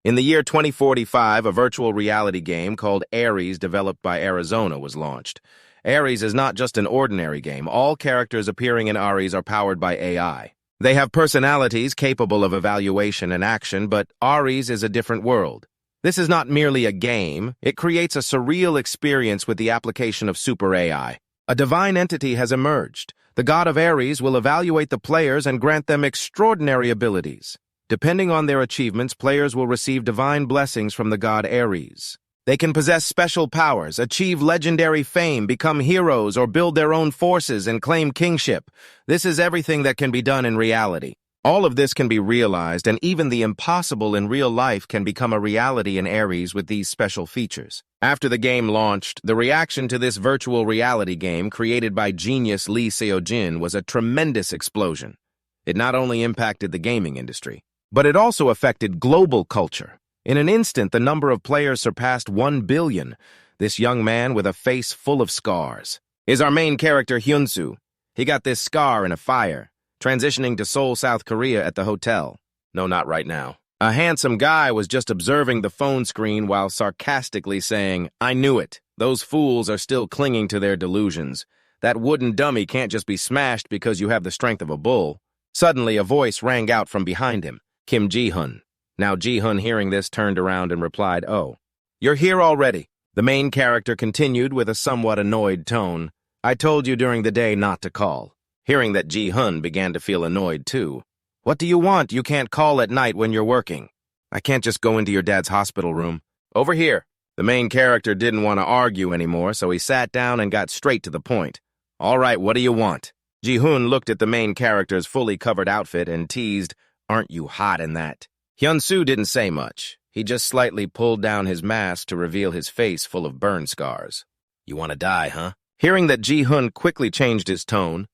In the year 2045, a virtual reality game called Aries, developed by Arizona, was launched. Aries is not just an ordinary game. All characters appearing in Aries are powered by AI. They have personalities capable of evaluation and action, but Aries is a different world. This is not merely a game. It creates a surreal experience with the application of super AI. A divine entity has emerged. The god of Aries will evaluate the players and grant them extraordinary abilities. Depending on their achievements, players will receive divine blessings from the god Aries. They can possess special powers, achieve legendary fame, become heroes, or build their own forces and claim kingship. This is everything that can be done in reality. All of this can be realized, and even the impossible in real life can become a reality in Aries with these special features. After the game launched, the reaction to this virtual reality game created by genius Lee Seo-jin was a tremendous explosion. It not only impacted the gaming industry, but it also affected global culture. In an instant, the number of players surpassed 1 billion. This young man with a face full of scars is our main character, Hyunu. He got this scar in a fire, transitioning to Seoul, South Korea at the hotel. No, not right now. A handsome guy was just observing the phone screen while sarcastically saying, "I knew it. Those fools are still clinging to their delusions. That wooden dummy can't just be smashed because you have the strength of a bull." Suddenly, a voice rang out from behind him. Kim Ji-hun. Now Ji-hun, hearing this, turned around and replied, "Oh, you're here already." The main character continued with a somewhat annoyed tone, "I told you during the day not to call." Hearing that, Ji-hun began to feel annoyed too. "What do you want? You can't call at night when you're working." "I can't just go into your dad's hospital room." "Over here." The main character didn't want to argue anymore, so he sat down and got straight to the point. "All right, what do you want?" Ji-hun looked at the main character's fully covered outfit and teased, "Aren't you hot in that?" Hyunu didn't say much. He just slightly pulled down his mask to reveal his face full of burn scars. "You want to die, huh?" Hearing that, Ji-hun quickly changed his tone.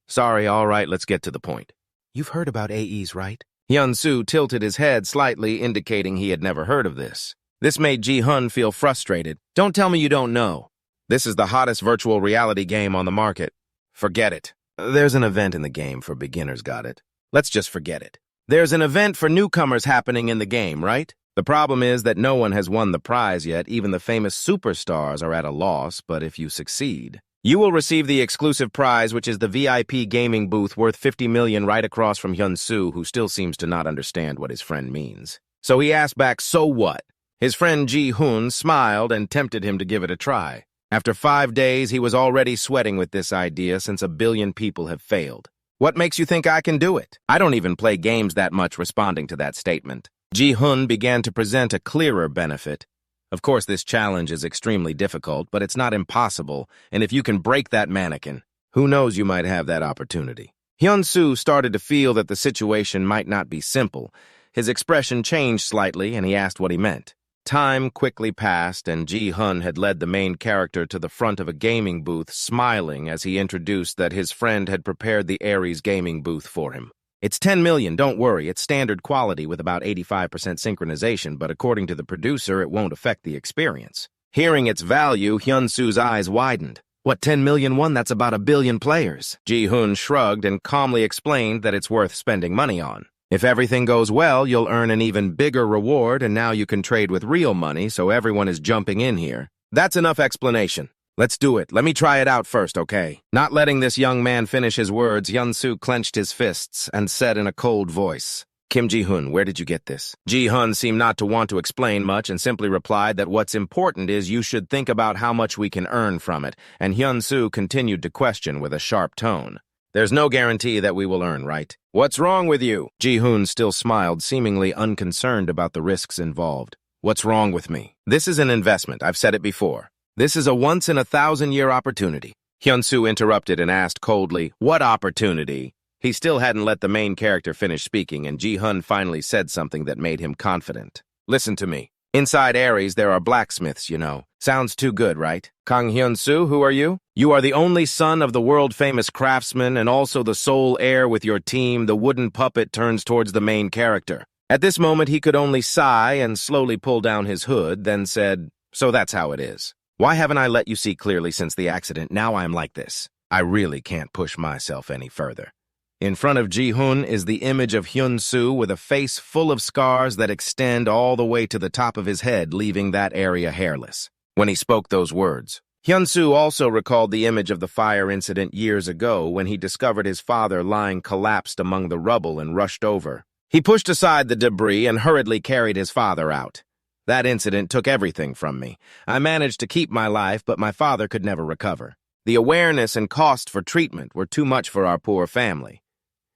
"Sorry, all right, let's get to the point." "You've heard about AEs, right?" Hyunu tilted his head slightly, indicating he had never heard of this. This made Ji-hun feel frustrated. "Don't tell me you don't know. This is the hottest virtual reality game on the market." "Forget it. There's an event in the game for beginners, got it? Let's just forget it. There's an event for newcomers happening in the game, right? The problem is that no one has won the prize yet. Even the famous superstars are at a loss, but if you succeed, you will receive the exclusive prize, which is the VIP gaming booth worth 50 million right across from Hyunu, who still seems to not understand what his friend means. So he asked back, "So what?" His friend Ji-hun smiled and tempted him to give it a try. After 5 days, he was already sweating with this idea since 1 billion people have failed. "What makes you think I can do it? I don't even play games that much," responding to that statement. Ji-hun began to present a clearer benefit. Of course, this challenge is extremely difficult, but it's not impossible, and if you can break that mannequin, who knows, you might have that opportunity. Hyunu started to feel that the situation might not be simple. His expression changed slightly, and he asked what he meant. Time quickly passed, and Ji-hun had led the main character to the front of a gaming booth, smiling as he introduced that his friend had prepared the Aries gaming booth for him. "It's 10 million, don't worry. It's standard quality with about 85% synchronization, but according to the producer, it won't affect the experience." Hearing its value, Hyunu's eyes widened. "What, 10 million won? That's about 1 billion players." Ji-hun shrugged and calmly explained that it's worth spending money on. "If everything goes well, you'll earn an even bigger reward, and now you can trade with real money, so everyone is jumping in here." "That's enough explanation. Let's do it. Let me try it out first, okay?" Not letting this young man finish his words, Hyunu clenched his fists and said in a cold voice, "Kim Ji-hun, where did you get this?" Ji-hun seemed not to want to explain much and simply replied that what's important is you should think about how much we can earn from it, and Hyunu continued to question with a sharp tone. "There's no guarantee that we will earn, right?" "What's wrong with you?" Ji-hun still smiled, seemingly unconcerned about the risks involved. "What's wrong with me? This is an investment, I've said it before. This is a once-in-a-thousand-year opportunity." Hyunu interrupted and asked coldly, "What opportunity?" He still hadn't let the main character finish speaking, and Ji-hun finally said something that made him confident. "Listen to me. Inside Aries, there are blacksmiths, you know. Sounds too good, right? Kang Hyunu, who are you? You are the only son of the world-famous craftsman and also the sole heir with your team. The wooden puppet turns towards the main character. At this moment, he could only sigh and slowly pull down his hood, then said, "So that's how it is. Why haven't I let you see clearly since the accident? Now I'm like this. I really can't push myself any further." In front of Ji-hun is the image of Hyun-soo with a face full of scars that extend all the way to the top of his head, leaving that area hairless. When he spoke those words, Hyun-soo also recalled the image of the fire incident years ago when he discovered his father lying collapsed among the rubble and rushed over. He pushed aside the debris and hurriedly carried his father out. That incident took everything from me. I managed to keep my life, but my father could never recover. The awareness and cost for treatment were too much for our poor family.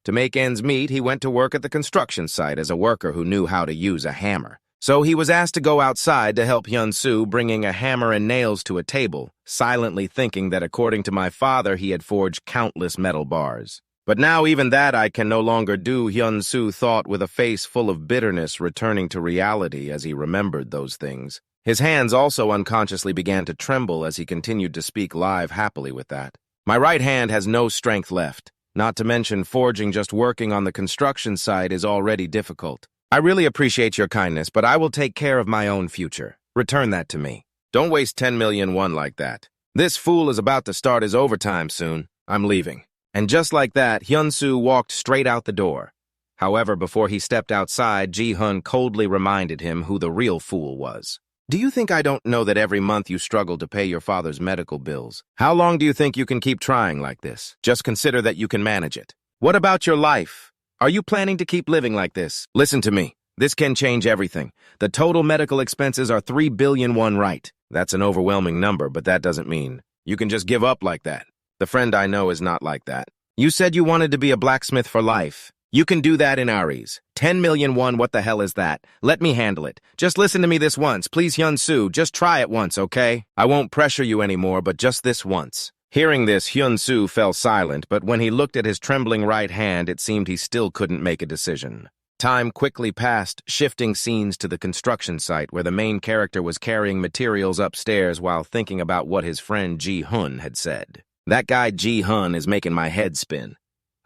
To make ends meet, he went to work at the construction site as a worker who knew how to use a hammer. So he was asked to go outside to help Hyun-soo, bringing a hammer and nails to a table, silently thinking that according to my father, he had forged countless metal bars. But now even that I can no longer do, Hyun-soo thought with a face full of bitterness returning to reality as he remembered those things. His hands also unconsciously began to tremble as he continued to speak live happily with that. My right hand has no strength left. Not to mention forging just working on the construction site is already difficult. I really appreciate your kindness, but I will take care of my own future. Return that to me. Don't waste 10 million won like that. This fool is about to start his overtime soon. I'm leaving. And just like that, Hyun-soo walked straight out the door. However, before he stepped outside, Ji-hun coldly reminded him who the real fool was. Do you think I don't know that every month you struggle to pay your father's medical bills? How long do you think you can keep trying like this? Just consider that you can manage it. What about your life? Are you planning to keep living like this? Listen to me. This can change everything. The total medical expenses are 3 billion won, right? That's an overwhelming number, but that doesn't mean you can just give up like that. The friend I know is not like that. You said you wanted to be a blacksmith for life. You can do that in Aries. 10 million won, what the hell is that? Let me handle it. Just listen to me this once. Please, Hyun-soo, just try it once, okay? I won't pressure you anymore, but just this once. Hearing this, Hyun-soo fell silent, but when he looked at his trembling right hand, it seemed he still couldn't make a decision. Time quickly passed, shifting scenes to the construction site where the main character was carrying materials upstairs while thinking about what his friend Ji-hun had said. That guy Ji-hun is making my head spin.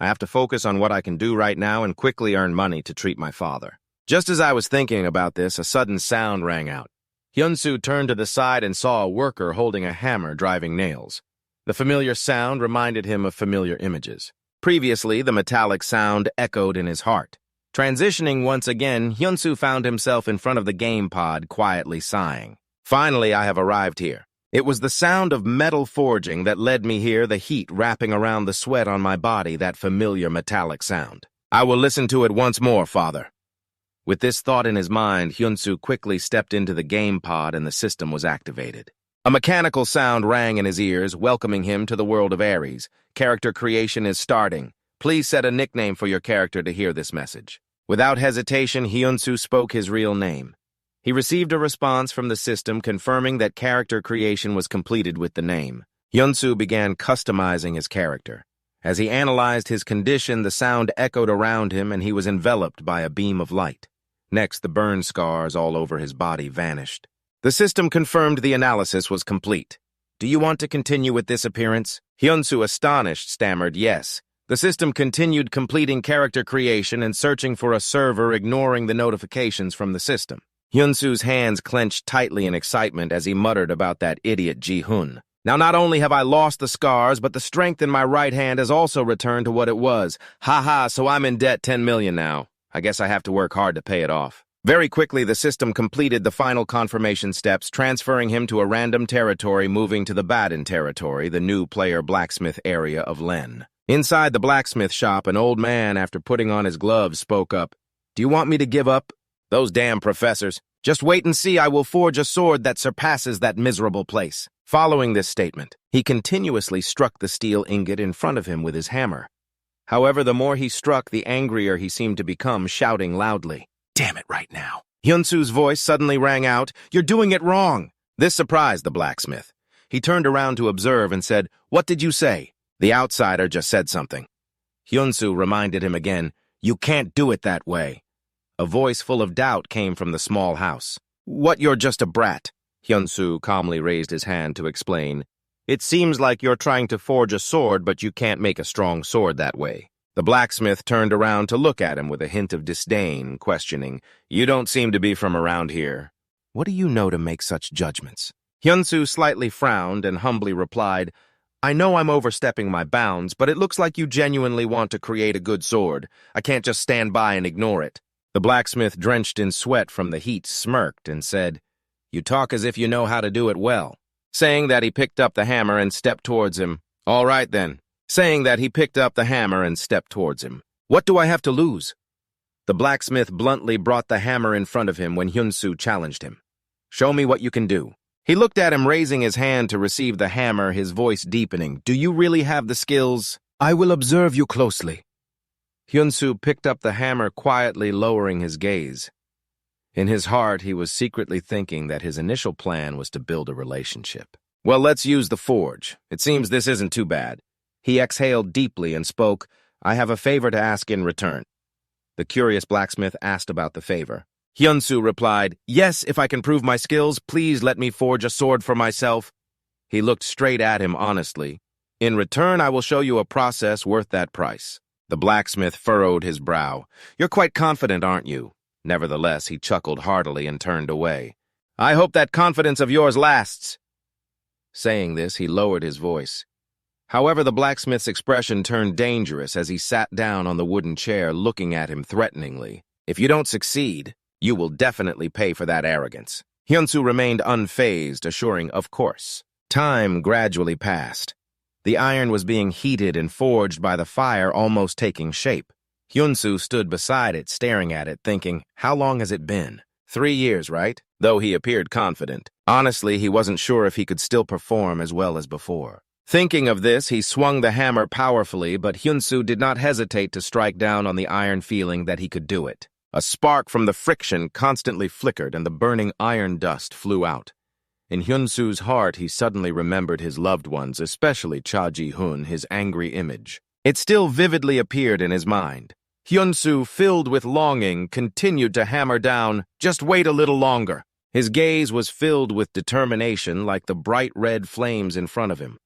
I have to focus on what I can do right now and quickly earn money to treat my father. Just as I was thinking about this, a sudden sound rang out. Hyun-soo turned to the side and saw a worker holding a hammer driving nails. The familiar sound reminded him of familiar images. Previously, the metallic sound echoed in his heart. Transitioning once again, Hyun-soo found himself in front of the game pod, quietly sighing. Finally, I have arrived here. It was the sound of metal forging that led me here, the heat wrapping around the sweat on my body, that familiar metallic sound. I will listen to it once more, father. With this thought in his mind, Hyun-soo quickly stepped into the game pod and the system was activated. A mechanical sound rang in his ears, welcoming him to the world of Aries. Character creation is starting. Please set a nickname for your character to hear this message. Without hesitation, Hyun-soo spoke his real name. He received a response from the system confirming that character creation was completed with the name. Hyun-soo began customizing his character. As he analyzed his condition, the sound echoed around him and he was enveloped by a beam of light. Next, the burn scars all over his body vanished. The system confirmed the analysis was complete. Do you want to continue with this appearance? Hyun-soo, astonished, stammered yes. The system continued completing character creation and searching for a server, ignoring the notifications from the system. Hyun-soo's hands clenched tightly in excitement as he muttered about that idiot Ji-hun. Now not only have I lost the scars, but the strength in my right hand has also returned to what it was. Ha, so I'm in debt 10 million now. I guess I have to work hard to pay it off. Very quickly, the system completed the final confirmation steps, transferring him to a random territory, moving to the Baden territory, the new player blacksmith area of Len. Inside the blacksmith shop, an old man, after putting on his gloves, spoke up. Do you want me to give up? Those damn professors. Just wait and see, I will forge a sword that surpasses that miserable place. Following this statement, he continuously struck the steel ingot in front of him with his hammer. However, the more he struck, the angrier he seemed to become, shouting loudly. Damn it right now. Hyun-soo's voice suddenly rang out, You're doing it wrong. This surprised the blacksmith. He turned around to observe and said, What did you say? The outsider just said something. Hyun-soo reminded him again, You can't do it that way. A voice full of doubt came from the small house. What, you're just a brat? Hyun-soo calmly raised his hand to explain. It seems like you're trying to forge a sword, but you can't make a strong sword that way. The blacksmith turned around to look at him with a hint of disdain, questioning, You don't seem to be from around here. What do you know to make such judgments? Hyun-soo slightly frowned and humbly replied, I know I'm overstepping my bounds, but it looks like you genuinely want to create a good sword. I can't just stand by and ignore it." The blacksmith, drenched in sweat from the heat, smirked and said, "You talk as if you know how to do it well." Saying that, he picked up the hammer and stepped towards him. "All right, then." Saying that, he picked up the hammer and stepped towards him. "What do I have to lose?" The blacksmith bluntly brought the hammer in front of him when Hyunsu challenged him. "Show me what you can do." He looked at him, raising his hand to receive the hammer, his voice deepening. "Do you really have the skills? I will observe you closely." Hyunsu picked up the hammer, quietly lowering his gaze. In his heart, he was secretly thinking that his initial plan was to build a relationship. "Well, let's use the forge. It seems this isn't too bad." He exhaled deeply and spoke, "I have a favor to ask in return." The curious blacksmith asked about the favor. Hyunsu replied, "Yes, if I can prove my skills, please let me forge a sword for myself." He looked straight at him honestly. "In return, I will show you a process worth that price." The blacksmith furrowed his brow. "You're quite confident, aren't you?" Nevertheless, he chuckled heartily and turned away. "I hope that confidence of yours lasts." Saying this, he lowered his voice. However, the blacksmith's expression turned dangerous as he sat down on the wooden chair, looking at him threateningly. "If you don't succeed, you will definitely pay for that arrogance." Hyunsu remained unfazed, assuring, "Of course." Time gradually passed. The iron was being heated and forged by the fire, almost taking shape. Hyunsu stood beside it, staring at it, thinking, how long has it been? 3 years, right? Though he appeared confident. Honestly, he wasn't sure if he could still perform as well as before. Thinking of this, he swung the hammer powerfully, but Hyunsu did not hesitate to strike down on the iron, feeling that he could do it. A spark from the friction constantly flickered, and the burning iron dust flew out. In Hyunsu's heart, he suddenly remembered his loved ones, especially Cha Ji-hoon, his angry image. It still vividly appeared in his mind. Hyunsu, filled with longing, continued to hammer down. "Just wait a little longer." His gaze was filled with determination, like the bright red flames in front of him.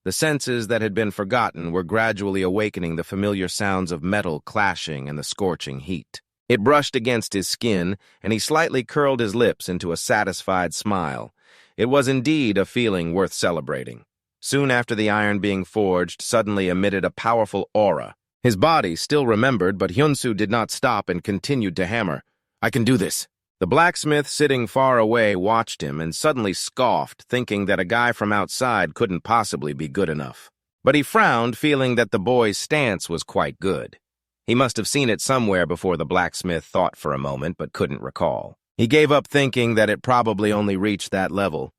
The senses that had been forgotten were gradually awakening, the familiar sounds of metal clashing and the scorching heat. It brushed against his skin, and he slightly curled his lips into a satisfied smile. It was indeed a feeling worth celebrating. Soon after, the iron being forged suddenly emitted a powerful aura. His body still remembered, but Hyunsu did not stop and continued to hammer. "I can do this." The blacksmith, sitting far away, watched him and suddenly scoffed, thinking that a guy from outside couldn't possibly be good enough. But he frowned, feeling that the boy's stance was quite good. He must have seen it somewhere before. The blacksmith thought for a moment, but couldn't recall. He gave up, thinking that it probably only reached that level.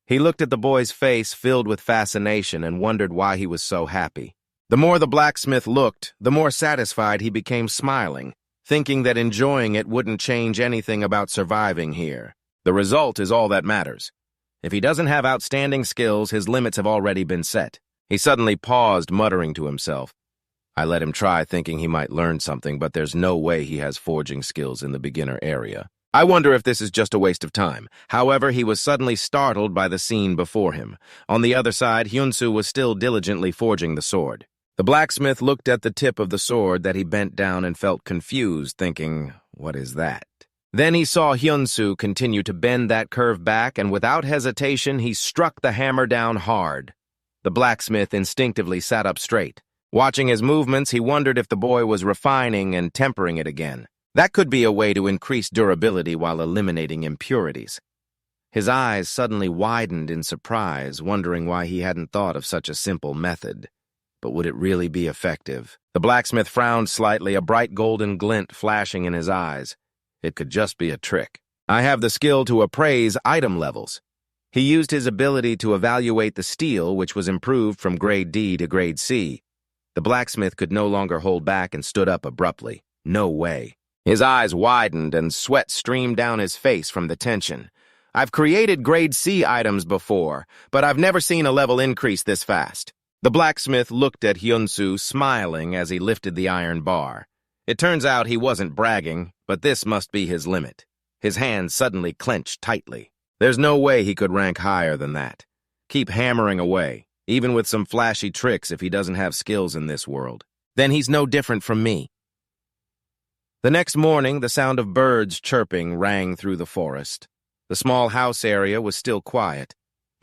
He looked at the boy's face, filled with fascination, and wondered why he was so happy. The more the blacksmith looked, the more satisfied he became, smiling, thinking that enjoying it wouldn't change anything about surviving here. The result is all that matters. If he doesn't have outstanding skills, his limits have already been set. He suddenly paused, muttering to himself. I let him try, thinking he might learn something, but there's no way he has forging skills in the beginner area. I wonder if this is just a waste of time. However, he was suddenly startled by the scene before him. On the other side, Hyunsu was still diligently forging the sword. The blacksmith looked at the tip of the sword that he bent down and felt confused, thinking, what is that? Then he saw Hyunsu continue to bend that curve back, and without hesitation, he struck the hammer down hard. The blacksmith instinctively sat up straight. Watching his movements, he wondered if the boy was refining and tempering it again. That could be a way to increase durability while eliminating impurities. His eyes suddenly widened in surprise, wondering why he hadn't thought of such a simple method. But would it really be effective? The blacksmith frowned slightly, a bright golden glint flashing in his eyes. It could just be a trick. I have the skill to appraise item levels. He used his ability to evaluate the steel, which was improved from grade D to grade C. The blacksmith could no longer hold back and stood up abruptly. No way. His eyes widened and sweat streamed down his face from the tension. I've created grade C items before, but I've never seen a level increase this fast. The blacksmith looked at Hyunsu, smiling as he lifted the iron bar. It turns out he wasn't bragging, but this must be his limit. His hands suddenly clenched tightly. There's no way he could rank higher than that. Keep hammering away, even with some flashy tricks if he doesn't have skills in this world. Then he's no different from me. The next morning, the sound of birds chirping rang through the forest. The small house area was still quiet.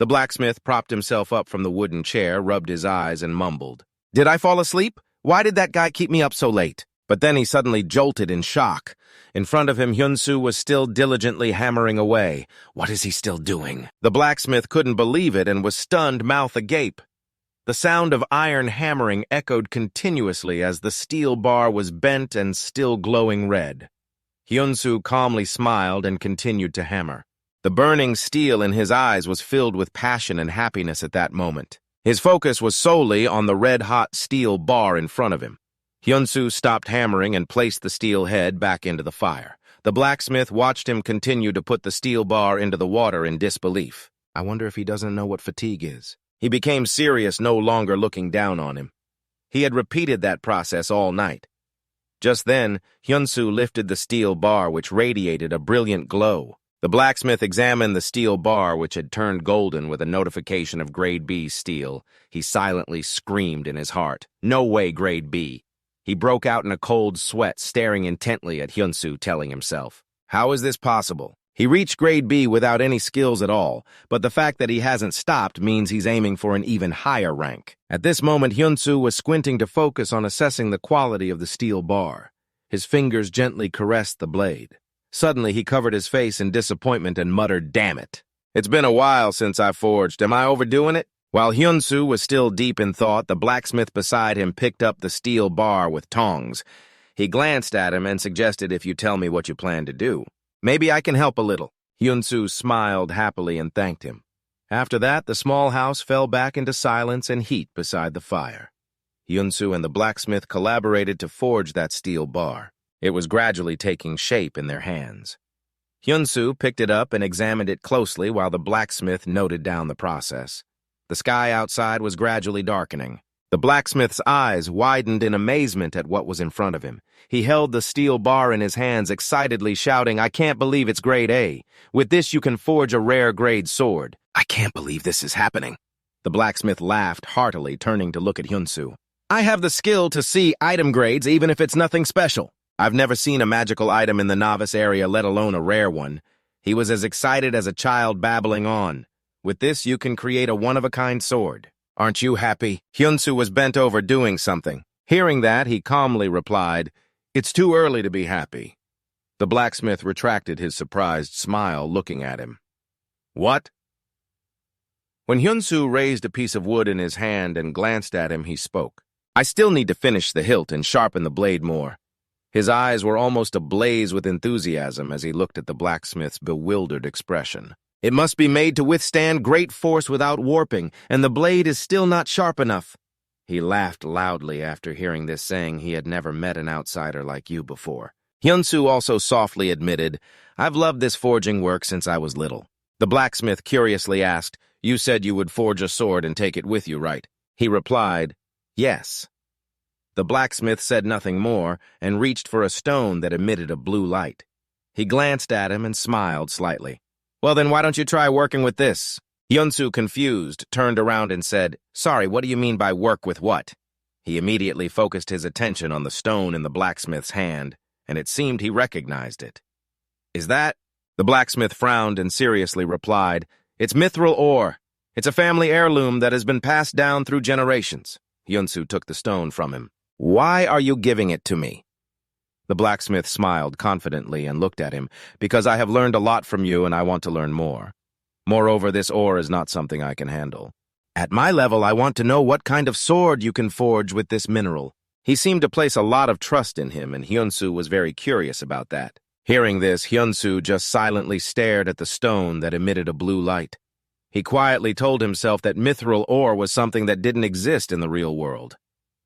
The blacksmith propped himself up from the wooden chair, rubbed his eyes, and mumbled. Did I fall asleep? Why did that guy keep me up so late? But then he suddenly jolted in shock. In front of him, Hyun-soo was still diligently hammering away. What is he still doing? The blacksmith couldn't believe it and was stunned, mouth agape. The sound of iron hammering echoed continuously as the steel bar was bent and still glowing red. Hyun-soo calmly smiled and continued to hammer. The burning steel in his eyes was filled with passion and happiness at that moment. His focus was solely on the red-hot steel bar in front of him. Hyun-soo stopped hammering and placed the steel head back into the fire. The blacksmith watched him continue to put the steel bar into the water in disbelief. I wonder if he doesn't know what fatigue is. He became serious, no longer looking down on him. He had repeated that process all night. Just then, Hyun-soo lifted the steel bar, which radiated a brilliant glow. The blacksmith examined the steel bar, which had turned golden with a notification of Grade B steel. He silently screamed in his heart. No way, Grade B. He broke out in a cold sweat, staring intently at Hyun-soo, telling himself, how is this possible? He reached Grade B without any skills at all, but the fact that he hasn't stopped means he's aiming for an even higher rank. At this moment, Hyun-soo was squinting to focus on assessing the quality of the steel bar. His fingers gently caressed the blade. Suddenly, he covered his face in disappointment and muttered, damn it. It's been a while since I forged. Am I overdoing it? While Hyun-soo was still deep in thought, the blacksmith beside him picked up the steel bar with tongs. He glanced at him and suggested, if you tell me what you plan to do, maybe I can help a little. Hyun-soo smiled happily and thanked him. After that, the small house fell back into silence and heat beside the fire. Hyun-soo and the blacksmith collaborated to forge that steel bar. It was gradually taking shape in their hands. Hyun-soo picked it up and examined it closely while the blacksmith noted down the process. The sky outside was gradually darkening. The blacksmith's eyes widened in amazement at what was in front of him. He held the steel bar in his hands, excitedly shouting, I can't believe it's Grade A. With this you can forge a rare grade sword. I can't believe this is happening. The blacksmith laughed heartily, turning to look at Hyun-soo. I have the skill to see item grades even if it's nothing special. I've never seen a magical item in the novice area, let alone a rare one. He was as excited as a child babbling on. With this, you can create a one-of-a-kind sword. Aren't you happy? Hyun-soo was bent over doing something. Hearing that, he calmly replied, It's too early to be happy. The blacksmith retracted his surprised smile, looking at him. What? When Hyun-soo raised a piece of wood in his hand and glanced at him, he spoke. I still need to finish the hilt and sharpen the blade more. His eyes were almost ablaze with enthusiasm as he looked at the blacksmith's bewildered expression. It must be made to withstand great force without warping, and the blade is still not sharp enough. He laughed loudly after hearing this, saying he had never met an outsider like you before. Hyun-soo also softly admitted, I've loved this forging work since I was little. The blacksmith curiously asked, You said you would forge a sword and take it with you, right? He replied, Yes. The blacksmith said nothing more and reached for a stone that emitted a blue light. He glanced at him and smiled slightly. Well, then why don't you try working with this? Hyun-soo, confused, turned around and said, Sorry, what do you mean by work with what? He immediately focused his attention on the stone in the blacksmith's hand, and it seemed he recognized it. Is that? The blacksmith frowned and seriously replied, It's mithril ore. It's a family heirloom that has been passed down through generations. Hyun-soo took the stone from him. Why are you giving it to me? The blacksmith smiled confidently and looked at him, Because I have learned a lot from you and I want to learn more. Moreover, this ore is not something I can handle. At my level, I want to know what kind of sword you can forge with this mineral. He seemed to place a lot of trust in him, and Hyun-soo was very curious about that. Hearing this, Hyun-soo just silently stared at the stone that emitted a blue light. He quietly told himself that mithril ore was something that didn't exist in the real world.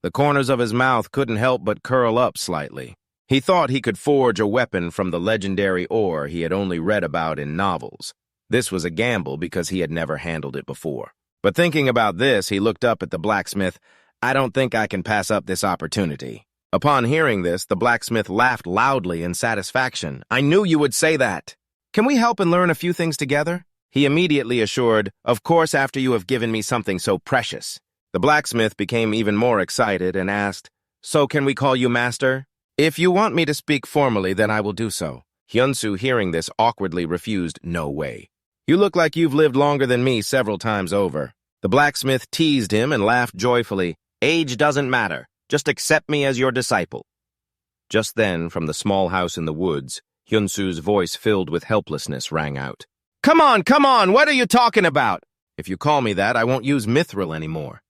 The corners of his mouth couldn't help but curl up slightly. He thought he could forge a weapon from the legendary ore he had only read about in novels. This was a gamble because he had never handled it before. But thinking about this, he looked up at the blacksmith. I don't think I can pass up this opportunity. Upon hearing this, the blacksmith laughed loudly in satisfaction. I knew you would say that. Can we help and learn a few things together? He immediately assured, Of course, after you have given me something so precious. The blacksmith became even more excited and asked, So can we call you master? If you want me to speak formally, then I will do so. Hyun-soo, hearing this, awkwardly refused, No way. You look like you've lived longer than me several times over. The blacksmith teased him and laughed joyfully. Age doesn't matter. Just accept me as your disciple. Just then, from the small house in the woods, Hyunsu's voice filled with helplessness rang out. Come on, what are you talking about? If you call me that, I won't use mithril anymore.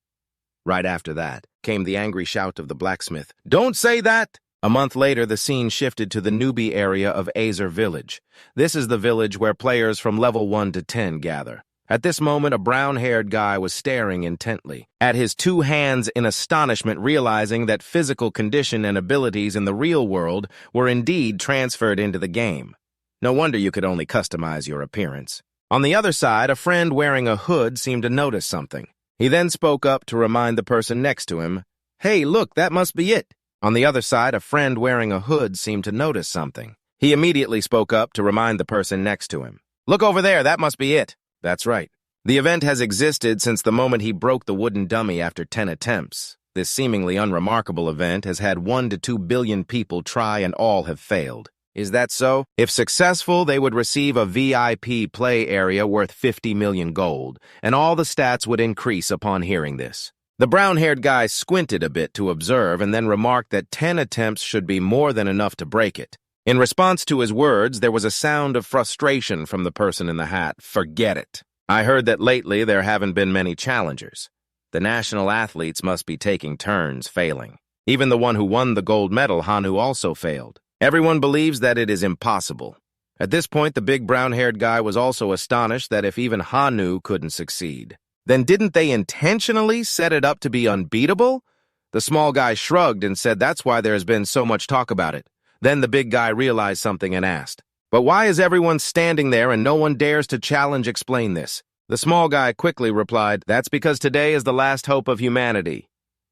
Right after that came the angry shout of the blacksmith. Don't say that! A month later, the scene shifted to the newbie area of Aries village. This is the village where players from level 1 to 10 gather. At this moment, a brown-haired guy was staring intently at his two hands in astonishment, realizing that physical condition and abilities in the real world were indeed transferred into the game. No wonder you could only customize your appearance. On the other side, a friend wearing a hood seemed to notice something. He then spoke up to remind the person next to him, Hey, look, that must be it. On the other side, a friend wearing a hood seemed to notice something. He immediately spoke up to remind the person next to him. Look over there, that must be it. That's right. The event has existed since the moment he broke the wooden dummy after 10 attempts. This seemingly unremarkable event has had 1 to 2 billion people try and all have failed. Is that so? If successful, they would receive a VIP play area worth 50 million gold, and all the stats would increase upon hearing this. The brown-haired guy squinted a bit to observe and then remarked that 10 attempts should be more than enough to break it. In response to his words, there was a sound of frustration from the person in the hat. Forget it. I heard that lately there haven't been many challengers. The national athletes must be taking turns failing. Even the one who won the gold medal, Hyunu, also failed. Everyone believes that it is impossible. At this point, the big brown-haired guy was also astonished that if even Hyunu couldn't succeed, then didn't they intentionally set it up to be unbeatable? The small guy shrugged and said that's why there has been so much talk about it. Then the big guy realized something and asked, But why is everyone standing there and no one dares to challenge explain this? The small guy quickly replied, That's because today is the last hope of humanity.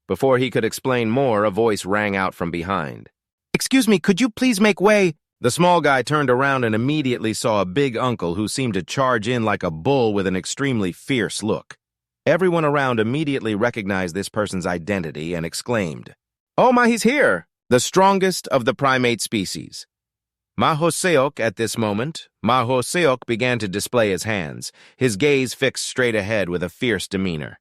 Before he could explain more, a voice rang out from behind. Excuse me, could you please make way? The small guy turned around and immediately saw a big uncle who seemed to charge in like a bull with an extremely fierce look. Everyone around immediately recognized this person's identity and exclaimed, Oh my, he's here! The strongest of the primate species. Mahoseok at this moment, Mahoseok began to display his hands, his gaze fixed straight ahead with a fierce demeanor.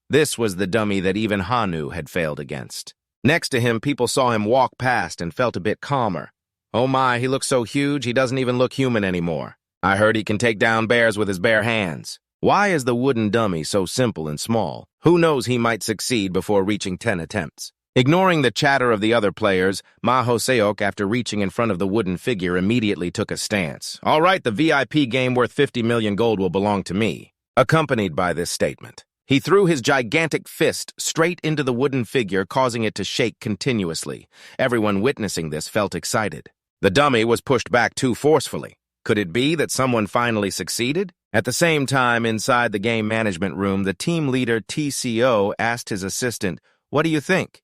This was the dummy that even Hyunu had failed against. Next to him, people saw him walk past and felt a bit calmer. Oh my, he looks so huge, he doesn't even look human anymore. I heard he can take down bears with his bare hands. Why is the wooden dummy so simple and small? Who knows, he might succeed before reaching 10 attempts. Ignoring the chatter of the other players, Mahoseok, after reaching in front of the wooden figure, immediately took a stance. All right, the VIP game worth 50 million gold will belong to me. Accompanied by this statement, he threw his gigantic fist straight into the wooden figure, causing it to shake continuously. Everyone witnessing this felt excited. The dummy was pushed back too forcefully. Could it be that someone finally succeeded? At the same time, inside the game management room, the team leader TCO asked his assistant, What do you think?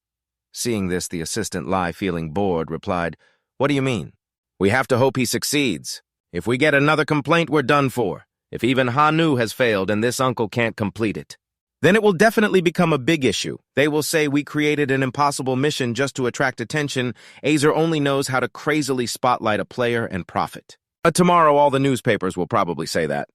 Seeing this, the assistant Lai, feeling bored, replied, What do you mean? We have to hope he succeeds. If we get another complaint, we're done for. If even Hyunu has failed and this uncle can't complete it, then it will definitely become a big issue. They will say we created an impossible mission just to attract attention. Azer only knows how to crazily spotlight a player and profit. Tomorrow, all the newspapers will probably say that.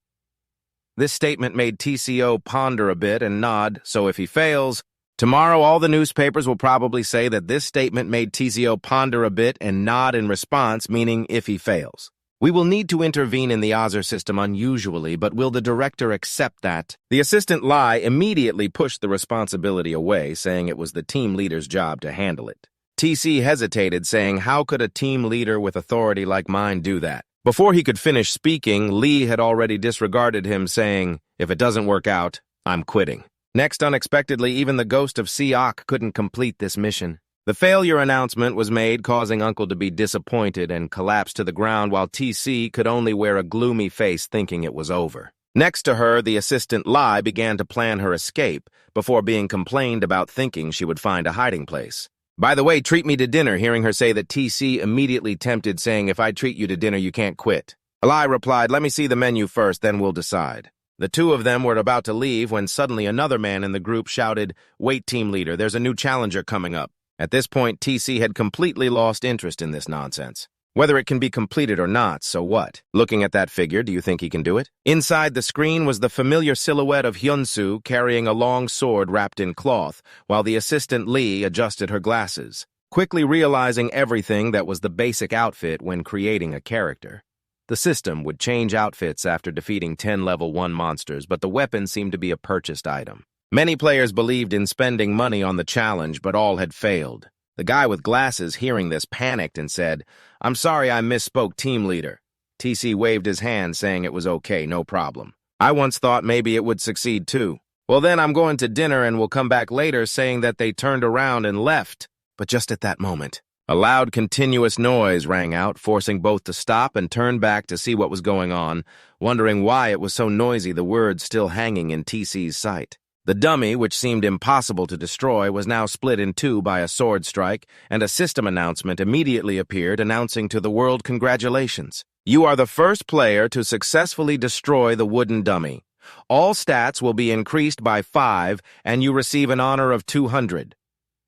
This statement made TCO ponder a bit and nod, so if he fails, tomorrow all the newspapers will probably say that this statement made TCO ponder a bit and nod in response, meaning if he fails. We will need to intervene in the Azer system unusually, but will the director accept that? The assistant Lai immediately pushed the responsibility away, saying it was the team leader's job to handle it. TC hesitated, saying, How could a team leader with authority like mine do that? Before he could finish speaking, Lee had already disregarded him, saying, If it doesn't work out, I'm quitting. Next, unexpectedly, even the ghost of Seok couldn't complete this mission. The failure announcement was made, causing Uncle to be disappointed and collapse to the ground, while TC could only wear a gloomy face, thinking it was over. Next to her, the assistant Lai began to plan her escape, before being complained about, thinking she would find a hiding place. By the way, treat me to dinner, hearing her say that TC immediately tempted, saying, If I treat you to dinner, you can't quit. Lai replied, Let me see the menu first, then we'll decide. The two of them were about to leave when suddenly another man in the group shouted, Wait, team leader, there's a new challenger coming up. At this point, TC had completely lost interest in this nonsense. Whether it can be completed or not, so what? Looking at that figure, do you think he can do it? Inside the screen was the familiar silhouette of Hyunsu carrying a long sword wrapped in cloth, while the assistant Lee adjusted her glasses, quickly realizing everything that was the basic outfit when creating a character. The system would change outfits after defeating 10 level 1 monsters, but the weapon seemed to be a purchased item. Many players believed in spending money on the challenge, but all had failed. The guy with glasses, hearing this, panicked and said, "I'm sorry I misspoke, team leader." TC waved his hand, saying it was okay, no problem. "I once thought maybe it would succeed too." "Well then, I'm going to dinner and will come back later," saying that they turned around and left. But just at that moment, a loud, continuous noise rang out, forcing both to stop and turn back to see what was going on, wondering why it was so noisy, the words still hanging in TC's sight. The dummy, which seemed impossible to destroy, was now split in two by a sword strike, and a system announcement immediately appeared announcing to the world, "Congratulations. You are the first player to successfully destroy the wooden dummy. All stats will be increased by 5, and you receive an honor of 200.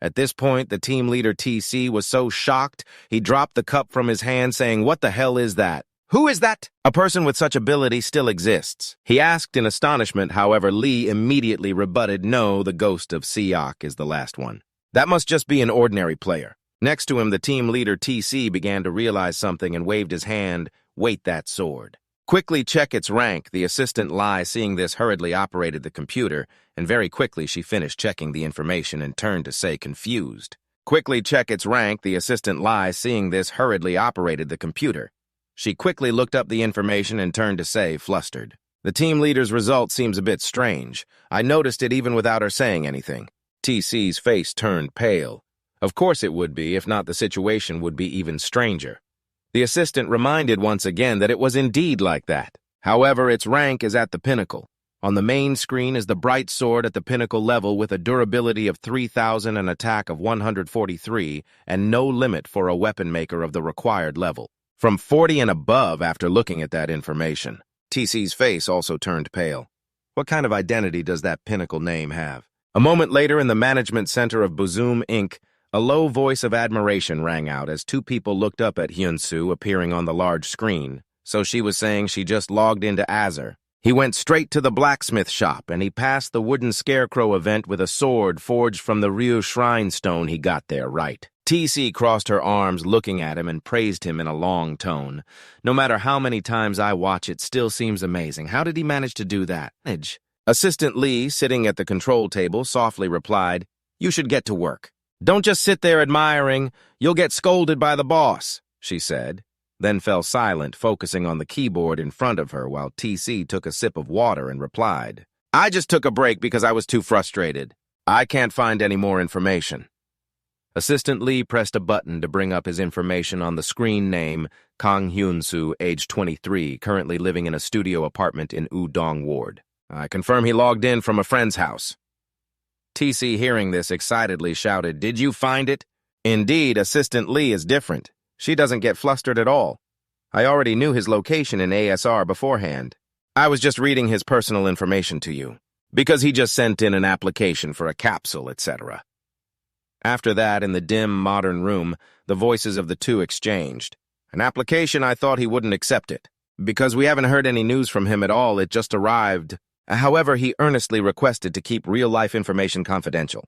At this point, the team leader TC was so shocked, he dropped the cup from his hand, saying, "What the hell is that? Who is that?" A person with such ability still exists. He asked in astonishment, however, Lee immediately rebutted, "No, the ghost of Siak is the last one. That must just be an ordinary player." Next to him, the team leader TC began to realize something and waved his hand, "Wait that sword. Quickly check its rank." The assistant Lai, seeing this, hurriedly operated the computer, and very quickly she finished checking the information and turned to say, confused. "Quickly check its rank." The assistant Lai, seeing this, hurriedly operated the computer. She quickly looked up the information and turned to say, flustered, "The team leader's result seems a bit strange. I noticed it even without her saying anything." TC's face turned pale. Of course it would be, if not the situation would be even stranger. The assistant reminded once again that it was indeed like that. However, its rank is at the pinnacle. On the main screen is the bright sword at the pinnacle level with a durability of 3,000, an attack of 143, and no limit for a weapon maker of the required level. From 40 and above, after looking at that information, TC's face also turned pale. What kind of identity does that pinnacle name have? A moment later, in the management center of Bozoom Inc., a low voice of admiration rang out as two people looked up at Hyunsu appearing on the large screen. So she was saying she just logged into Azure. He went straight to the blacksmith shop, and he passed the wooden scarecrow event with a sword forged from the Ryu shrine stone he got there right. TC crossed her arms looking at him and praised him in a long tone. "No matter how many times I watch, it still seems amazing. How did he manage to do that?" Assistant Lee, sitting at the control table, softly replied, "You should get to work. Don't just sit there admiring. You'll get scolded by the boss," she said, then fell silent, focusing on the keyboard in front of her while TC took a sip of water and replied, "I just took a break because I was too frustrated. I can't find any more information." Assistant Lee pressed a button to bring up his information on the screen. Name, Kang Hyun-soo, age 23, currently living in a studio apartment in Udong Ward. "I confirm he logged in from a friend's house." TC, hearing this, excitedly shouted, "Did you find it?" Indeed, Assistant Lee is different. She doesn't get flustered at all. I already knew his location in ASR beforehand. I was just reading his personal information to you, because he just sent in an application for a capsule, etc. After that, in the dim, modern room, the voices of the two exchanged. "An application? I thought he wouldn't accept it. Because we haven't heard any news from him at all, it just arrived. However, he earnestly requested to keep real-life information confidential."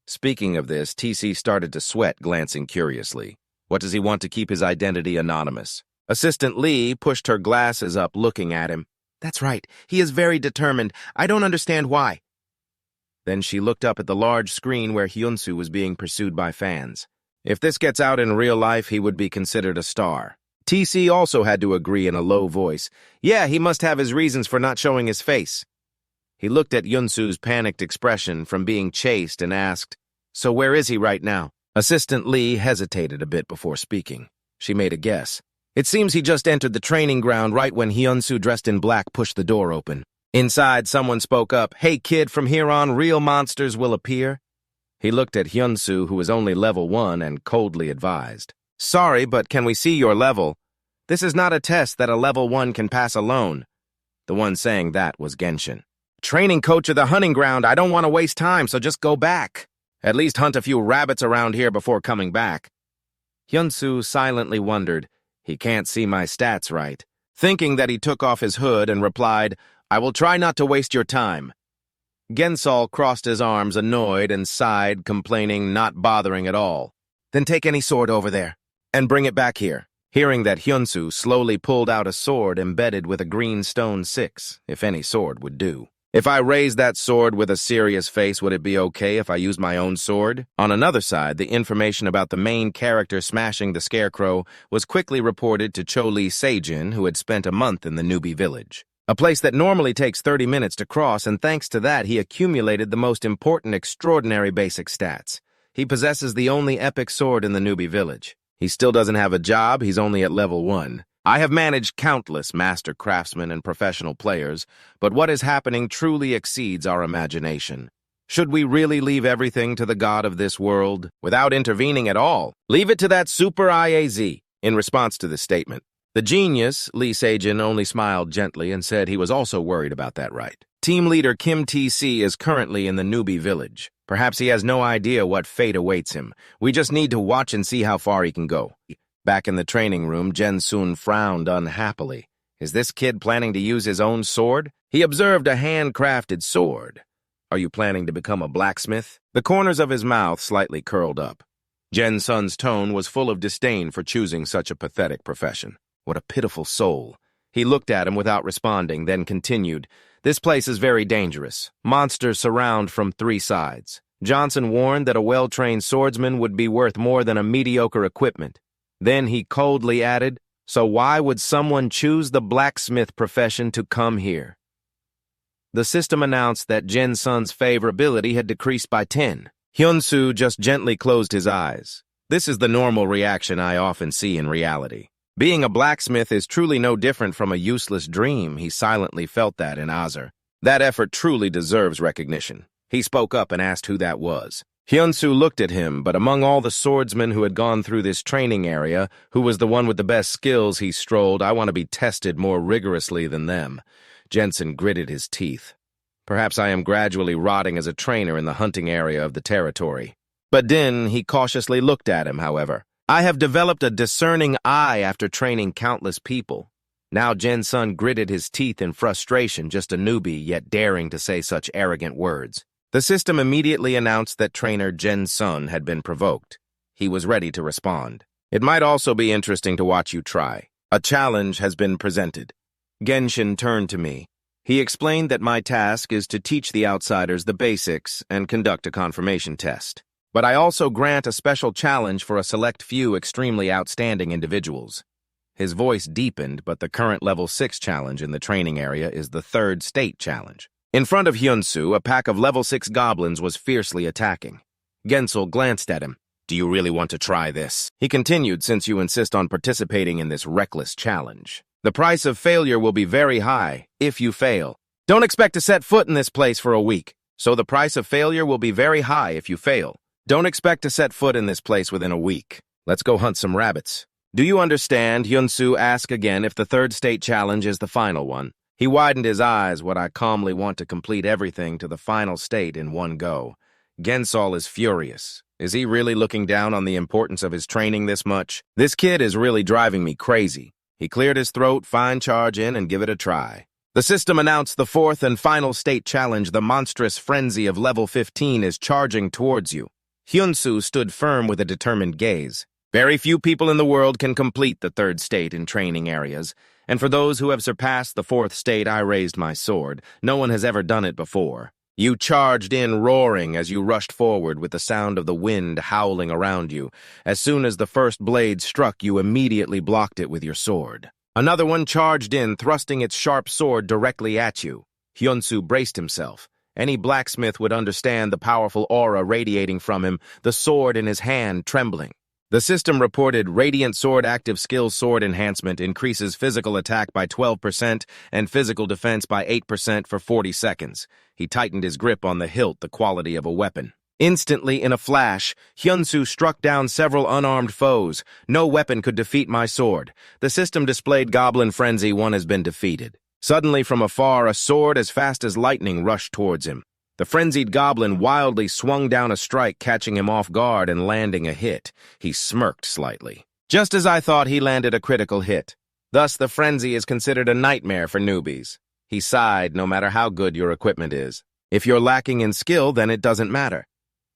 Speaking of this, TC started to sweat, glancing curiously. What does he want to keep his identity anonymous? Assistant Lee pushed her glasses up, looking at him. "That's right. He is very determined. I don't understand why." Then she looked up at the large screen where Hyunsu was being pursued by fans. If this gets out in real life, he would be considered a star. TC also had to agree in a low voice. "Yeah, he must have his reasons for not showing his face." He looked at Hyunsu's panicked expression from being chased and asked, "So where is he right now?" Assistant Lee hesitated a bit before speaking. She made a guess. "It seems he just entered the training ground right when Hyunsu, dressed in black, pushed the door open." Inside, someone spoke up, "Hey kid, from here on, real monsters will appear." He looked at Hyunsu, who was only level 1, and coldly advised, "Sorry, but can we see your level? This is not a test that a level 1 can pass alone." The one saying that was Genshin. "Training coach of the hunting ground, I don't want to waste time, so just go back. At least hunt a few rabbits around here before coming back." Hyunsu silently wondered, he can't see my stats right, thinking that he took off his hood and replied, I will try not to waste your time. Gensol crossed his arms, annoyed, and sighed, complaining, not bothering at all. Then take any sword over there, and bring it back here. Hearing that, Hyunsu slowly pulled out a sword embedded with a green stone 6, if any sword would do. If I raised that sword with a serious face, would it be okay if I used my own sword? On another side, the information about the main character smashing the scarecrow was quickly reported to Cho-Lee Seijin, who had spent a month in the newbie village. A place that normally takes 30 minutes to cross, and thanks to that, he accumulated the most important extraordinary basic stats. He possesses the only epic sword in the newbie village. He still doesn't have a job, he's only at level 1. I have managed countless master craftsmen and professional players, but what is happening truly exceeds our imagination. Should we really leave everything to the god of this world, without intervening at all? Leave it to that super IAZ, in response to this statement. The genius, Lee Seijin, only smiled gently and said he was also worried about that right. Team leader Kim TC is currently in the newbie village. Perhaps he has no idea what fate awaits him. We just need to watch and see how far he can go. Back in the training room, Jen-sun frowned unhappily. Is this kid planning to use his own sword? He observed a handcrafted sword. Are you planning to become a blacksmith? The corners of his mouth slightly curled up. Jen-sun's tone was full of disdain for choosing such a pathetic profession. What a pitiful soul. He looked at him without responding, then continued, This place is very dangerous. Monsters surround from 3 sides. Johnson warned that a well-trained swordsman would be worth more than a mediocre equipment. Then he coldly added, So why would someone choose the blacksmith profession to come here? The system announced that Jen-sun's favorability had decreased by 10. Hyunsu just gently closed his eyes. This is the normal reaction I often see in reality. Being a blacksmith is truly no different from a useless dream. He silently felt that in Azur. That effort truly deserves recognition. He spoke up and asked who that was. Hyunsu looked at him, but among all the swordsmen who had gone through this training area, who was the one with the best skills, he strolled, I want to be tested more rigorously than them. Jensen gritted his teeth. Perhaps I am gradually rotting as a trainer in the hunting area of the territory. But then he cautiously looked at him, however. I have developed a discerning eye after training countless people. Now Jen-sun gritted his teeth in frustration, just a newbie, yet daring to say such arrogant words. The system immediately announced that trainer Jen-sun had been provoked. He was ready to respond. It might also be interesting to watch you try. A challenge has been presented. Genshin turned to me. He explained that my task is to teach the outsiders the basics and conduct a confirmation test. But I also grant a special challenge for a select few extremely outstanding individuals. His voice deepened, but the current level 6 challenge in the training area is the 3rd state challenge. In front of Hyunsu, a pack of level 6 goblins was fiercely attacking. Gensel glanced at him. Do you really want to try this? He continued, since you insist on participating in this reckless challenge. The price of failure will be very high if you fail. Don't expect to set foot in this place for a week. So the price of failure will be very high if you fail. Don't expect to set foot in this place within a week. Let's go hunt some rabbits. Do you understand? Hyunsu asked again if the 3rd state challenge is the final one. He widened his eyes, what I calmly want to complete everything to the final state in one go. Gensol is furious. Is he really looking down on the importance of his training this much? This kid is really driving me crazy. He cleared his throat, fine charge in, and give it a try. The system announced the 4th and final state challenge, the monstrous frenzy of level 15 is charging towards you. Hyunsu stood firm with a determined gaze. Very few people in the world can complete the 3rd state in training areas, and for those who have surpassed the 4th state, I raised my sword. No one has ever done it before. You charged in roaring as you rushed forward with the sound of the wind howling around you. As soon as the first blade struck, you immediately blocked it with your sword. Another one charged in, thrusting its sharp sword directly at you. Hyunsu braced himself. Any blacksmith would understand the powerful aura radiating from him, the sword in his hand trembling. The system reported Radiant Sword Active Skill Sword Enhancement increases physical attack by 12% and physical defense by 8% for 40 seconds. He tightened his grip on the hilt, the quality of a weapon. Instantly, in a flash, Hyunsu struck down several unarmed foes. No weapon could defeat my sword. The system displayed Goblin Frenzy, one has been defeated. Suddenly, from afar, a sword as fast as lightning rushed towards him. The frenzied goblin wildly swung down a strike, catching him off guard and landing a hit. He smirked slightly. Just as I thought, he landed a critical hit. Thus, the frenzy is considered a nightmare for newbies. He sighed, no matter how good your equipment is. If you're lacking in skill, then it doesn't matter.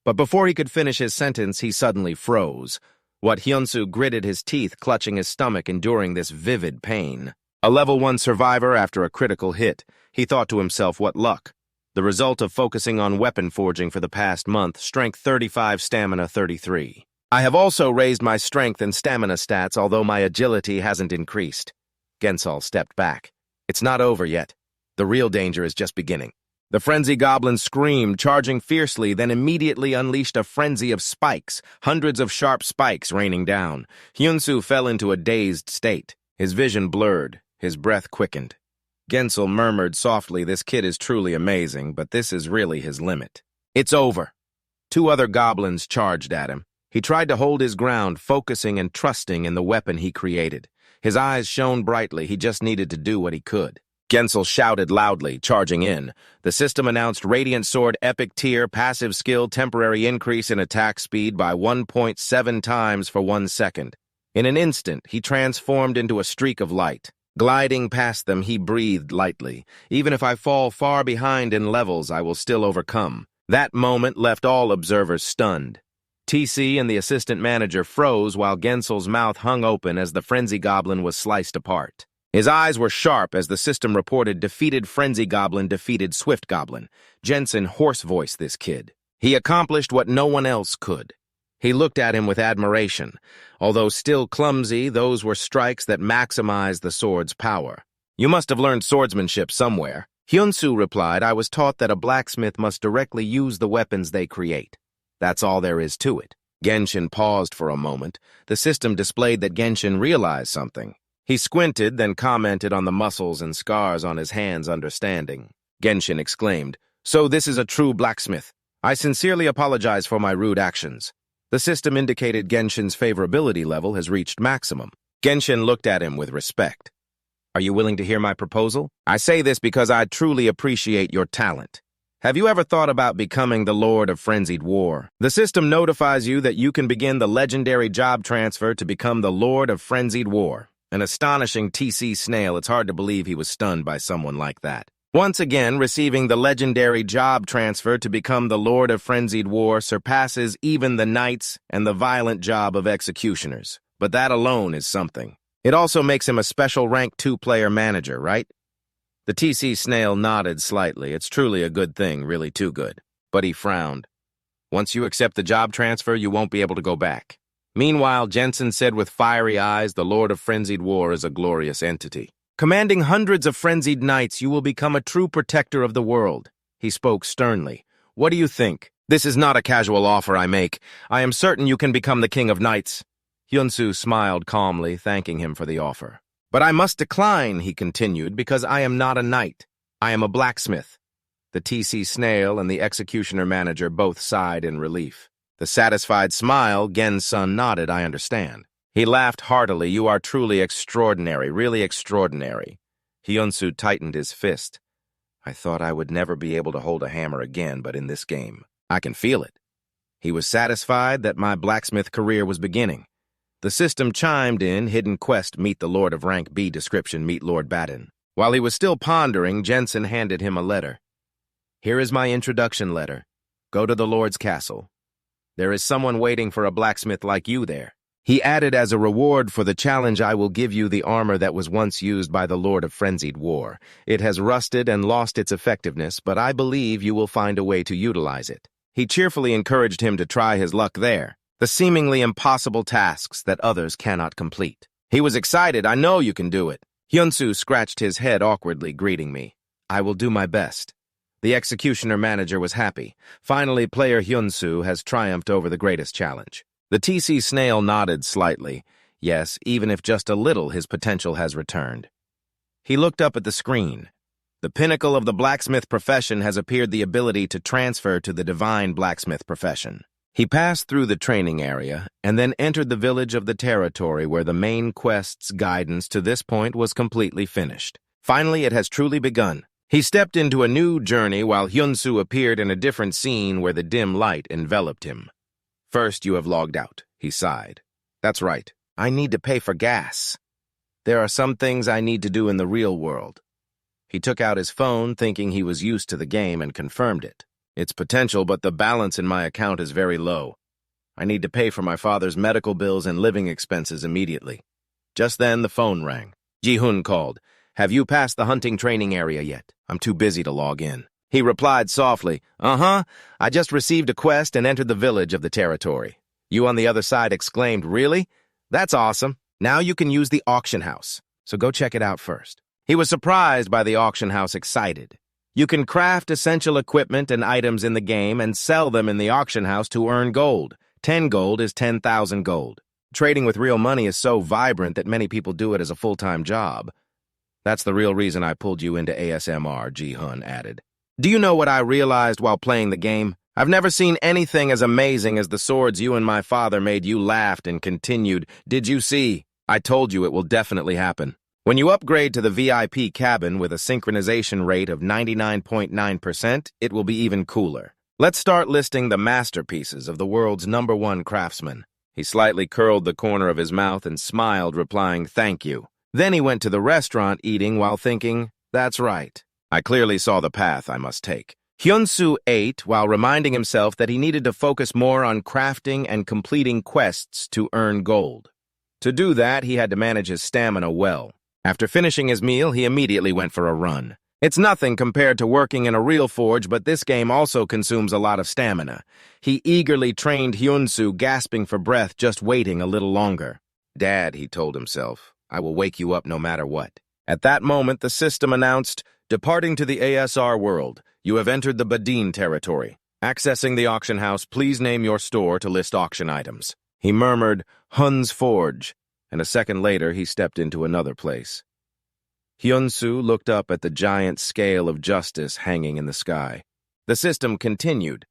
But before he could finish his sentence, he suddenly froze. What Hyunsu gritted his teeth, clutching his stomach, enduring this vivid pain. A level 1 survivor after a critical hit. He thought to himself, what luck. The result of focusing on weapon forging for the past month, strength 35, stamina 33. I have also raised my strength and stamina stats, although my agility hasn't increased. Gensol stepped back. It's not over yet. The real danger is just beginning. The frenzy goblin screamed, charging fiercely, then immediately unleashed a frenzy of spikes, hundreds of sharp spikes raining down. Hyunsu fell into a dazed state. His vision blurred, his breath quickened. Gensel murmured softly, this kid is truly amazing, but this is really his limit. It's over. 2 other goblins charged at him. He tried to hold his ground, focusing and trusting in the weapon he created. His eyes shone brightly, he just needed to do what he could. Gensel shouted loudly, charging in. The system announced Radiant Sword Epic Tier, passive skill, temporary increase in attack speed by 1.7 times for 1 second. In an instant, he transformed into a streak of light. Gliding past them, he breathed lightly. Even if I fall far behind in levels, I will still overcome. That moment left all observers stunned. TC and the assistant manager froze while Gensel's mouth hung open as the frenzy goblin was sliced apart. His eyes were sharp as the system reported defeated frenzy goblin defeated swift goblin. Jensen hoarse-voiced this kid. He accomplished what no one else could. He looked at him with admiration. Although still clumsy, those were strikes that maximized the sword's power. You must have learned swordsmanship somewhere. Hyunsu replied, I was taught that a blacksmith must directly use the weapons they create. That's all there is to it. Genshin paused for a moment. The system displayed that Genshin realized something. He squinted, then commented on the muscles and scars on his hands, understanding. Genshin exclaimed, So this is a true blacksmith. I sincerely apologize for my rude actions. The system indicated Genshin's favorability level has reached maximum. Genshin looked at him with respect. Are you willing to hear my proposal? I say this because I truly appreciate your talent. Have you ever thought about becoming the Lord of Frenzied War? The system notifies you that you can begin the legendary job transfer to become the Lord of Frenzied War. An astonishing TC snail, it's hard to believe he was stunned by someone like that. Once again, receiving the legendary job transfer to become the Lord of Frenzied War surpasses even the knights and the violent job of executioners. But that alone is something. It also makes him a special rank 2-player manager, right? The TC snail nodded slightly. It's truly a good thing, really too good. But he frowned. Once you accept the job transfer, you won't be able to go back. Meanwhile, Jensen said with fiery eyes, the Lord of Frenzied War is a glorious entity. Commanding hundreds of frenzied knights, you will become a true protector of the world. He spoke sternly. What do you think? This is not a casual offer I make. I am certain you can become the king of knights. Hyunsu smiled calmly, thanking him for the offer. But I must decline, he continued, because I am not a knight. I am a blacksmith. The TC snail and the executioner manager both sighed in relief. The satisfied smile, Gen's son nodded, I understand. He laughed heartily. You are truly extraordinary, really extraordinary. Hyunsu tightened his fist. I thought I would never be able to hold a hammer again, but in this game, I can feel it. He was satisfied that my blacksmith career was beginning. The system chimed in, hidden quest, meet the Lord of Rank B description, meet Lord Baden. While he was still pondering, Jensen handed him a letter. Here is my introduction letter. Go to the Lord's castle. There is someone waiting for a blacksmith like you there. He added, as a reward for the challenge, I will give you the armor that was once used by the Lord of Frenzied War. It has rusted and lost its effectiveness, but I believe you will find a way to utilize it. He cheerfully encouraged him to try his luck there, the seemingly impossible tasks that others cannot complete. He was excited. I know you can do it. Hyunsu scratched his head awkwardly, greeting me. I will do my best. The executioner manager was happy. Finally, player Hyunsu has triumphed over the greatest challenge. The TC snail nodded slightly. Yes, even if just a little, his potential has returned. He looked up at the screen. The pinnacle of the blacksmith profession has appeared, the ability to transfer to the divine blacksmith profession. He passed through the training area and then entered the village of the territory where the main quest's guidance to this point was completely finished. Finally, it has truly begun. He stepped into a new journey while Hyunsu appeared in a different scene where the dim light enveloped him. "First, you have logged out," he sighed. "That's right. I need to pay for gas. There are some things I need to do in the real world." He took out his phone, thinking he was used to the game, and confirmed it. "It's potential, but the balance in my account is very low. I need to pay for my father's medical bills and living expenses immediately." Just then, the phone rang. Ji-hun called. "Have you passed the hunting training area yet? I'm too busy to log in." He replied softly, "Uh-huh. I just received a quest and entered the village of the territory." You on the other side exclaimed, "Really? That's awesome. Now you can use the auction house, so go check it out first." He was surprised by the auction house excited. You can craft essential equipment and items in the game and sell them in the auction house to earn gold. 10 gold is 10,000 gold. Trading with real money is so vibrant that many people do it as a full-time job. "That's the real reason I pulled you into ASMR," Ji-hun added. "Do you know what I realized while playing the game? I've never seen anything as amazing as the swords you and my father made." You laughed and continued, "Did you see? I told you it will definitely happen. When you upgrade to the VIP cabin with a synchronization rate of 99.9%, it will be even cooler. Let's start listing the masterpieces of the world's #1 craftsman." He slightly curled the corner of his mouth and smiled, replying, "Thank you." Then he went to the restaurant eating while thinking, "That's right. I clearly saw the path I must take." Hyunsu ate while reminding himself that he needed to focus more on crafting and completing quests to earn gold. To do that, he had to manage his stamina well. After finishing his meal, he immediately went for a run. It's nothing compared to working in a real forge, but this game also consumes a lot of stamina. He eagerly trained Hyunsu, gasping for breath, just waiting a little longer. "Dad," he told himself, "I will wake you up no matter what." At that moment, the system announced, "Departing to the ASR world, you have entered the Badin territory. Accessing the auction house, please name your store to list auction items." He murmured, "Hun's Forge," and a second later he stepped into another place. Hyunsu looked up at the giant scale of justice hanging in the sky. The system continued.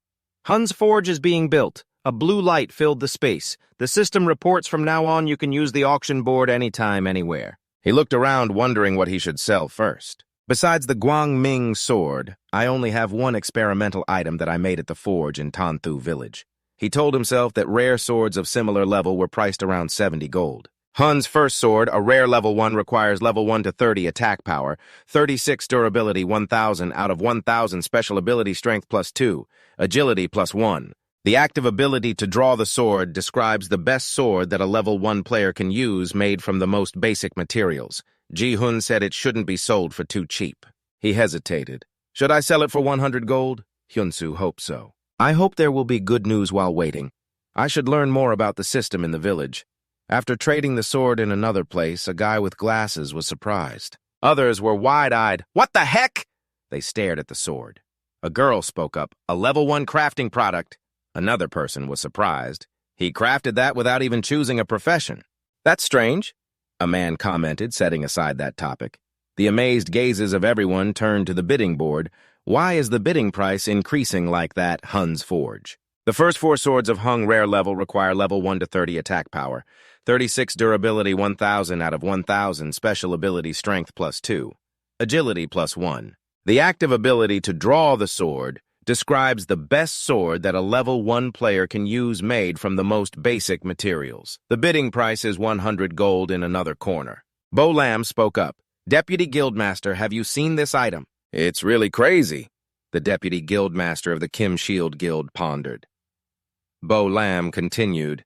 "Hun's Forge is being built. A blue light filled the space. The system reports from now on you can use the auction board anytime, anywhere." He looked around, wondering what he should sell first. "Besides the Guangming sword, I only have one experimental item that I made at the forge in Tanthu village." He told himself that rare swords of similar level were priced around 70 gold. Hun's first sword, a rare level 1, requires level 1 to 30 attack power, 36 durability 1000 out of 1000 special ability strength +2, agility +1. The active ability to draw the sword describes the best sword that a level 1 player can use made from the most basic materials. Ji-hun said it shouldn't be sold for too cheap. He hesitated. "Should I sell it for 100 gold? Hyunsu hoped so. "I hope there will be good news while waiting. I should learn more about the system in the village." After trading the sword in another place, a guy with glasses was surprised. Others were wide-eyed. "What the heck?" They stared at the sword. A girl spoke up, "A level 1 crafting product." Another person was surprised. "He crafted that without even choosing a profession." "That's strange," a man commented, setting aside that topic. The amazed gazes of everyone turned to the bidding board. Why is the bidding price increasing like that? Hun's Forge. The first 4 swords of Hung rare level require level 1 to 30 attack power, 36 durability 1000 out of 1000 special ability strength +2, agility +1. The active ability to draw the sword describes the best sword that a level 1 player can use made from the most basic materials. The bidding price is 100 gold in another corner. Bo Lam spoke up. "Deputy Guildmaster, have you seen this item?" "It's really crazy," the Deputy Guildmaster of the Kim Shield Guild pondered. Bo Lam continued,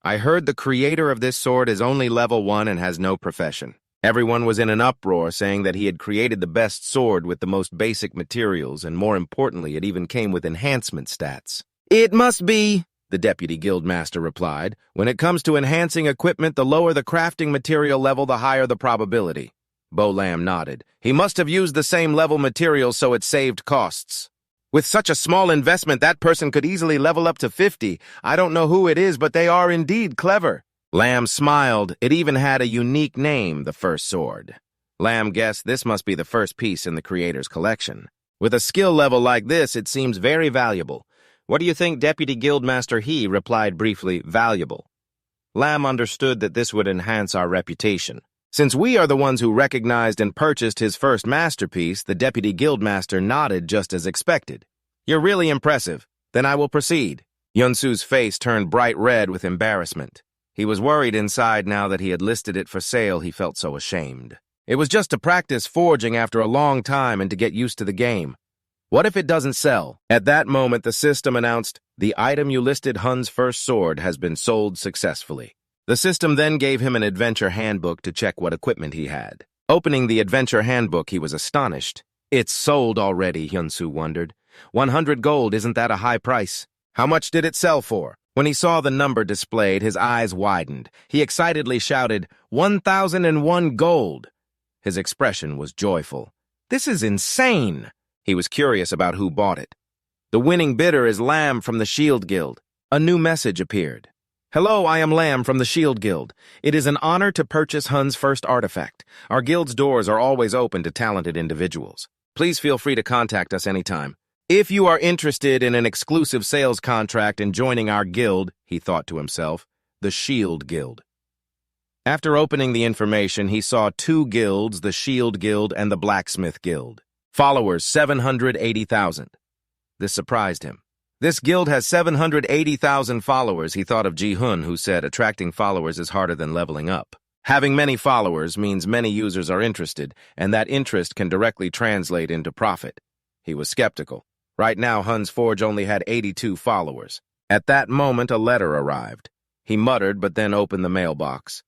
"I heard the creator of this sword is only level 1 and has no profession. Everyone was in an uproar saying that he had created the best sword with the most basic materials, and more importantly, it even came with enhancement stats." "It must be," the Deputy Guildmaster replied. "When it comes to enhancing equipment, the lower the crafting material level, the higher the probability." Bo Lam nodded. "He must have used the same level material so it saved costs. With such a small investment, that person could easily level up to 50. I don't know who it is, but they are indeed clever." Lam smiled. It even had a unique name, the first sword. Lam guessed this must be the first piece in the creator's collection. With a skill level like this, it seems very valuable. "What do you think, Deputy Guildmaster?" He replied briefly, "Valuable." Lam understood that this would enhance our reputation. Since we are the ones who recognized and purchased his first masterpiece, the deputy guildmaster nodded just as expected. You're really impressive. Then I will proceed. Hyunsu's face turned bright red with embarrassment. He was worried inside now that he had listed it for sale. He felt so ashamed. It was just to practice forging after a long time and to get used to the game. What if it doesn't sell? At that moment, the system announced, the item you listed, Hun's first sword, has been sold successfully. The system then gave him an adventure handbook to check what equipment he had. Opening the adventure handbook, he was astonished. It's sold already, Hyunsu wondered. 100 gold, isn't that a high price? How much did it sell for? When he saw the number displayed, his eyes widened. He excitedly shouted, 1,001 gold. His expression was joyful. This is insane. He was curious about who bought it. The winning bidder is Lamb from the Shield Guild. A new message appeared. Hello, I am Lamb from the Shield Guild. It is an honor to purchase Hun's first artifact. Our guild's doors are always open to talented individuals. Please feel free to contact us anytime. If you are interested in an exclusive sales contract and joining our guild, he thought to himself, the Shield Guild. After opening the information, he saw two guilds, the Shield Guild and the Blacksmith Guild. Followers, 780,000. This surprised him. This guild has 780,000 followers. He thought of Ji-hun, who said attracting followers is harder than leveling up. Having many followers means many users are interested, and that interest can directly translate into profit. He was skeptical. Right now, Hun's Forge only had 82 followers. At that moment, a letter arrived. He muttered, but then opened the mailbox.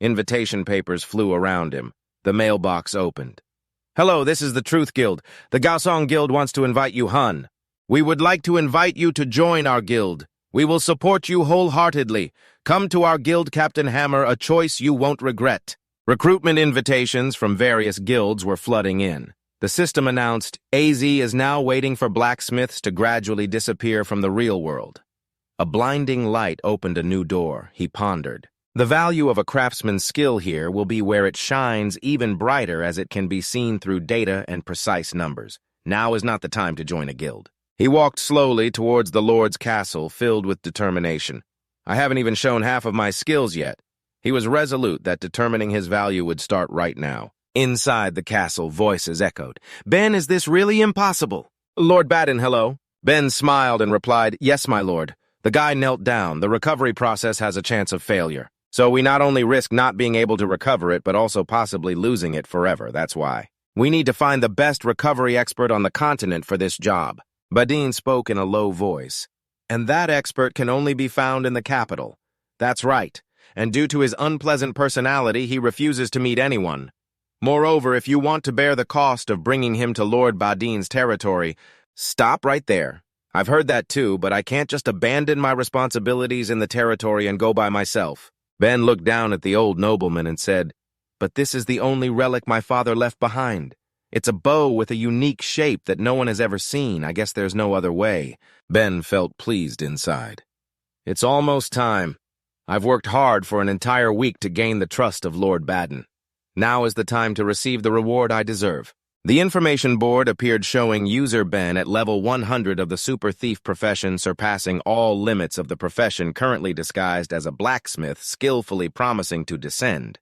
Invitation papers flew around him. The mailbox opened. Hello, this is the Truth Guild. The Gaosong Guild wants to invite you, Hun. We would like to invite you to join our guild. We will support you wholeheartedly. Come to our guild, Captain Hammer, a choice you won't regret. Recruitment invitations from various guilds were flooding in. The system announced, AZ is now waiting for blacksmiths to gradually disappear from the real world. A blinding light opened a new door, he pondered. The value of a craftsman's skill here will be where it shines even brighter as it can be seen through data and precise numbers. Now is not the time to join a guild. He walked slowly towards the Lord's castle, filled with determination. I haven't even shown half of my skills yet. He was resolute that determining his value would start right now. Inside the castle, voices echoed. Ben, is this really impossible? Lord Baden, hello. Ben smiled and replied, yes, my lord. The guy knelt down. The recovery process has a chance of failure. So we not only risk not being able to recover it, but also possibly losing it forever, that's why. We need to find the best recovery expert on the continent for this job. Badin spoke in a low voice. And that expert can only be found in the capital. That's right. And due to his unpleasant personality, he refuses to meet anyone. Moreover, if you want to bear the cost of bringing him to Lord Badin's territory, stop right there. I've heard that too, but I can't just abandon my responsibilities in the territory and go by myself. Ben looked down at the old nobleman and said, but this is the only relic my father left behind. It's a bow with a unique shape that no one has ever seen. I guess there's no other way. Ben felt pleased inside. It's almost time. I've worked hard for an entire week to gain the trust of Lord Baden. Now is the time to receive the reward I deserve. The information board appeared showing user Ben at level 100 of the super thief profession, surpassing all limits of the profession, currently disguised as a blacksmith, skillfully promising to descend.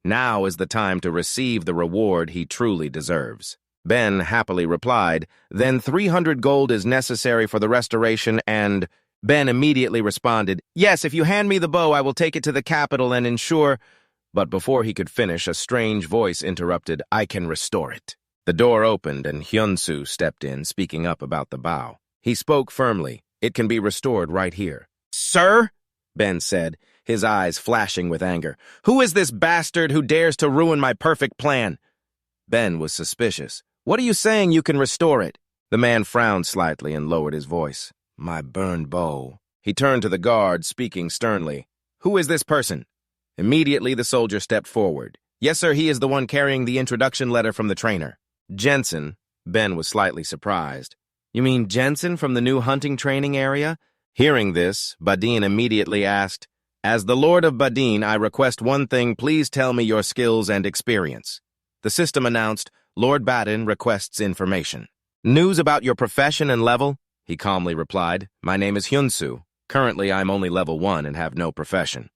Now is the time to receive the reward he truly deserves. Ben happily replied, then 300 gold is necessary for the restoration and... Ben immediately responded, yes, if you hand me the bow, I will take it to the capital and ensure... But before he could finish, a strange voice interrupted, I can restore it. The door opened and Hyunsu stepped in, speaking up about the bow. He spoke firmly, it can be restored right here. Sir? Ben said, his eyes flashing with anger. Who is this bastard who dares to ruin my perfect plan? Ben was suspicious. What are you saying you can restore it? The man frowned slightly and lowered his voice. My burned bow. He turned to the guard, speaking sternly. Who is this person? Immediately the soldier stepped forward. Yes, sir, he is the one carrying the introduction letter from the trainer. Jensen. Ben was slightly surprised. You mean Jensen from the new hunting training area? Hearing this, Badin immediately asked, as the Lord of Badin, I request one thing, please tell me your skills and experience. The system announced, Lord Badin requests information. News about your profession and level? He calmly replied, my name is Hyunsu. Currently, I'm only level 1 and have no profession.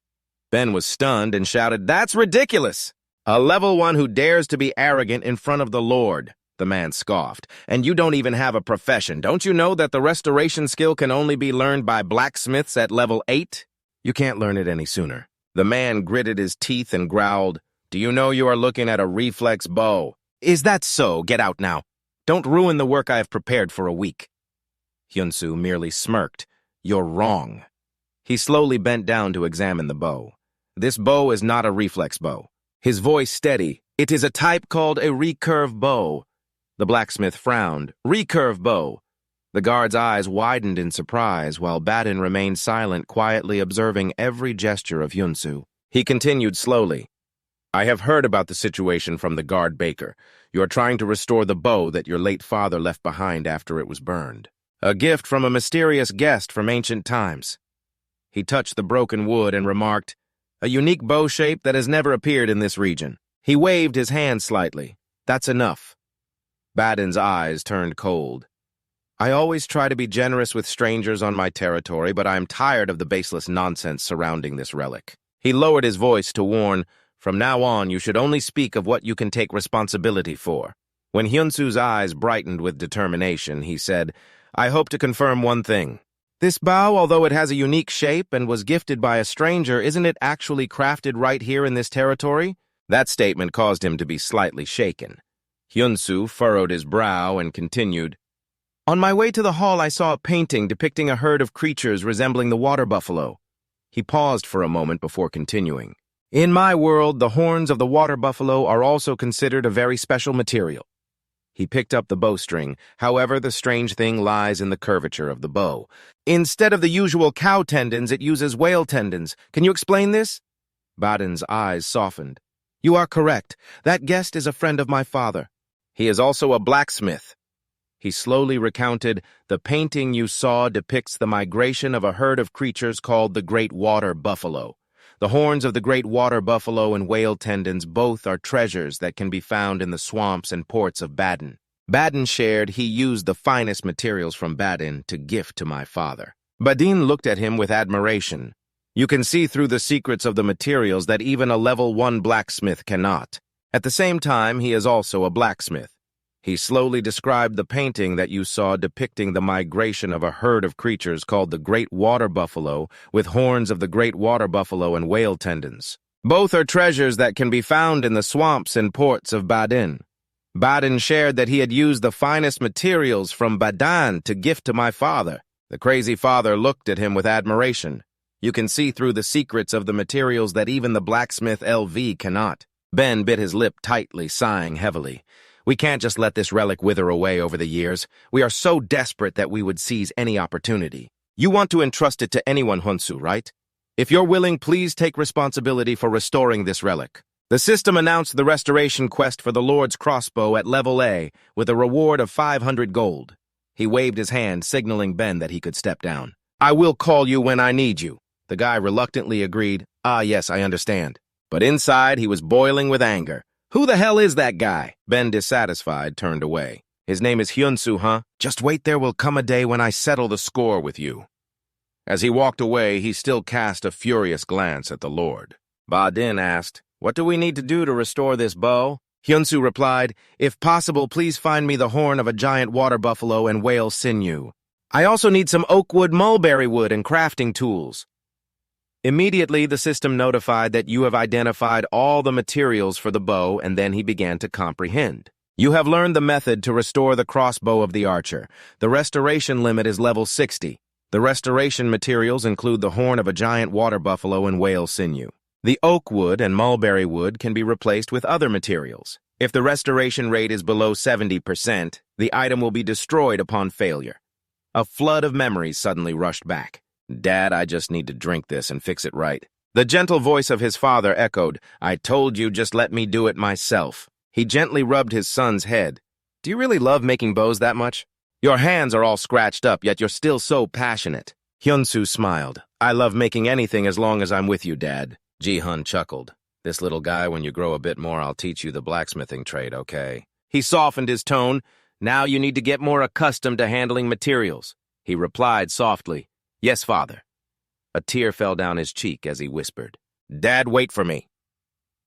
Ben was stunned and shouted, that's ridiculous! A level 1 who dares to be arrogant in front of the Lord, the man scoffed. And you don't even have a profession. Don't you know that the restoration skill can only be learned by blacksmiths at level 8? You can't learn it any sooner. The man gritted his teeth and growled, "Do you know you are looking at a reflex bow?" "Is that so? Get out now. Don't ruin the work I have prepared for a week." Hyunsu merely smirked. "You're wrong." He slowly bent down to examine the bow. "This bow is not a reflex bow." His voice steady. "It is a type called a recurve bow." The blacksmith frowned. "Recurve bow." The guard's eyes widened in surprise, while Badin remained silent, quietly observing every gesture of Hyunsu. He continued slowly. "I have heard about the situation from the guard baker. You are trying to restore the bow that your late father left behind after it was burned. A gift from a mysterious guest from ancient times." He touched the broken wood and remarked, "A unique bow shape that has never appeared in this region." He waved his hand slightly. "That's enough." Badin's eyes turned cold. "I always try to be generous with strangers on my territory, but I am tired of the baseless nonsense surrounding this relic." He lowered his voice to warn, "From now on, you should only speak of what you can take responsibility for." When Hyunsu's eyes brightened with determination, he said, "I hope to confirm one thing. This bow, although it has a unique shape and was gifted by a stranger, isn't it actually crafted right here in this territory?" That statement caused him to be slightly shaken. Hyunsu furrowed his brow and continued, "On my way to the hall, I saw a painting depicting a herd of creatures resembling the water buffalo." He paused for a moment before continuing. "In my world, the horns of the water buffalo are also considered a very special material." He picked up the bowstring. "However, the strange thing lies in the curvature of the bow. Instead of the usual cow tendons, it uses whale tendons. Can you explain this?" Badin's eyes softened. "You are correct. That guest is a friend of my father. He is also a blacksmith." He slowly recounted, "The painting you saw depicts the migration of a herd of creatures called the Great Water Buffalo. The horns of the Great Water Buffalo and whale tendons both are treasures that can be found in the swamps and ports of Badin. Badin shared he used the finest materials from Badin to gift to my father." Badin looked at him with admiration. "You can see through the secrets of the materials that even a level 1 blacksmith cannot. At the same time, he is also a blacksmith." He slowly described the painting that you saw depicting the migration of a herd of creatures called the Great Water Buffalo, with horns of the Great Water Buffalo and whale tendons. Both are treasures that can be found in the swamps and ports of Badin. Badin shared that he had used the finest materials from Badan to gift to my father. The crazy father looked at him with admiration. "You can see through the secrets of the materials that even the blacksmith LV cannot." Ben bit his lip tightly, sighing heavily. "We can't just let this relic wither away over the years. We are so desperate that we would seize any opportunity. You want to entrust it to anyone, Hyunsu, right? If you're willing, please take responsibility for restoring this relic." The system announced the restoration quest for the Lord's crossbow at level A with a reward of 500 gold. He waved his hand, signaling Ben that he could step down. "I will call you when I need you." The guy reluctantly agreed. "Ah, yes, I understand." But inside, he was boiling with anger. "Who the hell is that guy?" Ben, dissatisfied, turned away. "His name is Hyunsu, huh? Just wait, there will come a day when I settle the score with you." As he walked away, he still cast a furious glance at the Lord. Badin asked, "What do we need to do to restore this bow?" Hyunsu replied, "If possible, please find me the horn of a giant water buffalo and whale sinew. I also need some oak wood, mulberry wood, and crafting tools." Immediately, the system notified that you have identified all the materials for the bow, and then he began to comprehend. "You have learned the method to restore the crossbow of the archer. The restoration limit is level 60. The restoration materials include the horn of a giant water buffalo and whale sinew. The oak wood and mulberry wood can be replaced with other materials. If the restoration rate is below 70%, the item will be destroyed upon failure." A flood of memories suddenly rushed back. "Dad, I just need to drink this and fix it right." The gentle voice of his father echoed, "I told you, just let me do it myself." He gently rubbed his son's head. "Do you really love making bows that much? Your hands are all scratched up, yet you're still so passionate." Hyunsu smiled. "I love making anything as long as I'm with you, Dad." Ji-hun chuckled. "This little guy, when you grow a bit more, I'll teach you the blacksmithing trade, okay?" He softened his tone. "Now you need to get more accustomed to handling materials." He replied softly, "Yes, father." A tear fell down his cheek as he whispered, "Dad, wait for me."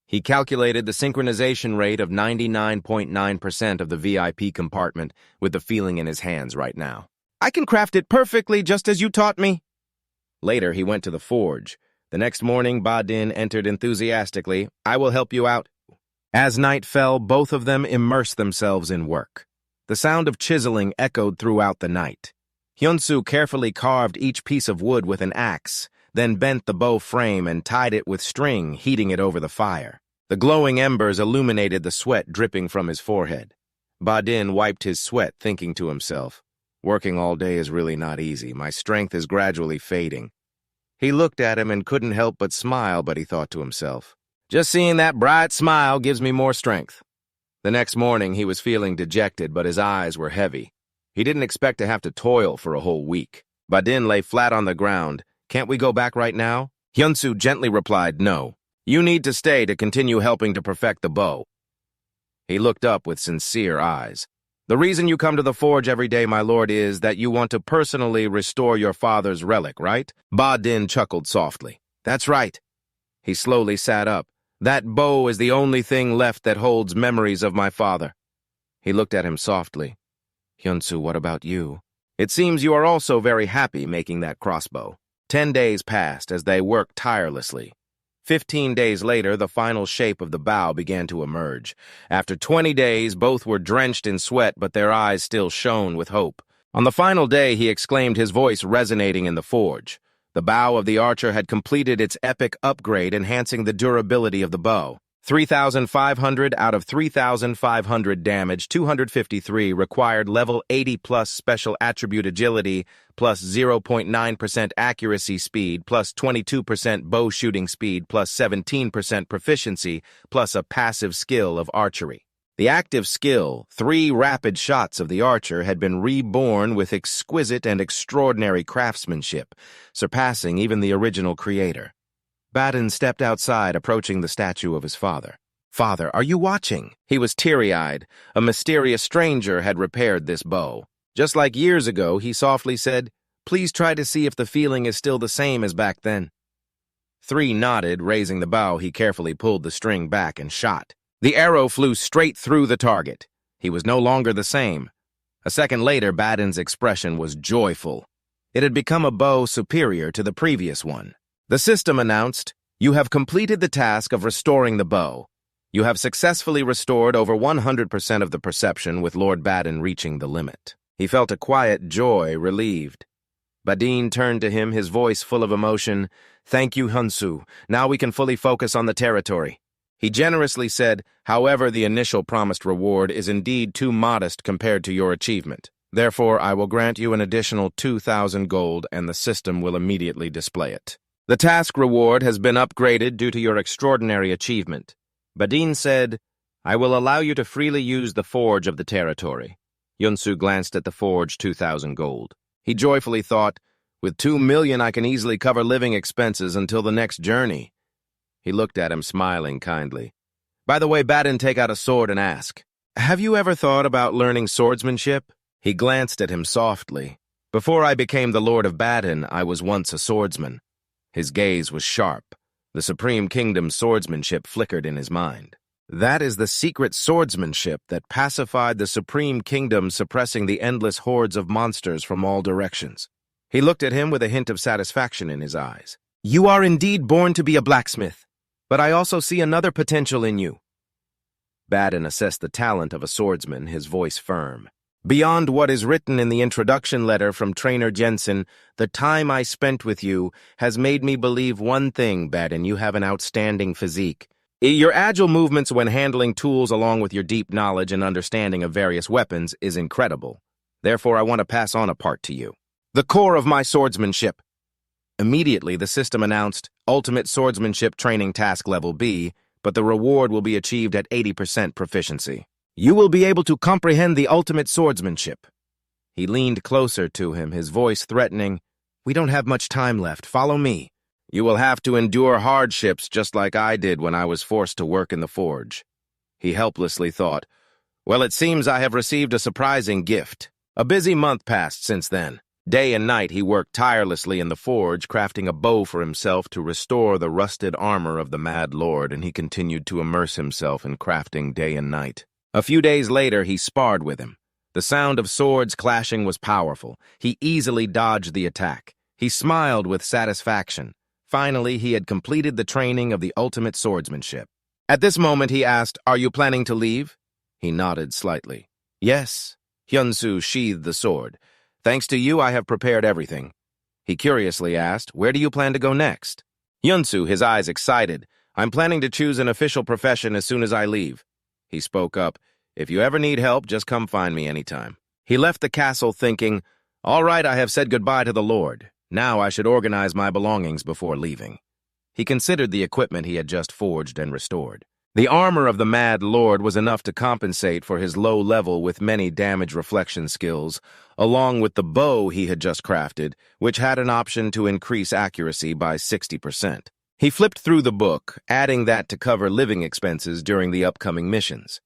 He calculated the synchronization rate of 99.9% of the VIP compartment with the feeling in his hands right now. I can craft it perfectly just as you taught me. Later, he went to the forge. The next morning, Ba-Din entered enthusiastically. I will help you out. As night fell, both of them immersed themselves in work. The sound of chiseling echoed throughout the night. Hyunsu carefully carved each piece of wood with an axe, then bent the bow frame and tied it with string, heating it over the fire. The glowing embers illuminated the sweat dripping from his forehead. Ba-Din wiped his sweat, thinking to himself, working all day is really not easy. My strength is gradually fading. He looked at him and couldn't help but smile, but he thought to himself, just seeing that bright smile gives me more strength. The next morning, he was feeling dejected, but his eyes were heavy. He didn't expect to have to toil for a whole week. Ba-Din lay flat on the ground. Can't we go back right now? Hyunsu gently replied, no. You need to stay to continue helping to perfect the bow. He looked up with sincere eyes. The reason you come to the forge every day, my lord, is that you want to personally restore your father's relic, right? Ba-Din chuckled softly. That's right. He slowly sat up. That bow is the only thing left that holds memories of my father. He looked at him softly. Hyunsu, what about you? It seems you are also very happy making that crossbow. 10 days passed as they worked tirelessly. 15 days later, the final shape of the bow began to emerge. After 20 days, both were drenched in sweat, but their eyes still shone with hope. On the final day, he exclaimed, his voice resonating in the forge. The bow of the archer had completed its epic upgrade, enhancing the durability of the bow. 3,500 out of 3,500 damage, 253 required level 80 plus special attribute agility, plus 0.9% accuracy speed, plus 22% bow shooting speed, plus 17% proficiency, plus a passive skill of archery. The active skill, 3 rapid shots of the archer, had been reborn with exquisite and extraordinary craftsmanship, surpassing even the original creator. Ba-Din stepped outside, approaching the statue of his father. Father, are you watching? He was teary-eyed. A mysterious stranger had repaired this bow. Just like years ago, he softly said, please try to see if the feeling is still the same as back then. 3 nodded. Raising the bow, he carefully pulled the string back and shot. The arrow flew straight through the target. He was no longer the same. A second later, Ba-Din's expression was joyful. It had become a bow superior to the previous one. The system announced, you have completed the task of restoring the bow. You have successfully restored over 100% of the perception, with Lord Ba-Din reaching the limit. He felt a quiet joy, relieved. Ba-Din turned to him, his voice full of emotion. Thank you, Hyunsu. Now we can fully focus on the territory. He generously said, however, the initial promised reward is indeed too modest compared to your achievement. Therefore, I will grant you an additional 2,000 gold, and the system will immediately display it. The task reward has been upgraded due to your extraordinary achievement. Ba-Din said, I will allow you to freely use the forge of the territory. Hyunsu glanced at the forge, 2,000 gold. He joyfully thought, with 2 million I can easily cover living expenses until the next journey. He looked at him, smiling kindly. By the way, Ba-Din, take out a sword and ask, have you ever thought about learning swordsmanship? He glanced at him softly. Before I became the Lord of Ba-Din, I was once a swordsman. His gaze was sharp. The Supreme Kingdom's swordsmanship flickered in his mind. That is the secret swordsmanship that pacified the Supreme Kingdom, suppressing the endless hordes of monsters from all directions. He looked at him with a hint of satisfaction in his eyes. You are indeed born to be a blacksmith, but I also see another potential in you. Ba-Din assessed the talent of a swordsman, his voice firm. Beyond what is written in the introduction letter from Trainer Jensen, the time I spent with you has made me believe one thing, Ba-Din, you have an outstanding physique. Your agile movements when handling tools, along with your deep knowledge and understanding of various weapons, is incredible. Therefore, I want to pass on a part to you. The core of my swordsmanship. Immediately, the system announced Ultimate Swordsmanship Training Task Level B, but the reward will be achieved at 80% proficiency. You will be able to comprehend the ultimate swordsmanship. He leaned closer to him, his voice threatening. We don't have much time left. Follow me. You will have to endure hardships just like I did when I was forced to work in the forge. He helplessly thought, well, it seems I have received a surprising gift. A busy month passed since then. Day and night he worked tirelessly in the forge, crafting a bow for himself to restore the rusted armor of the Mad Lord, and he continued to immerse himself in crafting day and night. A few days later, he sparred with him. The sound of swords clashing was powerful. He easily dodged the attack. He smiled with satisfaction. Finally, he had completed the training of the ultimate swordsmanship. At this moment, he asked, "Are you planning to leave?" He nodded slightly. "Yes." Hyunsu sheathed the sword. "Thanks to you, I have prepared everything." He curiously asked, "Where do you plan to go next?" Hyunsu, his eyes excited, "I'm planning to choose an official profession as soon as I leave." He spoke up, "If you ever need help, just come find me anytime." He left the castle thinking, "All right, I have said goodbye to the Lord. Now I should organize my belongings before leaving." He considered the equipment he had just forged and restored. The armor of the Mad Lord was enough to compensate for his low level with many damage reflection skills, along with the bow he had just crafted, which had an option to increase accuracy by 60%. He flipped through the book, adding that to cover living expenses during the upcoming missions.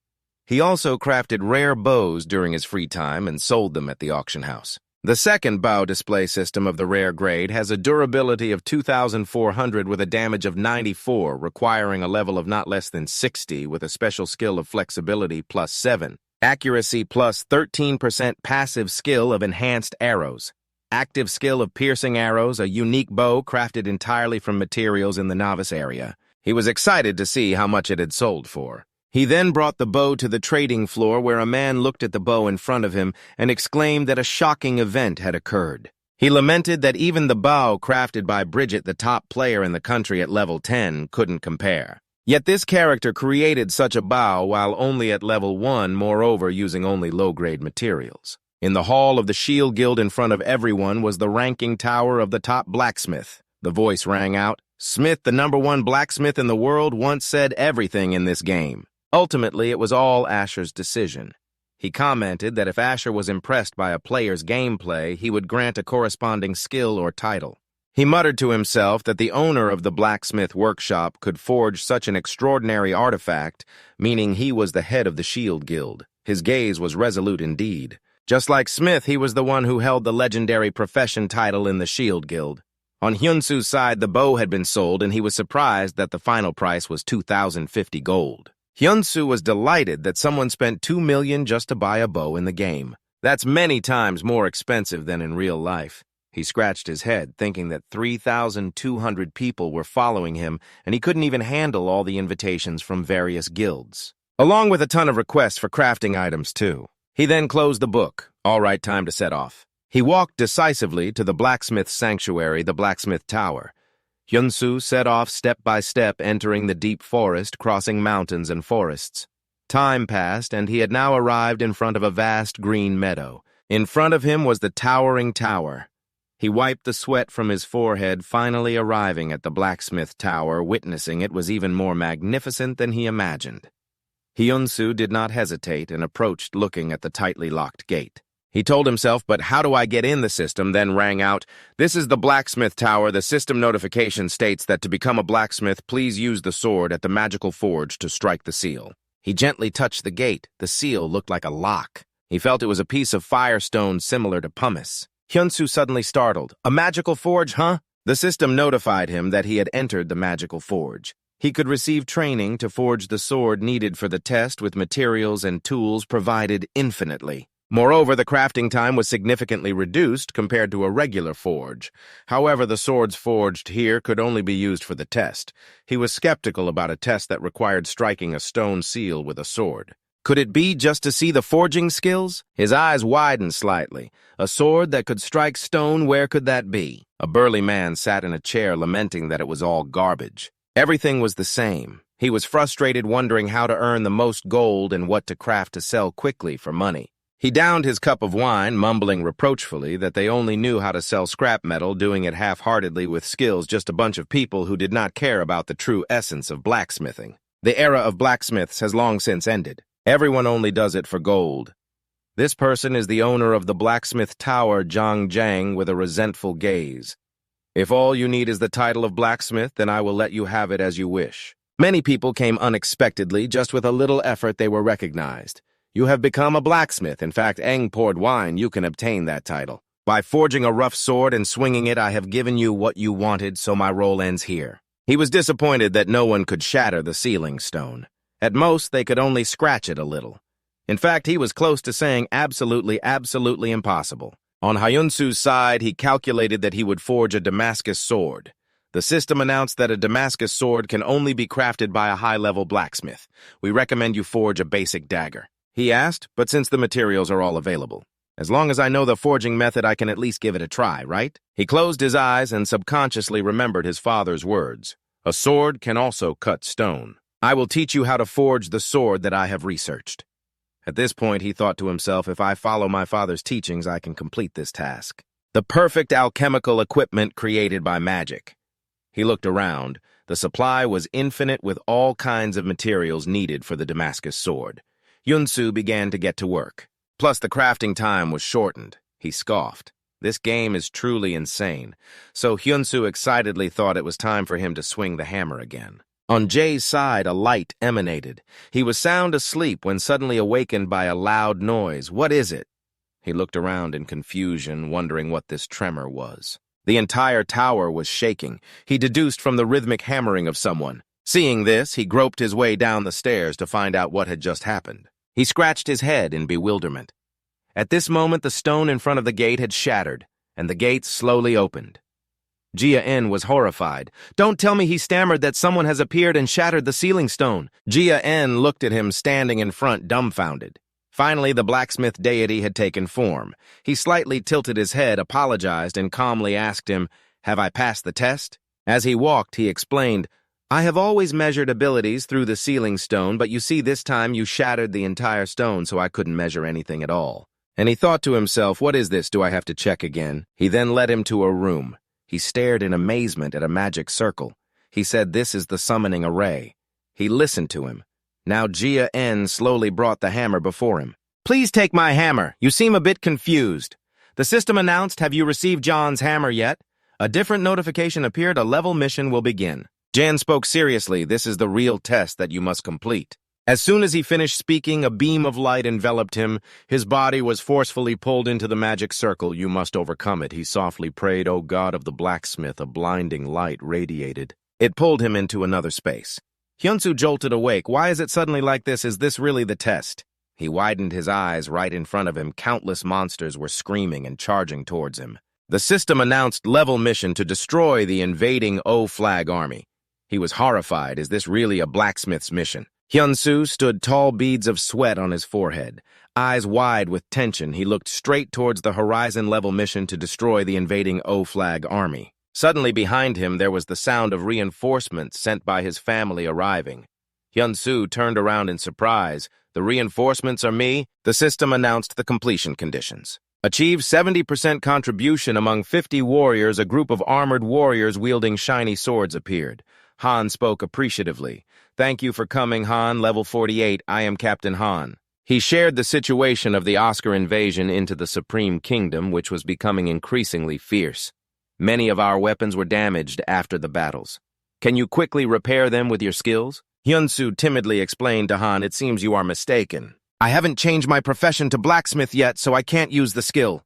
He also crafted rare bows during his free time and sold them at the auction house. The second bow display system of the rare grade has a durability of 2,400 with a damage of 94, requiring a level of not less than 60 with a special skill of flexibility plus 7, accuracy plus 13% passive skill of enhanced arrows, active skill of piercing arrows, a unique bow crafted entirely from materials in the novice area. He was excited to see how much it had sold for. He then brought the bow to the trading floor where a man looked at the bow in front of him and exclaimed that a shocking event had occurred. He lamented that even the bow crafted by Bridget, the top player in the country at level 10, couldn't compare. Yet this character created such a bow while only at level 1, moreover using only low-grade materials. In the hall of the Shield Guild in front of everyone was the ranking tower of the top blacksmith. The voice rang out, "Smith, the #1 blacksmith in the world, once said everything in this game." Ultimately, it was all Asher's decision. He commented that if Asher was impressed by a player's gameplay, he would grant a corresponding skill or title. He muttered to himself that the owner of the blacksmith workshop could forge such an extraordinary artifact, meaning he was the head of the Shield Guild. His gaze was resolute indeed. Just like Smith, he was the one who held the legendary profession title in the Shield Guild. On Hyunsu's side, the bow had been sold, and he was surprised that the final price was 2,050 gold. Hyunsu was delighted that someone spent 2 million just to buy a bow in the game. That's many times more expensive than in real life. He scratched his head, thinking that 3,200 people were following him, and he couldn't even handle all the invitations from various guilds. Along with a ton of requests for crafting items, too. He then closed the book. All right, time to set off. He walked decisively to the blacksmith's sanctuary, the Blacksmith Tower. Hyunsu set off step by step, entering the deep forest, crossing mountains and forests. Time passed, and he had now arrived in front of a vast green meadow. In front of him was the towering tower. He wiped the sweat from his forehead, finally arriving at the Blacksmith Tower. Witnessing it was even more magnificent than he imagined. Hyunsu did not hesitate and approached, looking at the tightly locked gate. He told himself, "But how do I get in the system?" Then rang out, "This is the Blacksmith Tower. The system notification states that to become a blacksmith, please use the sword at the magical forge to strike the seal." He gently touched the gate. The seal looked like a lock. He felt it was a piece of firestone similar to pumice. Hyunsu suddenly startled. "A magical forge, huh?" The system notified him that he had entered the magical forge. He could receive training to forge the sword needed for the test with materials and tools provided infinitely. Moreover, the crafting time was significantly reduced compared to a regular forge. However, the swords forged here could only be used for the test. He was skeptical about a test that required striking a stone seal with a sword. Could it be just to see the forging skills? His eyes widened slightly. A sword that could strike stone, where could that be? A burly man sat in a chair, lamenting that it was all garbage. Everything was the same. He was frustrated, wondering how to earn the most gold and what to craft to sell quickly for money. He downed his cup of wine, mumbling reproachfully that they only knew how to sell scrap metal, doing it half-heartedly with skills, just a bunch of people who did not care about the true essence of blacksmithing. The era of blacksmiths has long since ended. Everyone only does it for gold. This person is the owner of the Blacksmith Tower, Zhang Jiang, with a resentful gaze. "If all you need is the title of blacksmith, then I will let you have it as you wish." Many people came unexpectedly. Just with a little effort they were recognized. "You have become a blacksmith. In fact, Eng poured wine. You can obtain that title." By forging a rough sword and swinging it, I have given you what you wanted, so my role ends here. He was disappointed that no one could shatter the sealing stone. At most, they could only scratch it a little. In fact, he was close to saying absolutely, absolutely impossible. On Hyunsu's side, he calculated that he would forge a Damascus sword. The system announced that a Damascus sword can only be crafted by a high-level blacksmith. We recommend you forge a basic dagger. He asked, but since the materials are all available. As long as I know the forging method, I can at least give it a try, right? He closed his eyes and subconsciously remembered his father's words. A sword can also cut stone. I will teach you how to forge the sword that I have researched. At this point, he thought to himself, if I follow my father's teachings, I can complete this task. The perfect alchemical equipment created by magic. He looked around. The supply was infinite with all kinds of materials needed for the Damascus sword. Hyunsu began to get to work. Plus, the crafting time was shortened. He scoffed. This game is truly insane. So Hyunsu excitedly thought it was time for him to swing the hammer again. On Jay's side, a light emanated. He was sound asleep when suddenly awakened by a loud noise. What is it? He looked around in confusion, wondering what this tremor was. The entire tower was shaking. He deduced from the rhythmic hammering of someone. Seeing this, he groped his way down the stairs to find out what had just happened. He scratched his head in bewilderment. At this moment, the stone in front of the gate had shattered, and the gate slowly opened. Jia-en was horrified. Don't tell me, he stammered, that someone has appeared and shattered the sealing stone. Jia-en looked at him standing in front, dumbfounded. Finally, the blacksmith deity had taken form. He slightly tilted his head, apologized, and calmly asked him, "Have I passed the test?" As he walked, he explained, "I have always measured abilities through the sealing stone, but you see, this time you shattered the entire stone, so I couldn't measure anything at all." And he thought to himself, what is this? Do I have to check again? He then led him to a room. He stared in amazement at a magic circle. He said, "This is the summoning array." He listened to him. Now Jia-en slowly brought the hammer before him. "Please take my hammer. You seem a bit confused." The system announced, "Have you received John's hammer yet?" A different notification appeared. A level mission will begin. Jan spoke seriously. "This is the real test that you must complete." As soon as he finished speaking, a beam of light enveloped him. His body was forcefully pulled into the magic circle. "You must overcome it," he softly prayed. "O God of the blacksmith," a blinding light radiated. It pulled him into another space. Hyunsu jolted awake. Why is it suddenly like this? Is this really the test? He widened his eyes. Right in front of him, countless monsters were screaming and charging towards him. The system announced level mission to destroy the invading O-Flag army. He was horrified. Is this really a blacksmith's mission? Hyunsu stood, tall beads of sweat on his forehead. Eyes wide with tension, he looked straight towards the horizon-level mission to destroy the invading O-Flag army. Suddenly behind him, there was the sound of reinforcements sent by his family arriving. Hyunsu turned around in surprise. "The reinforcements are me?" The system announced the completion conditions. Achieve 70% contribution among 50 warriors. A group of armored warriors wielding shiny swords appeared. Han spoke appreciatively. "Thank you for coming, Han. Level 48, I am Captain Han." He shared the situation of the Oscar invasion into the Supreme Kingdom, which was becoming increasingly fierce. Many of our weapons were damaged after the battles. Can you quickly repair them with your skills? Hyunsu timidly explained to Han, "It seems you are mistaken. I haven't changed my profession to blacksmith yet, so I can't use the skill."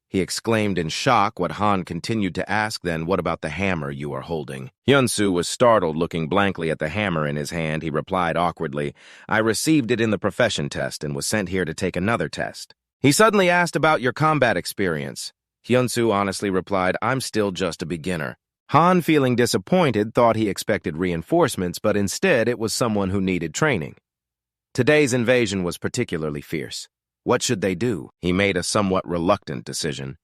He exclaimed in shock. What Han continued to ask then, "What about the hammer you are holding?" Hyunsu was startled, looking blankly at the hammer in his hand. He replied awkwardly, "I received it in the profession test and was sent here to take another test." He suddenly asked about your combat experience. Hyunsu honestly replied, "I'm still just a beginner." Han, feeling disappointed, thought he expected reinforcements, but instead it was someone who needed training. Today's invasion was particularly fierce. What should they do? He made a somewhat reluctant decision.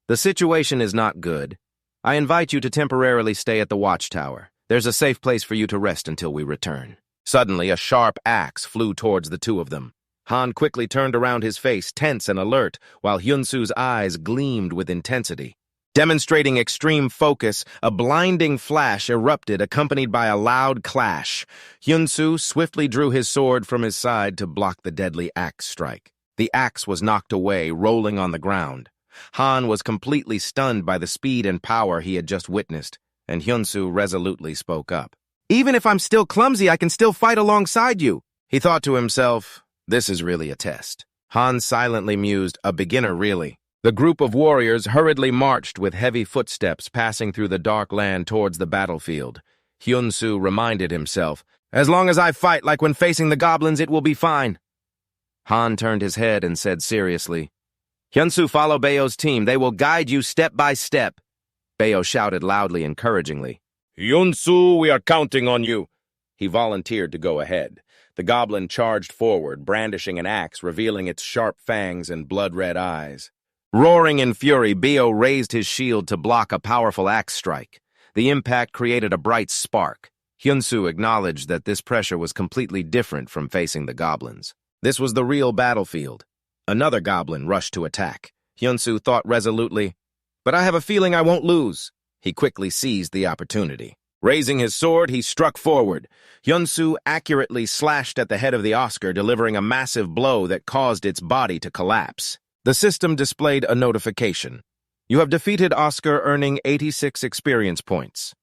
"The situation is not good. I invite you to temporarily stay at the watchtower. There's a safe place for you to rest until we return." Suddenly, a sharp axe flew towards the two of them. Han quickly turned around, his face tense and alert, while Hyunsu's eyes gleamed with intensity. Demonstrating extreme focus, a blinding flash erupted, accompanied by a loud clash. Hyunsu swiftly drew his sword from his side to block the deadly axe strike. The axe was knocked away, rolling on the ground. Han was completely stunned by the speed and power he had just witnessed, and Hyunsu resolutely spoke up. "Even if I'm still clumsy, I can still fight alongside you." He thought to himself, this is really a test. Han silently mused, "A beginner, really." The group of warriors hurriedly marched with heavy footsteps passing through the dark land towards the battlefield. Hyun-soo reminded himself, "As long as I fight like when facing the goblins, it will be fine." Han turned his head and said seriously, "Hyun-soo, follow Bayo's team. They will guide you step by step." Bayo shouted loudly, encouragingly. "Hyun-soo, we are counting on you." He volunteered to go ahead. The goblin charged forward, brandishing an axe, revealing its sharp fangs and blood-red eyes. Roaring in fury, Bayo raised his shield to block a powerful axe strike. The impact created a bright spark. Hyun-soo acknowledged that this pressure was completely different from facing the goblins. This was the real battlefield. Another goblin rushed to attack. Hyun-soo thought resolutely, "But I have a feeling I won't lose." He quickly seized the opportunity. Raising his sword, he struck forward. Hyun-soo accurately slashed at the head of the Oscar, delivering a massive blow that caused its body to collapse. The system displayed a notification. "You have defeated Oscar, earning 86 experience points."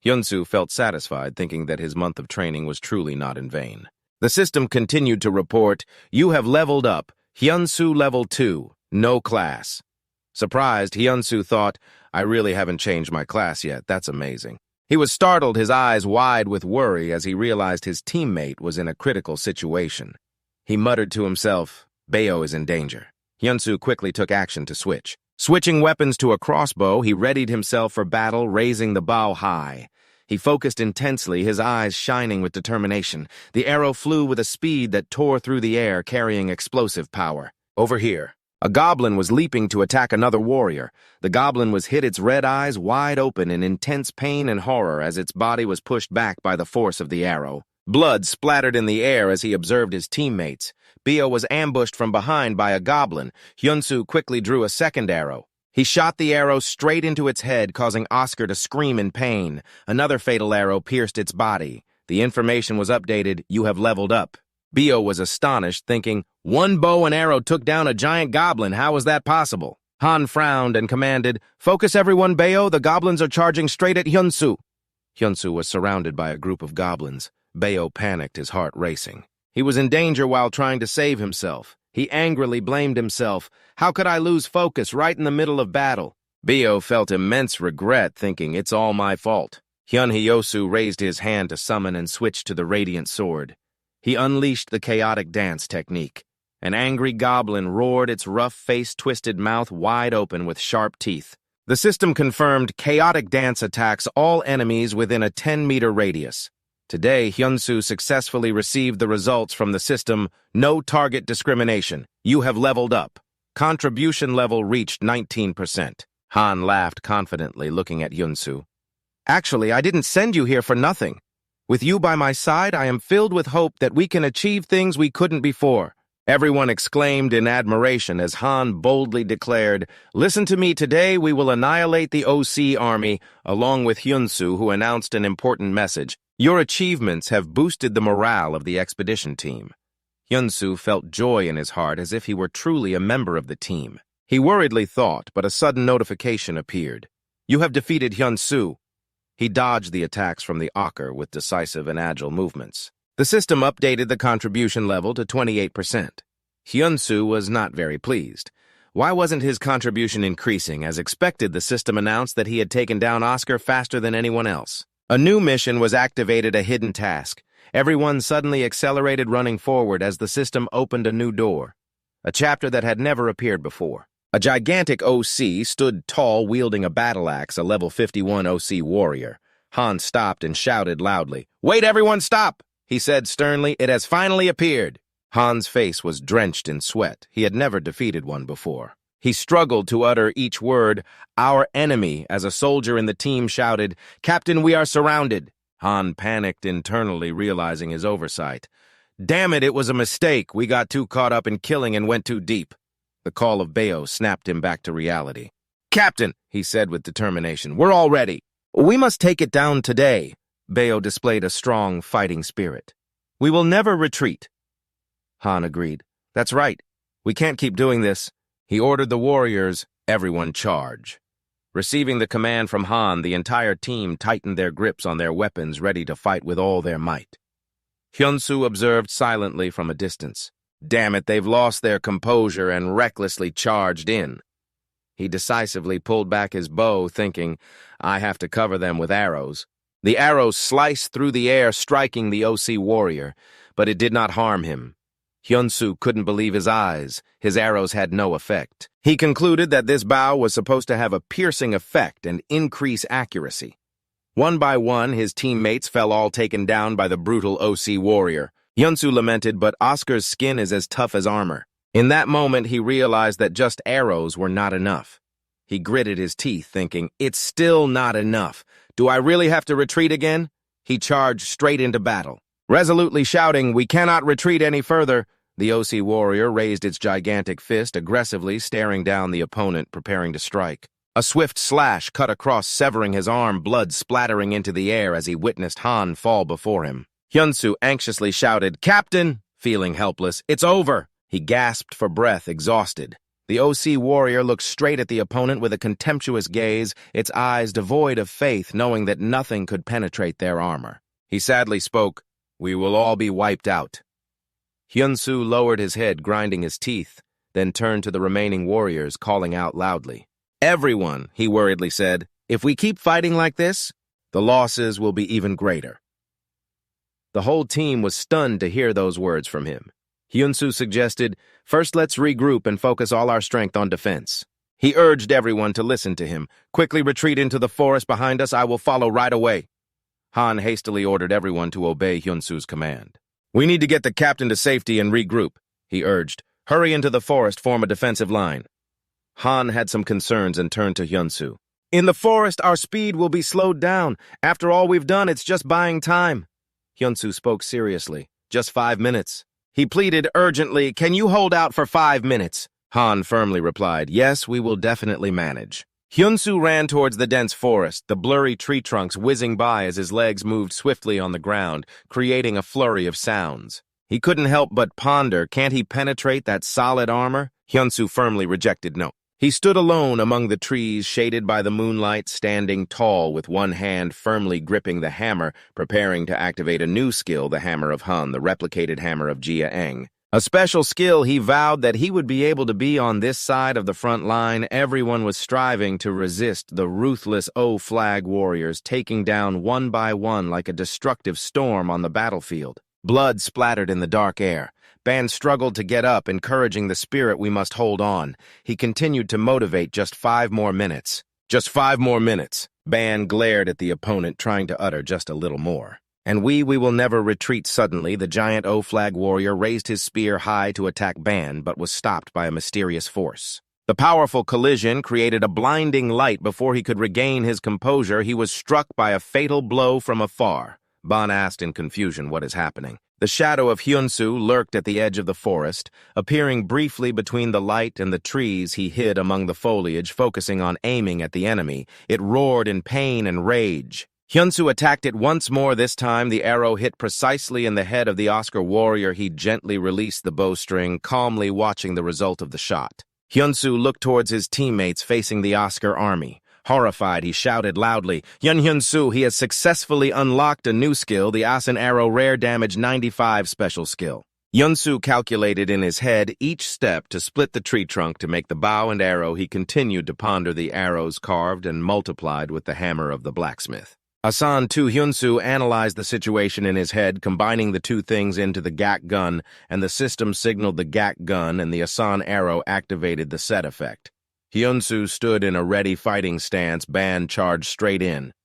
Hyun-soo felt satisfied, thinking that his month of training was truly not in vain. The system continued to report, "You have leveled up. Hyun-soo level 2. No class." Surprised, Hyun-soo thought, "I really haven't changed my class yet. That's amazing." He was startled, his eyes wide with worry as he realized his teammate was in a critical situation. He muttered to himself, "Bayo is in danger." Hyun-soo quickly took action to switch. Switching weapons to a crossbow, he readied himself for battle, raising the bow high. He focused intensely, his eyes shining with determination. The arrow flew with a speed that tore through the air, carrying explosive power. Over here, a goblin was leaping to attack another warrior. The goblin was hit, its red eyes wide open in intense pain and horror as its body was pushed back by the force of the arrow. Blood splattered in the air as he observed his teammates. Bayo was ambushed from behind by a goblin. Hyun-soo quickly drew a second arrow. He shot the arrow straight into its head, causing Oscar to scream in pain. Another fatal arrow pierced its body. The information was updated, "You have leveled up." Bayo was astonished, thinking, "One bow and arrow took down a giant goblin. How was that possible?" Han frowned and commanded, "Focus everyone, Bayo. The goblins are charging straight at Hyun-soo." Hyun-soo was surrounded by a group of goblins. Bayo panicked, his heart racing. He was in danger while trying to save himself. He angrily blamed himself. "How could I lose focus right in the middle of battle?" Bayo felt immense regret, thinking, "It's all my fault." Hyun-hyosu raised his hand to summon and switched to the radiant sword. He unleashed the chaotic dance technique. An angry goblin roared, its rough-faced, twisted mouth wide open with sharp teeth. The system confirmed chaotic dance attacks all enemies within a 10-meter radius. Today, Hyun-soo successfully received the results from the system, "No target discrimination. You have leveled up." Contribution level reached 19%. Han laughed confidently, looking at Hyun-soo. "Actually, I didn't send you here for nothing. With you by my side, I am filled with hope that we can achieve things we couldn't before." Everyone exclaimed in admiration as Han boldly declared, "Listen to me, today we will annihilate the OC army," along with Hyun-soo, who announced an important message. "Your achievements have boosted the morale of the expedition team." Hyun-soo felt joy in his heart as if he were truly a member of the team. He worriedly thought, but a sudden notification appeared. "You have defeated Hyun-soo." He dodged the attacks from the Ocker with decisive and agile movements. The system updated the contribution level to 28%. Hyun-soo was not very pleased. Why wasn't his contribution increasing? As expected, the system announced that he had taken down Oscar faster than anyone else. A new mission was activated, a hidden task. Everyone suddenly accelerated, running forward as the system opened a new door. A chapter that had never appeared before. A gigantic OC stood tall, wielding a battle axe, a level 51 OC warrior. Han stopped and shouted loudly, "Wait, everyone, stop!" He said sternly, "It has finally appeared." Han's face was drenched in sweat. He had never defeated one before. He struggled to utter each word, "Our enemy," as a soldier in the team shouted, "Captain, we are surrounded." Han panicked internally, realizing his oversight. "Damn it was a mistake. We got too caught up in killing and went too deep." The call of Bayo snapped him back to reality. "Captain," he said with determination, "we're all ready. We must take it down today." Bayo displayed a strong fighting spirit. "We will never retreat." Han agreed. "That's right. We can't keep doing this." He ordered the warriors, "Everyone charge." Receiving the command from Han, the entire team tightened their grips on their weapons, ready to fight with all their might. Hyun-soo observed silently from a distance. Damn it, they've lost their composure and recklessly charged in. He decisively pulled back his bow, thinking, I have to cover them with arrows. The arrows sliced through the air, striking the OC warrior, but it did not harm him. Hyunsu couldn't believe his eyes. His arrows had no effect. He concluded that this bow was supposed to have a piercing effect and increase accuracy. One by one, his teammates fell, all taken down by the brutal OC warrior. Hyunsu lamented, but Oscar's skin is as tough as armor. In that moment, he realized that just arrows were not enough. He gritted his teeth, thinking, it's still not enough. Do I really have to retreat again? He charged straight into battle. Resolutely shouting, we cannot retreat any further, the OC warrior raised its gigantic fist, aggressively staring down the opponent, preparing to strike. A swift slash cut across, severing his arm, blood splattering into the air as he witnessed Han fall before him. Hyunsu anxiously shouted, Captain! Feeling helpless, it's over! He gasped for breath, exhausted. The OC warrior looked straight at the opponent with a contemptuous gaze, its eyes devoid of faith, knowing that nothing could penetrate their armor. He sadly spoke, we will all be wiped out. Hyunsu lowered his head, grinding his teeth, then turned to the remaining warriors, calling out loudly. Everyone, he worriedly said, if we keep fighting like this, the losses will be even greater. The whole team was stunned to hear those words from him. Hyunsu suggested, first let's regroup and focus all our strength on defense. He urged everyone to listen to him. Quickly retreat into the forest behind us, I will follow right away. Han hastily ordered everyone to obey Hyunsu's command. We need to get the captain to safety and regroup, he urged. Hurry into the forest, form a defensive line. Han had some concerns and turned to Hyunsu. In the forest, our speed will be slowed down. After all we've done, it's just buying time. Hyunsu spoke seriously. Just 5 minutes. He pleaded urgently, can you hold out for 5 minutes? Han firmly replied, yes, we will definitely manage. Hyunsu ran towards the dense forest, the blurry tree trunks whizzing by as his legs moved swiftly on the ground, creating a flurry of sounds. He couldn't help but ponder, can't he penetrate that solid armor? Hyunsu firmly rejected no. He stood alone among the trees, shaded by the moonlight, standing tall with one hand firmly gripping the hammer, preparing to activate a new skill, the Hammer of Hun, the replicated hammer of Jia Eng. A special skill he vowed that he would be able to be on this side of the front line. Everyone was striving to resist the ruthless O-flag warriors, taking down one by one like a destructive storm on the battlefield. Blood splattered in the dark air. Ban struggled to get up, encouraging the spirit we must hold on. He continued to motivate, just 5 more minutes. Just 5 more minutes. Ban glared at the opponent, trying to utter just a little more. And we will never retreat. Suddenly, the giant O-flag warrior raised his spear high to attack Ban, but was stopped by a mysterious force. The powerful collision created a blinding light. Before he could regain his composure, he was struck by a fatal blow from afar. Ban asked in confusion, what is happening? The shadow of Hyunsu lurked at the edge of the forest. Appearing briefly between the light and the trees, he hid among the foliage, focusing on aiming at the enemy. It roared in pain and rage. Hyunsu attacked it once more. This time, the arrow hit precisely in the head of the Oscar warrior. He gently released the bowstring, calmly watching the result of the shot. Hyunsu looked towards his teammates facing the Oscar army. Horrified, he shouted loudly, Hyunsu, he has successfully unlocked a new skill, the Asan Arrow Rare Damage 95 special skill. Hyunsu calculated in his head each step to split the tree trunk to make the bow and arrow. He continued to ponder the arrows carved and multiplied with the hammer of the blacksmith. Asan too. Hyunsu analyzed the situation in his head, combining the two things into the GAC gun, and the system signaled the GAC gun, and the Asan arrow activated the set effect. Hyunsu stood in a ready fighting stance. Ban charged straight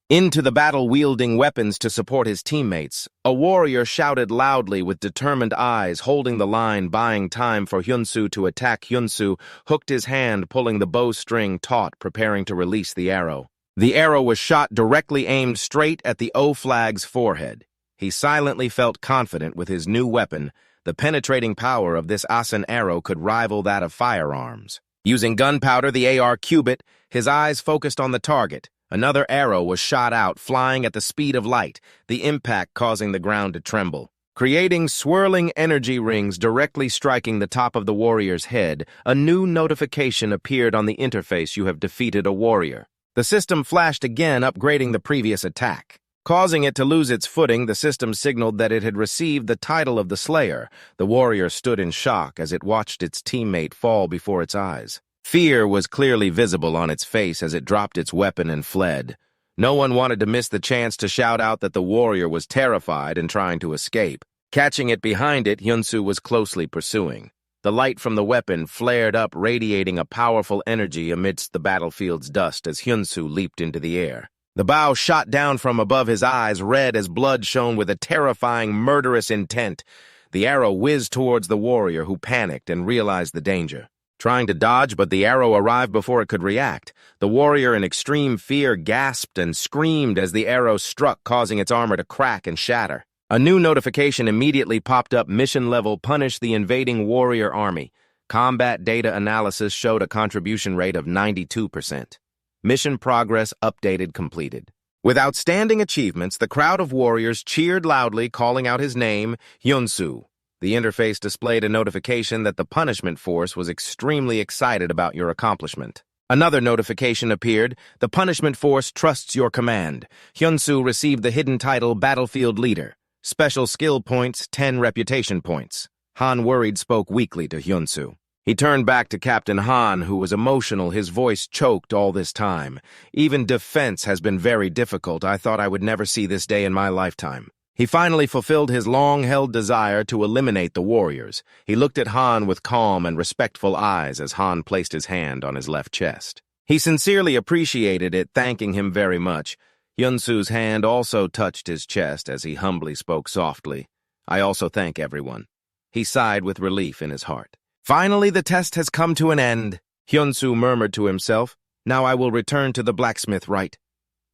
into the battle, wielding weapons to support his teammates. A warrior shouted loudly with determined eyes, holding the line, buying time for Hyunsu to attack. Hyunsu hooked his hand, pulling the bowstring taut, preparing to release the arrow. The arrow was shot directly, aimed straight at the O-flag's forehead. He silently felt confident with his new weapon. The penetrating power of this Asan arrow could rival that of firearms. Using gunpowder, the AR cubit, his eyes focused on the target. Another arrow was shot out, flying at the speed of light, the impact causing the ground to tremble. Creating swirling energy rings directly striking the top of the warrior's head, a new notification appeared on the interface. You have defeated a warrior. The system flashed again, upgrading the previous attack. Causing it to lose its footing, the system signaled that it had received the title of the Slayer. The warrior stood in shock as it watched its teammate fall before its eyes. Fear was clearly visible on its face as it dropped its weapon and fled. No one wanted to miss the chance to shout out that the warrior was terrified and trying to escape. Catching it behind it, Hyunsu was closely pursuing. The light from the weapon flared up, radiating a powerful energy amidst the battlefield's dust as Hyunsu leaped into the air. The bow shot down from above his eyes, red as blood shone with a terrifying, murderous intent. The arrow whizzed towards the warrior, who panicked and realized the danger. Trying to dodge, but the arrow arrived before it could react. The warrior, in extreme fear, gasped and screamed as the arrow struck, causing its armor to crack and shatter. A new notification immediately popped up: mission level, punish the invading warrior army. Combat data analysis showed a contribution rate of 92%. Mission progress updated completed. With outstanding achievements, the crowd of warriors cheered loudly, calling out his name, Hyunsu. The interface displayed a notification that the punishment force was extremely excited about your accomplishment. Another notification appeared: the punishment force trusts your command. Hyunsu received the hidden title Battlefield Leader. Special skill points, 10 reputation points. Han, worried, spoke weakly to Hyunsu. He turned back to Captain Han, who was emotional, his voice choked all this time. Even defense has been very difficult. I thought I would never see this day in my lifetime. He finally fulfilled his long-held desire to eliminate the warriors. He looked at Han with calm and respectful eyes as Han placed his hand on his left chest. He sincerely appreciated it, thanking him very much. Hyunsu's hand also touched his chest as he humbly spoke softly. I also thank everyone. He sighed with relief in his heart. Finally, the test has come to an end, Hyunsu murmured to himself. Now I will return to the blacksmith, right?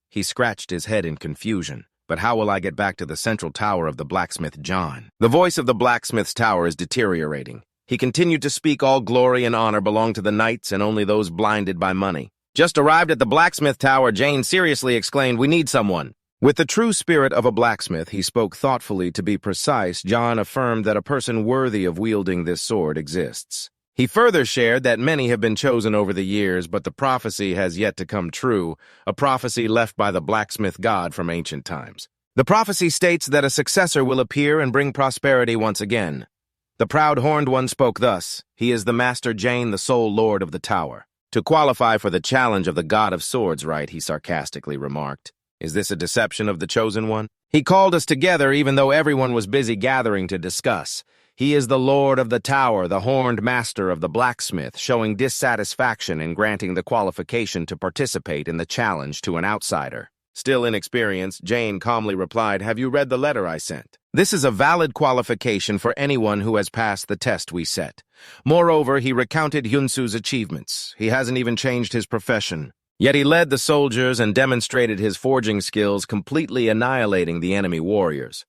He scratched his head in confusion. But how will I get back to the central tower of the blacksmith John? The voice of the blacksmith's tower is deteriorating. He continued to speak. All glory and honor belong to the knights and only those blinded by money. Just arrived at the blacksmith tower, Jane seriously exclaimed, we need someone. With the true spirit of a blacksmith, he spoke thoughtfully. To be precise, John affirmed that a person worthy of wielding this sword exists. He further shared that many have been chosen over the years, but the prophecy has yet to come true, a prophecy left by the blacksmith god from ancient times. The prophecy states that a successor will appear and bring prosperity once again. The proud horned one spoke thus: he is the Master Jane, the sole lord of the tower. To qualify for the challenge of the god of swords, right? He sarcastically remarked. Is this a deception of the chosen one? He called us together even though everyone was busy gathering to discuss. He is the lord of the tower, the horned master of the blacksmith, showing dissatisfaction in granting the qualification to participate in the challenge to an outsider. Still inexperienced, Jane calmly replied, have you read the letter I sent? This is a valid qualification for anyone who has passed the test we set. Moreover, he recounted Hyunsu's achievements. He hasn't even changed his profession. Yet he led the soldiers and demonstrated his forging skills, completely annihilating the enemy warriors.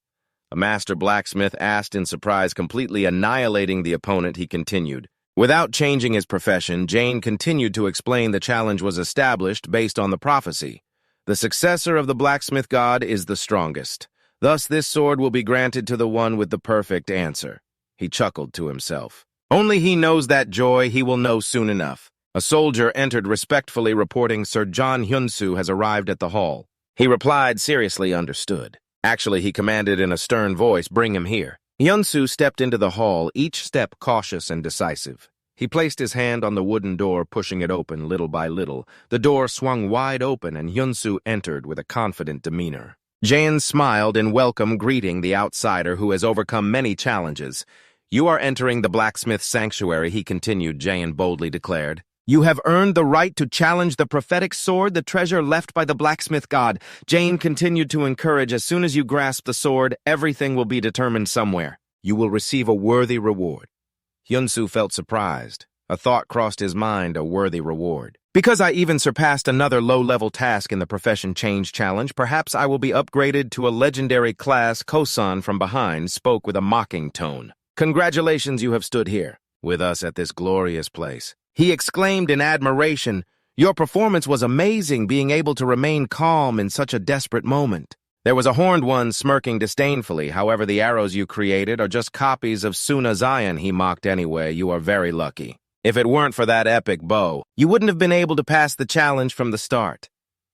A master blacksmith asked in surprise, completely annihilating the opponent. He continued. Without changing his profession, Jane continued to explain the challenge was established based on the prophecy. The successor of the blacksmith god is the strongest. Thus, this sword will be granted to the one with the perfect answer. He chuckled to himself. Only he knows that joy. He will know soon enough. A soldier entered respectfully, reporting Sir John Hyunsu has arrived at the hall. He replied, seriously understood. Actually, he commanded in a stern voice, bring him here. Hyunsu stepped into the hall, each step cautious and decisive. He placed his hand on the wooden door, pushing it open little by little. The door swung wide open, and Hyunsu entered with a confident demeanor. Jain smiled in welcome, greeting the outsider who has overcome many challenges. You are entering the blacksmith's sanctuary, he continued, Jain boldly declared. You have earned the right to challenge the prophetic sword, the treasure left by the blacksmith god. Jane continued to encourage, as soon as you grasp the sword, everything will be determined somewhere. You will receive a worthy reward. Hyunsu felt surprised. A thought crossed his mind, a worthy reward. Because I even surpassed another low-level task in the Profession Change Challenge, perhaps I will be upgraded to a legendary class. Kosan from behind spoke with a mocking tone. Congratulations, you have stood here with us at this glorious place. He exclaimed in admiration, your performance was amazing, being able to remain calm in such a desperate moment. There was a horned one smirking disdainfully. However, the arrows you created are just copies of Suna Zion, he mocked anyway. You are very lucky. If it weren't for that epic bow, you wouldn't have been able to pass the challenge from the start.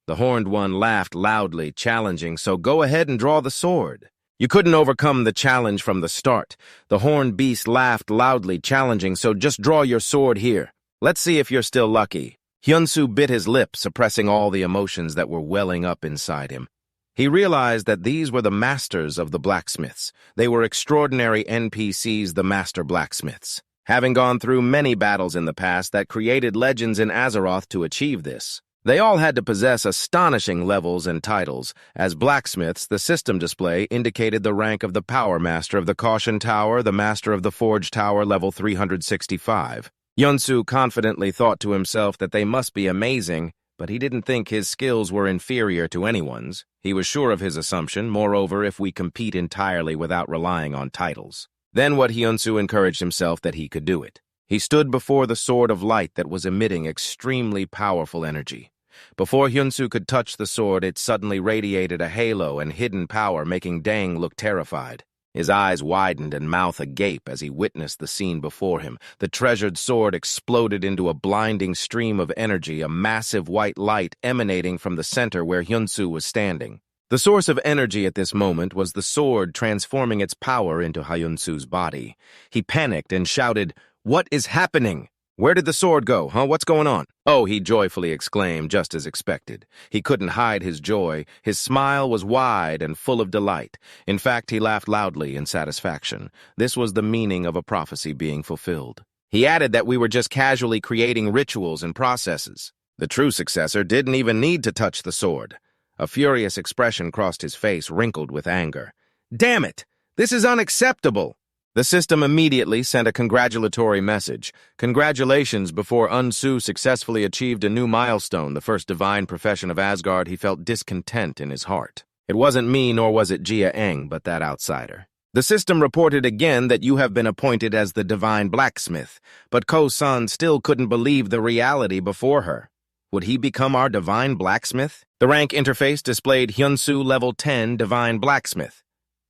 The horned one laughed loudly, challenging, so go ahead and draw the sword. You couldn't overcome the challenge from the start. The horned beast laughed loudly, challenging, so just draw your sword here. Let's see if you're still lucky. Hyunsu bit his lip, suppressing all the emotions that were welling up inside him. He realized that these were the masters of the blacksmiths. They were extraordinary NPCs, the master blacksmiths, having gone through many battles in the past that created legends in Azeroth to achieve this. They all had to possess astonishing levels and titles. As blacksmiths, the system display indicated the rank of the Power Master of the Caution Tower, the Master of the Forge Tower, level 365. Hyunsu confidently thought to himself that they must be amazing, but he didn't think his skills were inferior to anyone's. He was sure of his assumption, moreover, if we compete entirely without relying on titles. Then what Hyunsu encouraged himself that he could do it. He stood before the sword of light that was emitting extremely powerful energy. Before Hyunsu could touch the sword, it suddenly radiated a halo and hidden power, making Deng look terrified. His eyes widened and mouth agape as he witnessed the scene before him. The treasured sword exploded into a blinding stream of energy, a massive white light emanating from the center where Hyunsu was standing. The source of energy at this moment was the sword transforming its power into Hyunsu's body. He panicked and shouted, "What is happening? Where did the sword go, huh? What's going on?" "Oh," he joyfully exclaimed, just as expected. He couldn't hide his joy. His smile was wide and full of delight. In fact, he laughed loudly in satisfaction. This was the meaning of a prophecy being fulfilled. He added that we were just casually creating rituals and processes. The true successor didn't even need to touch the sword. A furious expression crossed his face, wrinkled with anger. "Damn it! This is unacceptable!" The system immediately sent a congratulatory message. Congratulations, before Unsu successfully achieved a new milestone, the first divine profession of Asgard. He felt discontent in his heart. It wasn't me, nor was it Jia Eng, but that outsider. The system reported again that you have been appointed as the divine blacksmith, but Ko-san still couldn't believe the reality before her. Would he become our divine blacksmith? The rank interface displayed Hyunsu level 10 divine blacksmith.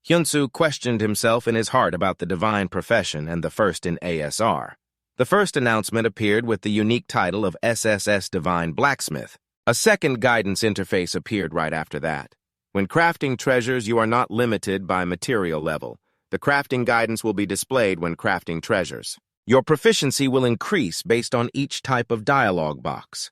Hyunsu questioned himself in his heart about the divine profession and the first in ASR. The first announcement appeared with the unique title of SSS Divine Blacksmith. A second guidance interface appeared right after that. When crafting treasures, you are not limited by material level. The crafting guidance will be displayed when crafting treasures. Your proficiency will increase based on each type of dialogue box.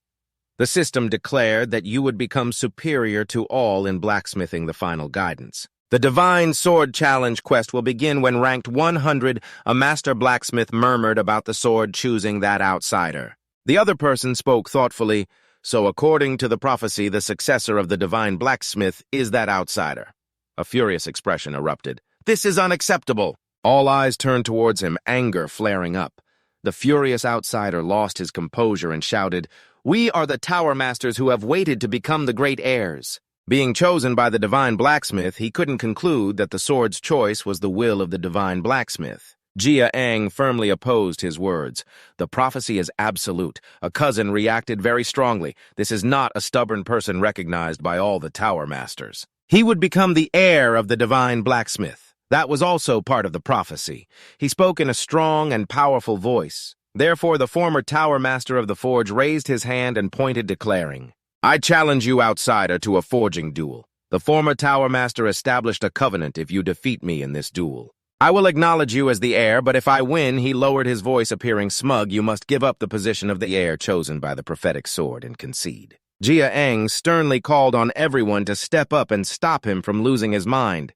The system declared that you would become superior to all in blacksmithing the final guidance. The Divine Sword Challenge quest will begin when ranked 100, a master blacksmith murmured about the sword choosing that outsider. The other person spoke thoughtfully, so according to the prophecy, the successor of the Divine Blacksmith is that outsider. A furious expression erupted. "This is unacceptable!" All eyes turned towards him, anger flaring up. The furious outsider lost his composure and shouted, "We are the Tower Masters who have waited to become the great heirs." Being chosen by the Divine Blacksmith, he couldn't conclude that the sword's choice was the will of the Divine Blacksmith. Jia Eng firmly opposed his words. "The prophecy is absolute." A cousin reacted very strongly. "This is not a stubborn person recognized by all the Tower Masters. He would become the heir of the Divine Blacksmith. That was also part of the prophecy." He spoke in a strong and powerful voice. Therefore, the former Tower Master of the Forge raised his hand and pointed, declaring, "I challenge you, outsider, to a forging duel. The former Tower Master established a covenant if you defeat me in this duel. I will acknowledge you as the heir, but if I win," he lowered his voice, appearing smug, "you must give up the position of the heir chosen by the prophetic sword and concede." Jia Eng sternly called on everyone to step up and stop him from losing his mind.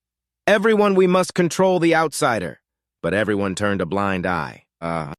"Everyone, we must control the outsider." But everyone turned a blind eye.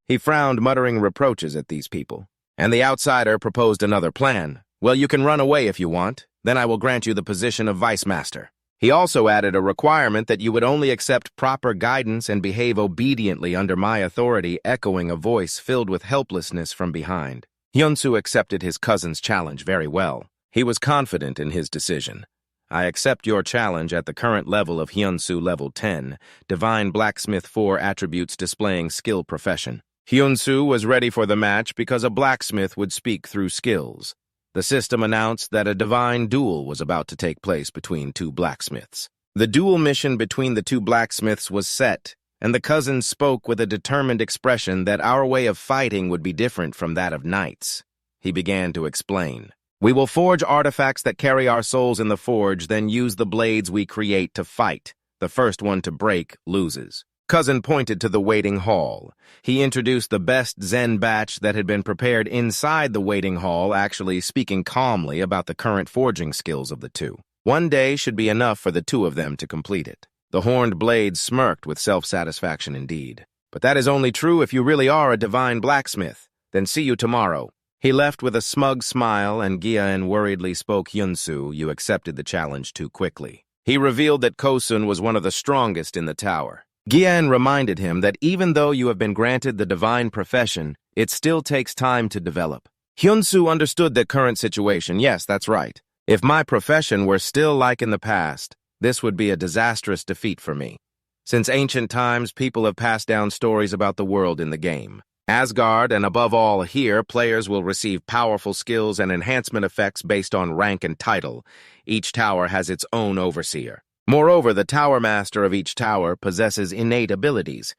He frowned, muttering reproaches at these people. And the outsider proposed another plan. "Well, you can run away if you want. Then I will grant you the position of Vice Master." He also added a requirement that you would only accept proper guidance and behave obediently under my authority, echoing a voice filled with helplessness from behind. Hyunsu accepted his cousin's challenge very well. He was confident in his decision. "I accept your challenge at the current level of Hyunsu level 10, Divine Blacksmith 4 attributes displaying skill profession." Hyunsu was ready for the match because a blacksmith would speak through skills. The system announced that a divine duel was about to take place between two blacksmiths. The duel mission between the two blacksmiths was set, and the cousins spoke with a determined expression that our way of fighting would be different from that of knights. He began to explain. "We will forge artifacts that carry our souls in the forge, then use the blades we create to fight. The first one to break loses. Cousin pointed to the waiting hall. He introduced the best Zen batch that had been prepared inside the waiting hall, actually speaking calmly about the current forging skills of the two. One day should be enough for the two of them to complete it. The horned blade smirked with self-satisfaction indeed. But that is only true if you really are a divine blacksmith. Then see you tomorrow. He left with a smug smile, and Gyan worriedly spoke, Hyunsu, you accepted the challenge too quickly. He revealed that Kosun was one of the strongest in the tower. Gyan reminded him that even though you have been granted the divine profession, it still takes time to develop. Hyunsu understood the current situation. Yes, that's right. If my profession were still like in the past, this would be a disastrous defeat for me. Since ancient times, people have passed down stories about the world in the game. Asgard, and above all here, players will receive powerful skills and enhancement effects based on rank and title. Each tower has its own overseer. Moreover, the tower master of each tower possesses innate abilities.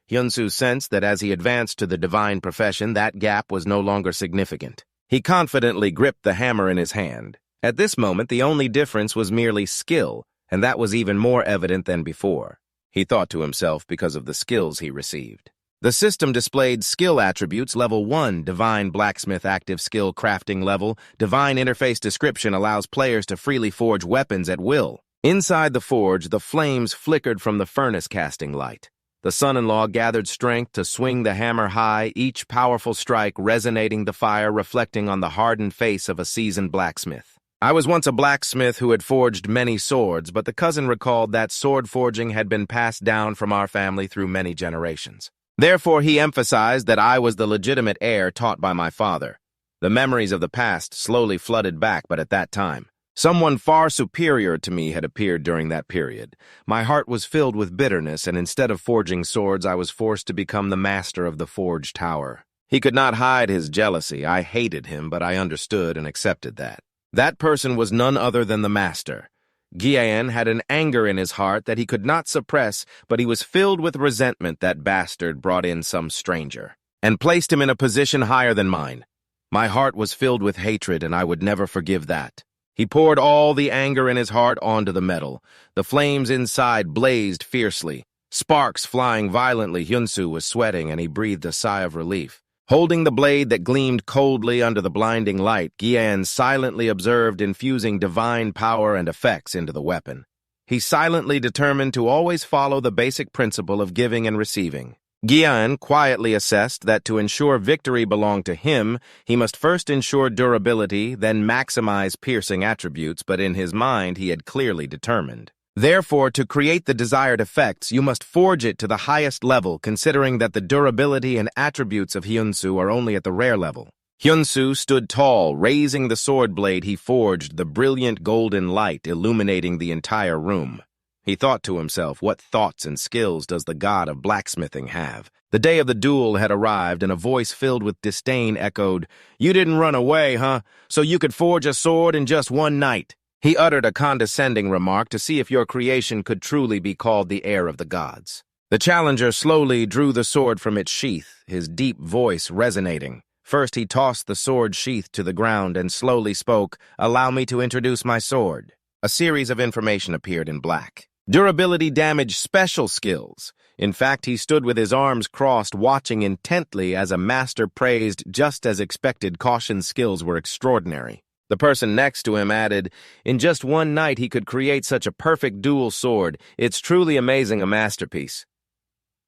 Hyunsu sensed that as he advanced to the divine profession, that gap was no longer significant. He confidently gripped the hammer in his hand. At this moment, the only difference was merely skill, and that was even more evident than before. He thought to himself because of the skills he received. The system displayed skill attributes: Level 1, Divine Blacksmith Active Skill Crafting Level. Divine Interface Description allows players to freely forge weapons at will. Inside the forge, the flames flickered from the furnace casting light. The son-in-law gathered strength to swing the hammer high, each powerful strike resonating the fire reflecting on the hardened face of a seasoned blacksmith. I was once a blacksmith who had forged many swords, but the cousin recalled that sword forging had been passed down from our family through many generations. Therefore, he emphasized that I was the legitimate heir taught by my father. The memories of the past slowly flooded back, but at that time, someone far superior to me had appeared during that period. My heart was filled with bitterness, and instead of forging swords, I was forced to become the master of the forge tower. He could not hide his jealousy. I hated him, but I understood and accepted that. That person was none other than the master. Gyan had an anger in his heart that he could not suppress, but he was filled with resentment that bastard brought in some stranger and placed him in a position higher than mine. My heart was filled with hatred, and I would never forgive that. He poured all the anger in his heart onto the metal. The flames inside blazed fiercely, sparks flying violently. Hyunsu was sweating, and he breathed a sigh of relief. Holding the blade that gleamed coldly under the blinding light, Gyan silently observed infusing divine power and effects into the weapon. He silently determined to always follow the basic principle of giving and receiving. Gyan quietly assessed that to ensure victory belonged to him, he must first ensure durability, then maximize piercing attributes, but in his mind he had clearly determined. Therefore, to create the desired effects, you must forge it to the highest level, considering that the durability and attributes of Hyunsu are only at the rare level. Hyunsu stood tall, raising the sword blade he forged, the brilliant golden light illuminating the entire room. He thought to himself, what thoughts and skills does the god of blacksmithing have? The day of the duel had arrived, and a voice filled with disdain echoed, "You didn't run away, huh? So you could forge a sword in just one night." He uttered a condescending remark to see if your creation could truly be called the heir of the gods. The challenger slowly drew the sword from its sheath, his deep voice resonating. First, he tossed the sword sheath to the ground and slowly spoke, "Allow me to introduce my sword." A series of information appeared in black. Durability, damage, special skills. In fact, he stood with his arms crossed, watching intently as a master praised. Just as expected, Caution's skills were extraordinary. The person next to him added, "In just one night he could create such a perfect dual sword. It's truly amazing, a masterpiece."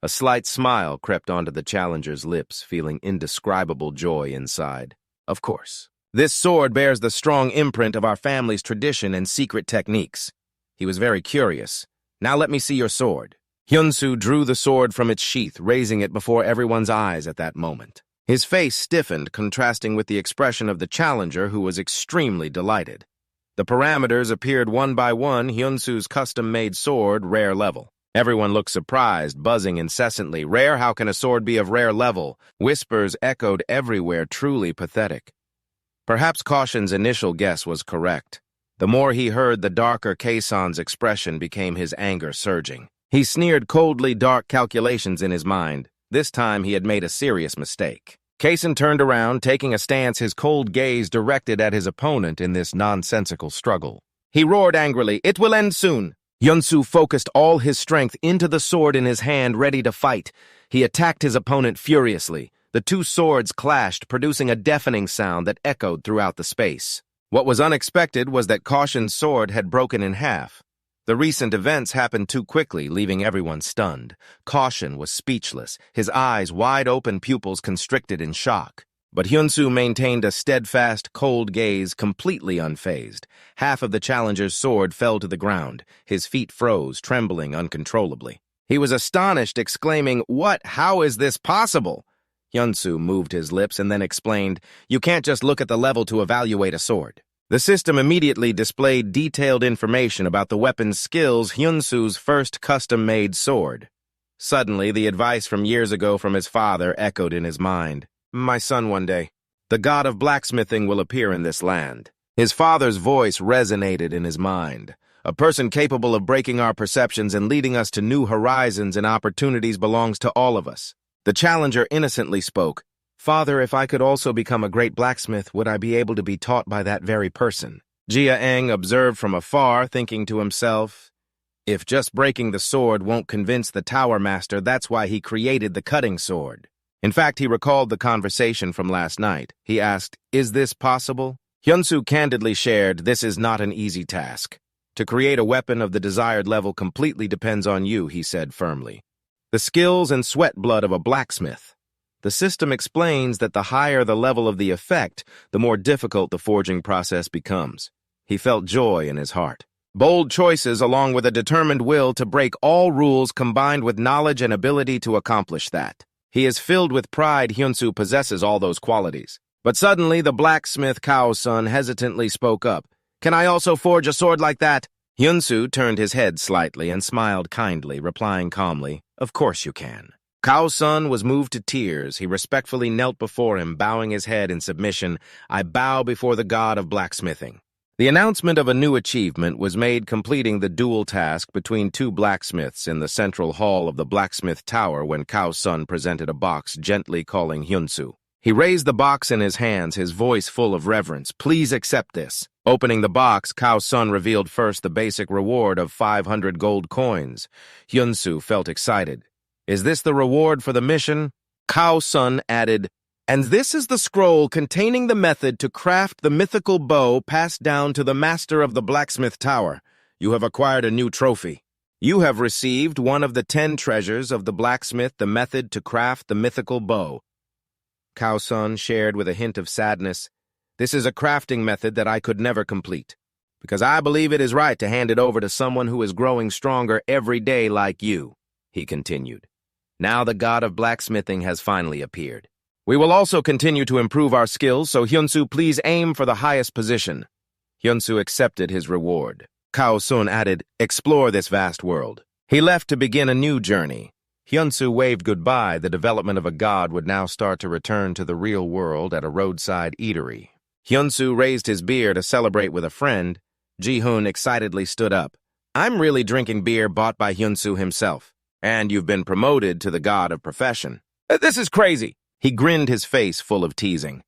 A slight smile crept onto the challenger's lips, feeling indescribable joy inside. Of course. This sword bears the strong imprint of our family's tradition and secret techniques. He was very curious. "Now let me see your sword." Hyunsu drew the sword from its sheath, raising it before everyone's eyes at that moment. His face stiffened, contrasting with the expression of the challenger, who was extremely delighted. The parameters appeared one by one: Hyunsu's custom-made sword, rare level. Everyone looked surprised, buzzing incessantly. "Rare? How can a sword be of rare level?" Whispers echoed everywhere, truly pathetic. Perhaps Caution's initial guess was correct. The more he heard, the darker Kaison's expression became, his anger surging. He sneered coldly, dark calculations in his mind. This time he had made a serious mistake. Kaison turned around, taking a stance, his cold gaze directed at his opponent in this nonsensical struggle. He roared angrily, "It will end soon." Hyunsu focused all his strength into the sword in his hand, ready to fight. He attacked his opponent furiously. The two swords clashed, producing a deafening sound that echoed throughout the space. What was unexpected was that Caution's sword had broken in half. The recent events happened too quickly, leaving everyone stunned. Caution was speechless, his eyes wide-open, pupils constricted in shock. But Hyunsu maintained a steadfast, cold gaze, completely unfazed. Half of the challenger's sword fell to the ground. His feet froze, trembling uncontrollably. He was astonished, exclaiming, "What? How is this possible?" Hyunsu moved his lips and then explained, "You can't just look at the level to evaluate a sword." The system immediately displayed detailed information about the weapon's skills, Hyunsu's first custom-made sword. Suddenly, the advice from years ago from his father echoed in his mind. "My son, one day, the god of blacksmithing will appear in this land." His father's voice resonated in his mind. A person capable of breaking our perceptions and leading us to new horizons and opportunities belongs to all of us. The challenger innocently spoke, "Father, if I could also become a great blacksmith, would I be able to be taught by that very person?" Jia Eng observed from afar, thinking to himself, "If just breaking the sword won't convince the tower master, that's why he created the cutting sword." In fact, he recalled the conversation from last night. He asked, "Is this possible?" Hyunsu candidly shared, "This is not an easy task. To create a weapon of the desired level completely depends on you," he said firmly. "The skills and sweat blood of a blacksmith." The system explains that the higher the level of the effect, the more difficult the forging process becomes. He felt joy in his heart. Bold choices along with a determined will to break all rules combined with knowledge and ability to accomplish that. He is filled with pride. Hyunsu possesses all those qualities. But suddenly, the blacksmith Kao's son hesitantly spoke up. "Can I also forge a sword like that?" Hyunsu turned his head slightly and smiled kindly, replying calmly, "Of course you can." Kao's son was moved to tears. He respectfully knelt before him, bowing his head in submission. "I bow before the god of blacksmithing." The announcement of a new achievement was made, completing the duel task between two blacksmiths in the central hall of the blacksmith tower when Kao's son presented a box, gently calling Hyunsu. He raised the box in his hands, his voice full of reverence. "Please accept this." Opening the box, Kao's son revealed first the basic reward of 500 gold coins. Hyunsu felt excited. "Is this the reward for the mission?" Kao's son added, "And this is the scroll containing the method to craft the mythical bow passed down to the master of the blacksmith tower. You have acquired a new trophy. You have received one of the 10 treasures of the blacksmith, the method to craft the mythical bow." Kao's son shared with a hint of sadness, "This is a crafting method that I could never complete, because I believe it is right to hand it over to someone who is growing stronger every day like you," he continued. "Now the god of blacksmithing has finally appeared. We will also continue to improve our skills, so Hyunsu, please aim for the highest position." Hyunsu accepted his reward. Kao's son added, "Explore this vast world." He left to begin a new journey. Hyunsu waved goodbye. The development of a god would now start to return to the real world at a roadside eatery. Hyunsu raised his beer to celebrate with a friend. Ji-hoon excitedly stood up. "I'm really drinking beer bought by Hyunsu himself. And you've been promoted to the god of profession." "This is crazy." He grinned, his face full of teasing.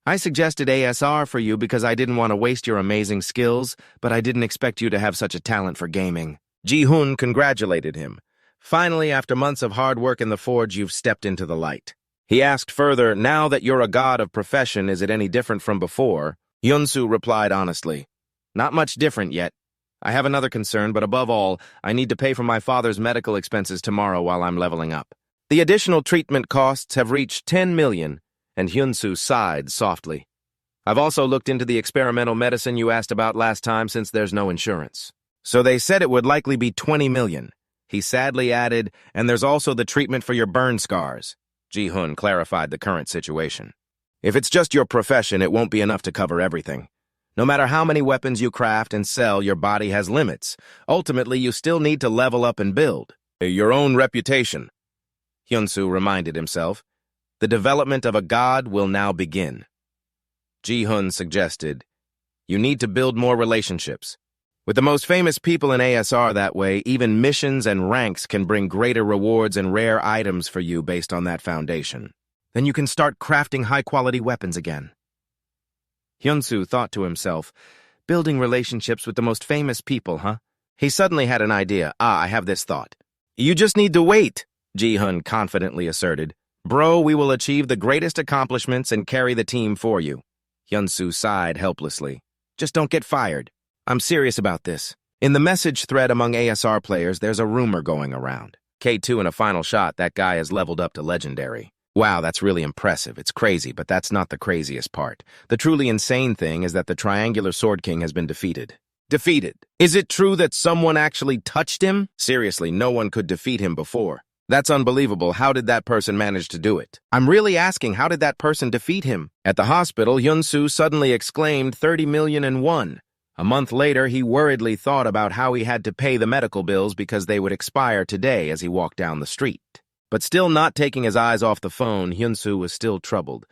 "I suggested ASR for you because I didn't want to waste your amazing skills, but I didn't expect you to have such a talent for gaming." Ji-hoon congratulated him. "Finally, after months of hard work in the forge, you've stepped into the light." He asked further, "Now that you're a god of profession, is it any different from before?" Hyunsu replied honestly, "Not much different yet. I have another concern, but above all, I need to pay for my father's medical expenses tomorrow while I'm leveling up. The additional treatment costs have reached 10 million, and Hyunsu sighed softly. "I've also looked into the experimental medicine you asked about last time since there's no insurance. So they said it would likely be 20 million. He sadly added, "And there's also the treatment for your burn scars." Ji-hoon clarified the current situation. "If it's just your profession, it won't be enough to cover everything. No matter how many weapons you craft and sell, your body has limits. Ultimately, you still need to level up and build your own reputation." Hyunsu reminded himself. The development of a god will now begin. Ji-hoon suggested, "You need to build more relationships. With the most famous people in ASR that way, even missions and ranks can bring greater rewards and rare items for you based on that foundation. Then you can start crafting high-quality weapons again." Hyunsu thought to himself, "Building relationships with the most famous people, huh? He suddenly had an idea. I have this thought. You just need to wait, Ji-hun confidently asserted. Bro, we will achieve the greatest accomplishments and carry the team for you. Hyun-soo sighed helplessly. Just don't get fired. I'm serious about this. In the message thread among ASR players, there's a rumor going around. K2 in a final shot, that guy has leveled up to legendary. Wow, that's really impressive. It's crazy, but that's not the craziest part. The truly insane thing is that the Triangular Sword King has been defeated. Defeated. Is it true that someone actually touched him? Seriously, no one could defeat him before. That's unbelievable. How did that person manage to do it? I'm really asking, how did that person defeat him? At the hospital, Hyun-soo suddenly exclaimed 30 million and one. A month later, he worriedly thought about how he had to pay the medical bills because they would expire today as he walked down the street. But still not taking his eyes off the phone, Hyun-soo was still troubled.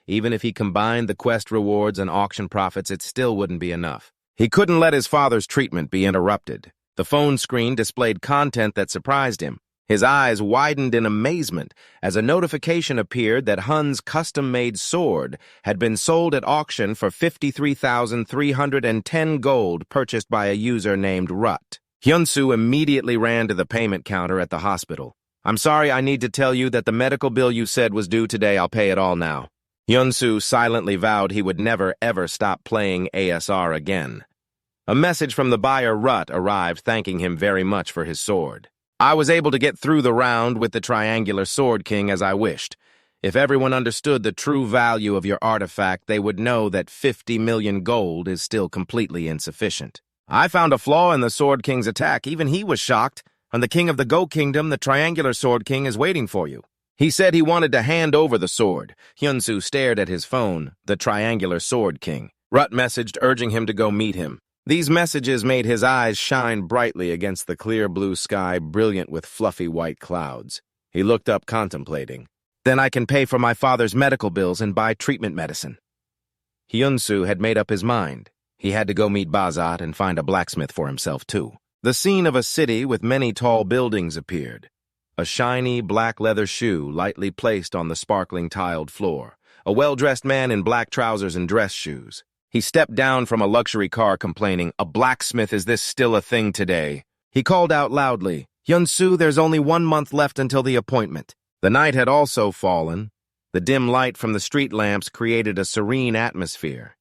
Even if he combined the quest rewards and auction profits, it still wouldn't be enough. He couldn't let his father's treatment be interrupted. The phone screen displayed content that surprised him. His eyes widened in amazement as a notification appeared that Hun's custom-made sword had been sold at auction for 53,310 gold purchased by a user named Rut. Hyun-soo immediately ran to the payment counter at the hospital. I'm sorry, I need to tell you that the medical bill you said was due today. I'll pay it all now. Hyun-soo silently vowed he would never, ever stop playing ASR again. A message from the buyer Rut arrived thanking him very much for his sword. I was able to get through the round with the Triangular Sword King as I wished. If everyone understood the true value of your artifact, they would know that 50 million gold is still completely insufficient. I found a flaw in the Sword King's attack. Even he was shocked. On the King of the Go Kingdom, the Triangular Sword King is waiting for you. He said he wanted to hand over the sword. Hyun-soo stared at his phone, the Triangular Sword King. Rut messaged urging him to go meet him. These messages made his eyes shine brightly against the clear blue sky, brilliant with fluffy white clouds. He looked up contemplating. Then I can pay for my father's medical bills and buy treatment medicine. Hyun-soo had made up his mind. He had to go meet Bazat and find a blacksmith for himself, too. The scene of a city with many tall buildings appeared. A shiny black leather shoe lightly placed on the sparkling tiled floor. A well-dressed man in black trousers and dress shoes. He stepped down from a luxury car complaining, "A blacksmith, is this still a thing today?" He called out loudly, "Hyun-soo, there's only 1 month left until the appointment." The night had also fallen. The dim light from the street lamps created a serene atmosphere.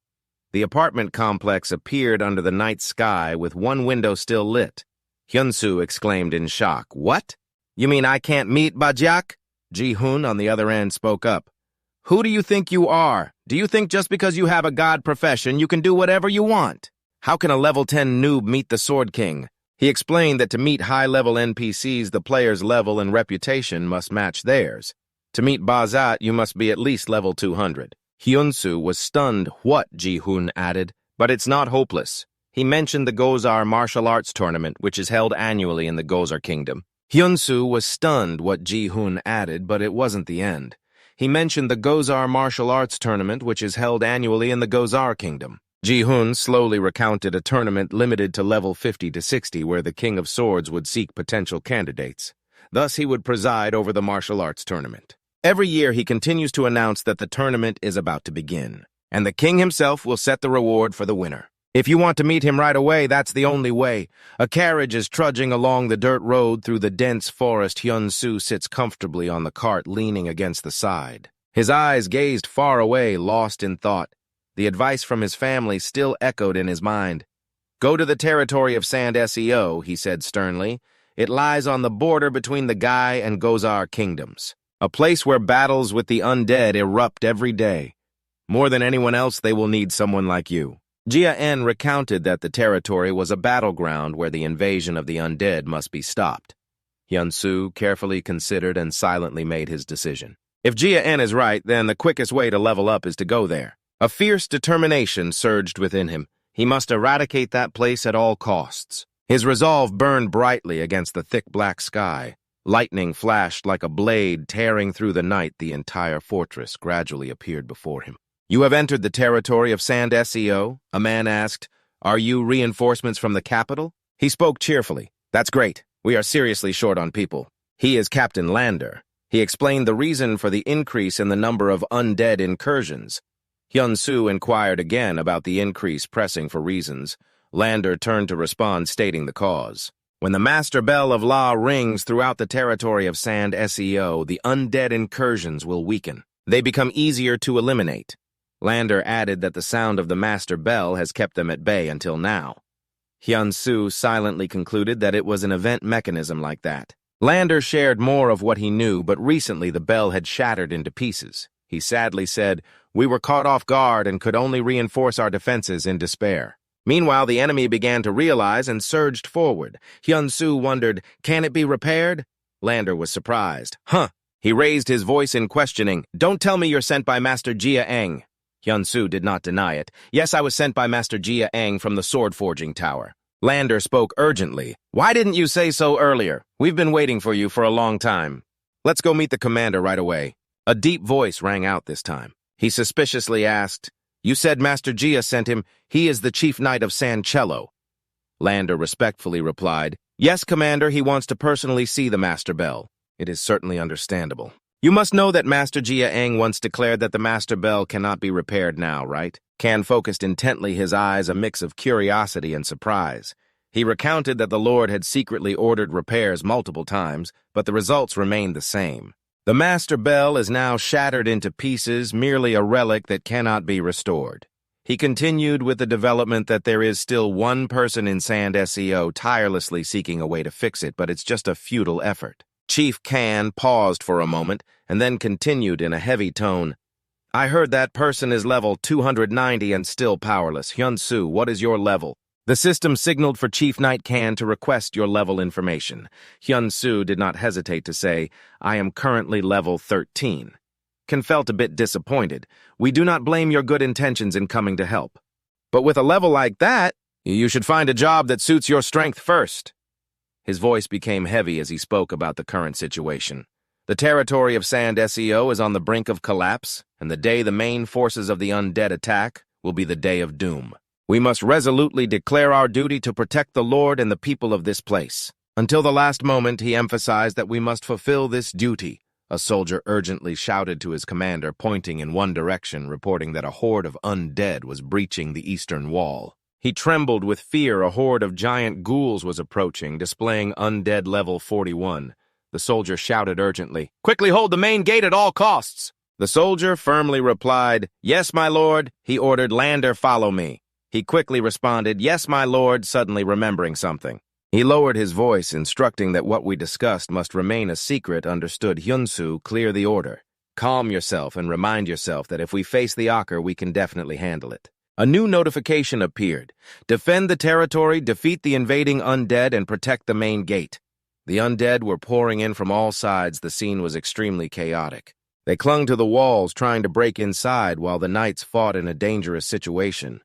The apartment complex appeared under the night sky with one window still lit. Hyun-soo exclaimed in shock, "What? You mean I can't meet Bajak?" Ji-hun on the other end spoke up. "Who do you think you are? Do you think just because you have a god profession you can do whatever you want? How can a level 10 noob meet the Sword King?" He explained that to meet high-level NPCs, the player's level and reputation must match theirs. To meet Bazat, you must be at least level 200. Hyun-soo was stunned. "What?" Ji-hun added. "But it's not hopeless." He mentioned the Gozar martial arts tournament, which is held annually in the Gozar Kingdom. Hyun-soo was stunned what Ji-hun added, but it wasn't the end. He mentioned the Gozar martial arts tournament, which is held annually in the Gozar Kingdom. Ji-hun slowly recounted a tournament limited to level 50 to 60 where the King of Swords would seek potential candidates. Thus, he would preside over the martial arts tournament. Every year, he continues to announce that the tournament is about to begin, and the king himself will set the reward for the winner. If you want to meet him right away, that's the only way. A carriage is trudging along the dirt road through the dense forest. Hyun-soo sits comfortably on the cart, leaning against the side. His eyes gazed far away, lost in thought. The advice from his family still echoed in his mind. "Go to the territory of Sandio," he said sternly. "It lies on the border between the Gai and Gozar kingdoms, a place where battles with the undead erupt every day. More than anyone else, they will need someone like you." Jia-en recounted that the territory was a battleground where the invasion of the undead must be stopped. Hyun-soo carefully considered and silently made his decision. If Jia-en is right, then the quickest way to level up is to go there. A fierce determination surged within him. He must eradicate that place at all costs. His resolve burned brightly against the thick black sky. Lightning flashed like a blade tearing through the night. The entire fortress gradually appeared before him. "You have entered the territory of Sandio?" a man asked. "Are you reinforcements from the capital?" He spoke cheerfully. "That's great. We are seriously short on people." He is Captain Lander. He explained the reason for the increase in the number of undead incursions. Hyun-soo inquired again about the increase, pressing for reasons. Lander turned to respond, stating the cause. When the Master Bell of La rings throughout the territory of Sand SEO, the undead incursions will weaken. They become easier to eliminate. Lander added that the sound of the Master Bell has kept them at bay until now. Hyun-soo silently concluded that it was an event mechanism like that. Lander shared more of what he knew, but recently the bell had shattered into pieces. He sadly said, "We were caught off guard and could only reinforce our defenses in despair." Meanwhile, the enemy began to realize and surged forward. Hyun-soo wondered, "Can it be repaired?" Lander was surprised. "Huh." He raised his voice in questioning. "Don't tell me you're sent by Master Jia Eng." Hyun-soo did not deny it. "Yes, I was sent by Master Jia Eng from the sword-forging tower." Lander spoke urgently. "Why didn't you say so earlier? We've been waiting for you for a long time. Let's go meet the commander right away." A deep voice rang out this time. He suspiciously asked, "You said Master Jia sent him. He is the chief knight of Sancello." Lander respectfully replied, "Yes, Commander, he wants to personally see the Master Bell." "It is certainly understandable. You must know that Master Jia Eng once declared that the Master Bell cannot be repaired now, right?" Kan focused intently, his eyes a mix of curiosity and surprise. He recounted that the Lord had secretly ordered repairs multiple times, but the results remained the same. The Master Bell is now shattered into pieces, merely a relic that cannot be restored. He continued with the development that there is still one person in Sand SEO tirelessly seeking a way to fix it, but it's just a futile effort. Chief Kan paused for a moment and then continued in a heavy tone. "I heard that person is level 290 and still powerless. Hyun-soo, what is your level?" The system signaled for Chief Knight Kan to request your level information. Hyun-soo did not hesitate to say, "I am currently level 13. Kan felt a bit disappointed. "We do not blame your good intentions in coming to help. But with a level like that, you should find a job that suits your strength first." His voice became heavy as he spoke about the current situation. The territory of Sand SEO is on the brink of collapse, and the day the main forces of the undead attack will be the day of doom. We must resolutely declare our duty to protect the Lord and the people of this place. Until the last moment, he emphasized that we must fulfill this duty. A soldier urgently shouted to his commander, pointing in one direction, reporting that a horde of undead was breaching the eastern wall. He trembled with fear. A horde of giant ghouls was approaching, displaying undead level 41. The soldier shouted urgently, "Quickly hold the main gate at all costs!" The soldier firmly replied, "Yes, my lord." He ordered, "Lander, follow me." He quickly responded, "Yes, my lord," suddenly remembering something. He lowered his voice, instructing that what we discussed must remain a secret. Understood. Hyun-soo, clear the order. Calm yourself and remind yourself that if we face the Ocker, we can definitely handle it. A new notification appeared. Defend the territory, defeat the invading undead, and protect the main gate. The undead were pouring in from all sides. The scene was extremely chaotic. They clung to the walls, trying to break inside, while the knights fought in a dangerous situation.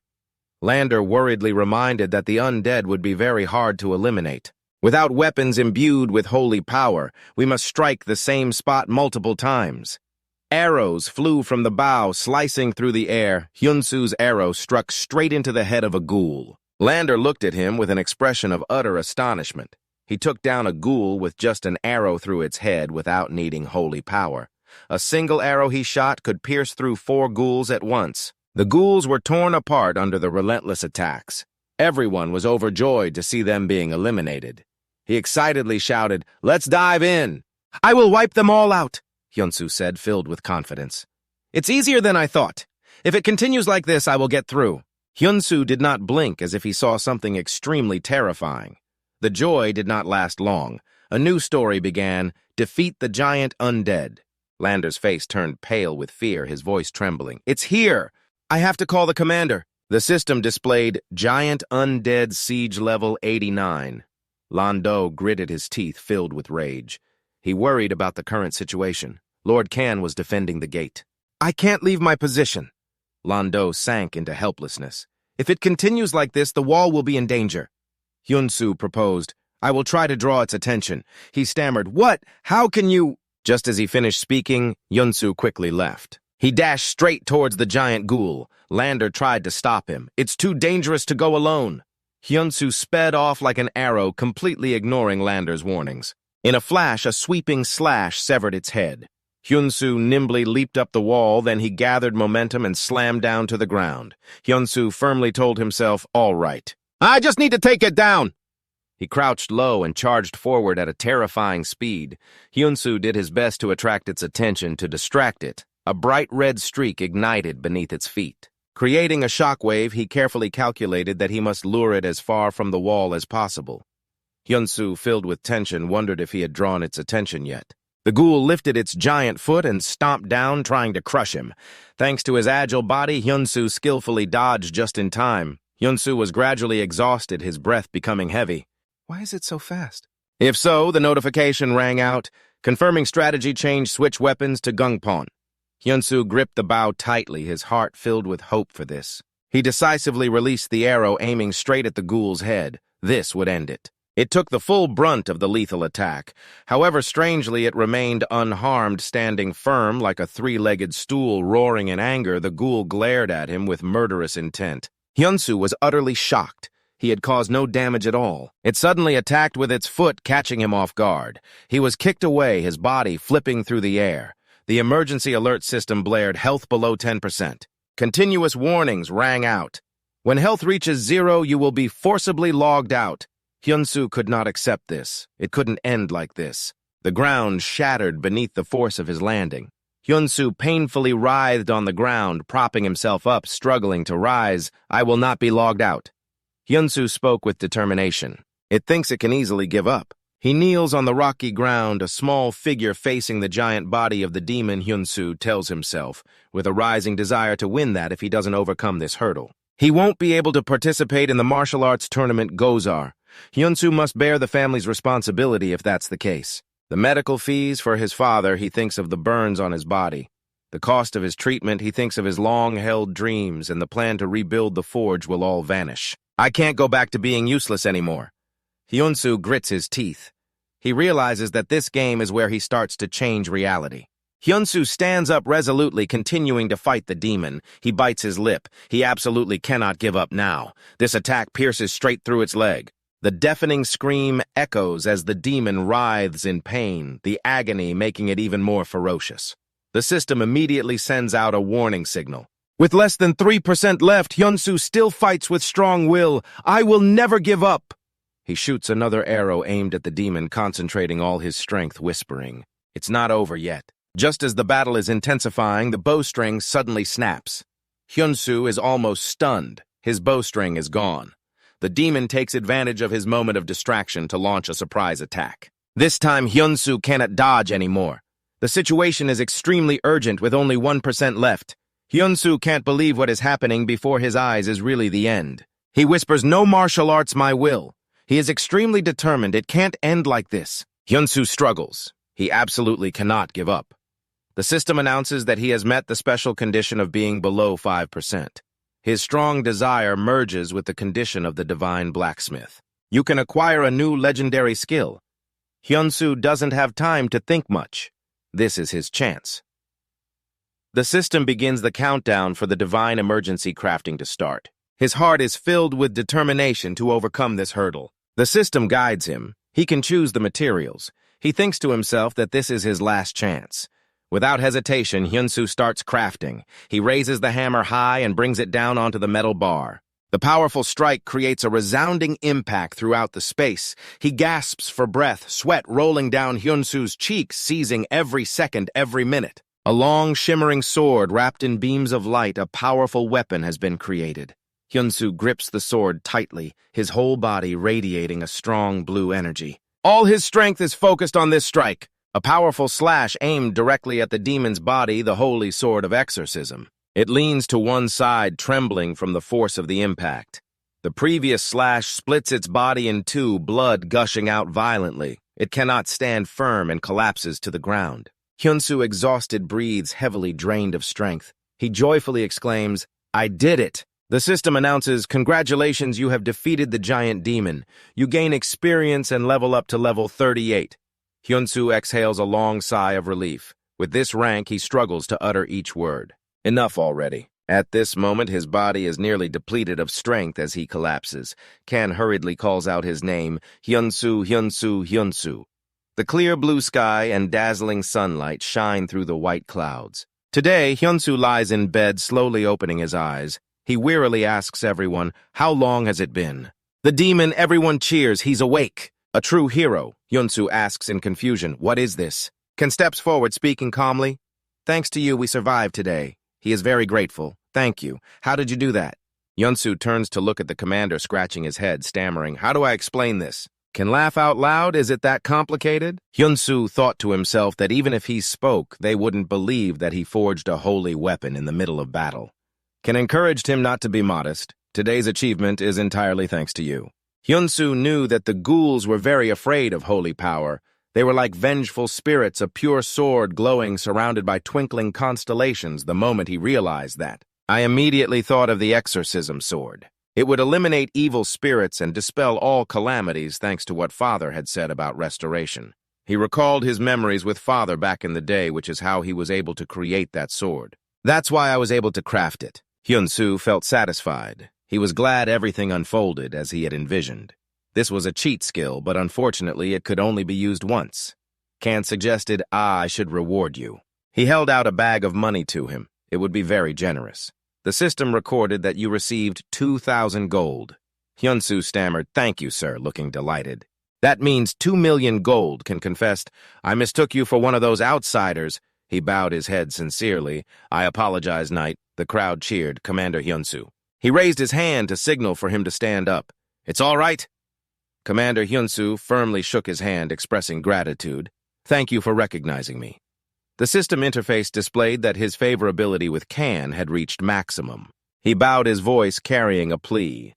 Lander worriedly reminded that the undead would be very hard to eliminate. Without weapons imbued with holy power, we must strike the same spot multiple times. Arrows flew from the bow, slicing through the air. Hyun-soo's arrow struck straight into the head of a ghoul. Lander looked at him with an expression of utter astonishment. He took down a ghoul with just an arrow through its head without needing holy power. A single arrow he shot could pierce through 4 ghouls at once. The ghouls were torn apart under the relentless attacks. Everyone was overjoyed to see them being eliminated. He excitedly shouted, "Let's dive in!" "I will wipe them all out," Hyun-soo said, filled with confidence. "It's easier than I thought. If it continues like this, I will get through." Hyun-soo did not blink, as if he saw something extremely terrifying. The joy did not last long. A new story began, "Defeat the giant undead." Lander's face turned pale with fear, his voice trembling. "It's here! I have to call the commander." The system displayed Giant Undead Siege Level 89. Lando gritted his teeth, filled with rage. He worried about the current situation. Lord Kan was defending the gate. "I can't leave my position." Lando sank into helplessness. "If it continues like this, the wall will be in danger." Hyun-soo proposed, "I will try to draw its attention." He stammered, "What? How can you—" Just as he finished speaking, Hyun-soo quickly left. He dashed straight towards the giant ghoul. Lander tried to stop him. "It's too dangerous to go alone." Hyun-soo sped off like an arrow, completely ignoring Lander's warnings. In a flash, a sweeping slash severed its head. Hyun-soo nimbly leaped up the wall, then he gathered momentum and slammed down to the ground. Hyun-soo firmly told himself, "All right." I just need to take it down. He crouched low and charged forward at a terrifying speed. Hyunsu did his best to attract its attention to distract it. A bright red streak ignited beneath its feet. Creating a shockwave, he carefully calculated that he must lure it as far from the wall as possible. Hyunsu, filled with tension, wondered if he had drawn its attention yet. The ghoul lifted its giant foot and stomped down, trying to crush him. Thanks to his agile body, Hyunsu skillfully dodged just in time. Hyunsu was gradually exhausted, his breath becoming heavy. Why is it so fast? If so, the notification rang out, confirming strategy change, switch weapons to Gungpon. Hyunsu gripped the bow tightly, his heart filled with hope for this. He decisively released the arrow, aiming straight at the ghoul's head. This would end it. It took the full brunt of the lethal attack. However, strangely, it remained unharmed, standing firm like a three-legged stool. Roaring in anger, the ghoul glared at him with murderous intent. Hyunsu was utterly shocked. He had caused no damage at all. It suddenly attacked with its foot, catching him off guard. He was kicked away, his body flipping through the air. The emergency alert system blared, health below 10%. Continuous warnings rang out. When health reaches 0, you will be forcibly logged out. Hyunsu could not accept this. It couldn't end like this. The ground shattered beneath the force of his landing. Hyunsu painfully writhed on the ground, propping himself up, struggling to rise. I will not be logged out. Hyunsu spoke with determination. It thinks it can easily give up. He kneels on the rocky ground, a small figure facing the giant body of the demon. Hyunsu tells himself, with a rising desire to win that if he doesn't overcome this hurdle. He won't be able to participate in the martial arts tournament Gozar. Hyunsu must bear the family's responsibility if that's the case. The medical fees for his father, he thinks of the burns on his body. The cost of his treatment, he thinks of his long-held dreams, and the plan to rebuild the forge will all vanish. I can't go back to being useless anymore. Hyunsu grits his teeth. He realizes that this game is where he starts to change reality. Hyunsu stands up resolutely, continuing to fight the demon. He bites his lip. He absolutely cannot give up now. This attack pierces straight through its leg. The deafening scream echoes as the demon writhes in pain, the agony making it even more ferocious. The system immediately sends out a warning signal. With less than 3% left, Hyunsu still fights with strong will. I will never give up. He shoots another arrow aimed at the demon, concentrating all his strength, whispering, It's not over yet. Just as the battle is intensifying, the bowstring suddenly snaps. Hyunsu is almost stunned. His bowstring is gone. The demon takes advantage of his moment of distraction to launch a surprise attack. This time, Hyunsu cannot dodge anymore. The situation is extremely urgent with only 1% left. Hyunsu can't believe what is happening before his eyes is really the end. He whispers, No martial arts, my will. He is extremely determined. It can't end like this. Hyunsu struggles. He absolutely cannot give up. The system announces that he has met the special condition of being below 5%. His strong desire merges with the condition of the divine blacksmith. You can acquire a new legendary skill. Hyunsu doesn't have time to think much. This is his chance. The system begins the countdown for the divine emergency crafting to start. His heart is filled with determination to overcome this hurdle. The system guides him. He can choose the materials. He thinks to himself that this is his last chance. Without hesitation, Hyunsu starts crafting. He raises the hammer high and brings it down onto the metal bar. The powerful strike creates a resounding impact throughout the space. He gasps for breath, sweat rolling down Hyunsu's cheeks, seizing every second, every minute. A long, shimmering sword wrapped in beams of light, a powerful weapon has been created. Hyunsu grips the sword tightly, his whole body radiating a strong blue energy. All his strength is focused on this strike. A powerful slash aimed directly at the demon's body, the holy sword of exorcism. It leans to one side, trembling from the force of the impact. The previous slash splits its body in two, blood gushing out violently. It cannot stand firm and collapses to the ground. Hyunsu, exhausted, breathes heavily, drained of strength. He joyfully exclaims, I did it! The system announces, Congratulations, you have defeated the giant demon. You gain experience and level up to level 38. Hyunsu exhales a long sigh of relief. With this rank, he struggles to utter each word. Enough already. At this moment, his body is nearly depleted of strength as he collapses. Kan hurriedly calls out his name, Hyunsu, Hyunsu, Hyunsu. The clear blue sky and dazzling sunlight shine through the white clouds. Today, Hyunsu lies in bed, slowly opening his eyes. He wearily asks everyone, How long has it been? The demon, everyone cheers, he's awake. A true hero, Hyunsu asks in confusion. What is this? Ken steps forward, speaking calmly. Thanks to you, we survived today. He is very grateful. Thank you. How did you do that? Hyunsu turns to look at the commander, scratching his head, stammering. How do I explain this? Can laugh out loud? Is it that complicated? Hyunsu thought to himself that even if he spoke, they wouldn't believe that he forged a holy weapon in the middle of battle. Ken encouraged him not to be modest. Today's achievement is entirely thanks to you. Hyunsu knew that the ghouls were very afraid of holy power. They were like vengeful spirits, a pure sword glowing surrounded by twinkling constellations the moment he realized that. I immediately thought of the exorcism sword. It would eliminate evil spirits and dispel all calamities thanks to what Father had said about restoration. He recalled his memories with Father back in the day, which is how he was able to create that sword. That's why I was able to craft it. Hyunsu felt satisfied. He was glad everything unfolded as he had envisioned. This was a cheat skill, but unfortunately it could only be used once. Kan suggested, I should reward you. He held out a bag of money to him. It would be very generous. The system recorded that you received 2,000 gold. Hyunsu stammered, thank you, sir, looking delighted. That means 2 million gold, Kan confessed. I mistook you for one of those outsiders. He bowed his head sincerely. I apologize, knight. The crowd cheered, Commander Hyunsu. He raised his hand to signal for him to stand up. It's all right. Commander Hyunsu firmly shook his hand, expressing gratitude. Thank you for recognizing me. The system interface displayed that his favorability with Kan had reached maximum. He bowed his voice, carrying a plea.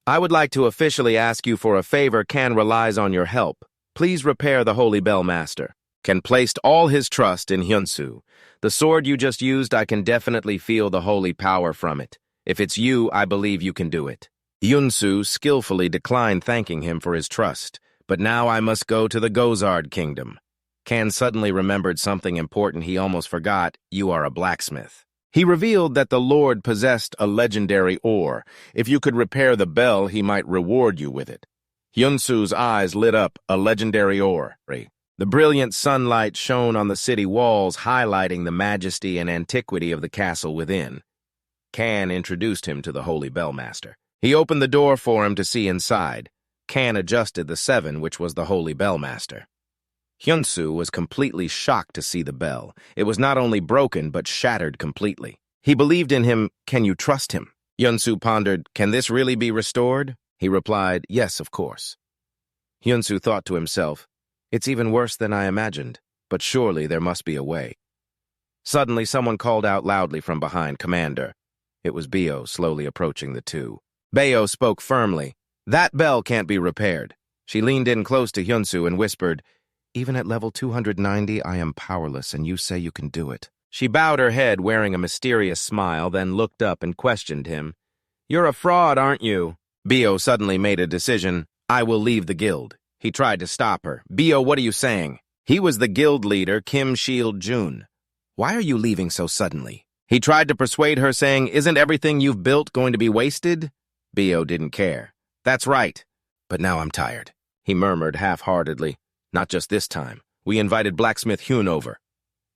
I would like to officially ask you for a favor. Kan relies on your help. Please repair the Holy Bell Master. Kan placed all his trust in Hyunsu. The sword you just used, I can definitely feel the holy power from it. If it's you, I believe you can do it. Hyunsu skillfully declined thanking him for his trust, but now I must go to the Gozard Kingdom. Kan suddenly remembered something important he almost forgot. You are a blacksmith. He revealed that the Lord possessed a legendary ore. If you could repair the bell, he might reward you with it. Hyunsu's eyes lit up. A legendary ore. The brilliant sunlight shone on the city walls, highlighting the majesty and antiquity of the castle within. Kan introduced him to the Holy Bellmaster. He opened the door for him to see inside. Kan adjusted the 7, which was the Holy Bellmaster. Hyunsu was completely shocked to see the bell. It was not only broken, but shattered completely. He believed in him. Can you trust him? Hyunsu pondered, can this really be restored? He replied, yes, of course. Hyunsu thought to himself, it's even worse than I imagined, but surely there must be a way. Suddenly, someone called out loudly from behind, Commander. It was Bio, slowly approaching the two. Bio spoke firmly. That bell can't be repaired. She leaned in close to Hyunsu and whispered, even at level 290, I am powerless, and you say you can do it. She bowed her head, wearing a mysterious smile, then looked up and questioned him. You're a fraud, aren't you? Bio suddenly made a decision. I will leave the guild. He tried to stop her. Bio, what are you saying? He was the guild leader, Kim Shield-jun. Why are you leaving so suddenly? He tried to persuade her, saying, isn't everything you've built going to be wasted? Bio didn't care. That's right. But now I'm tired. He murmured half-heartedly. Not just this time. We invited Blacksmith Hyun over.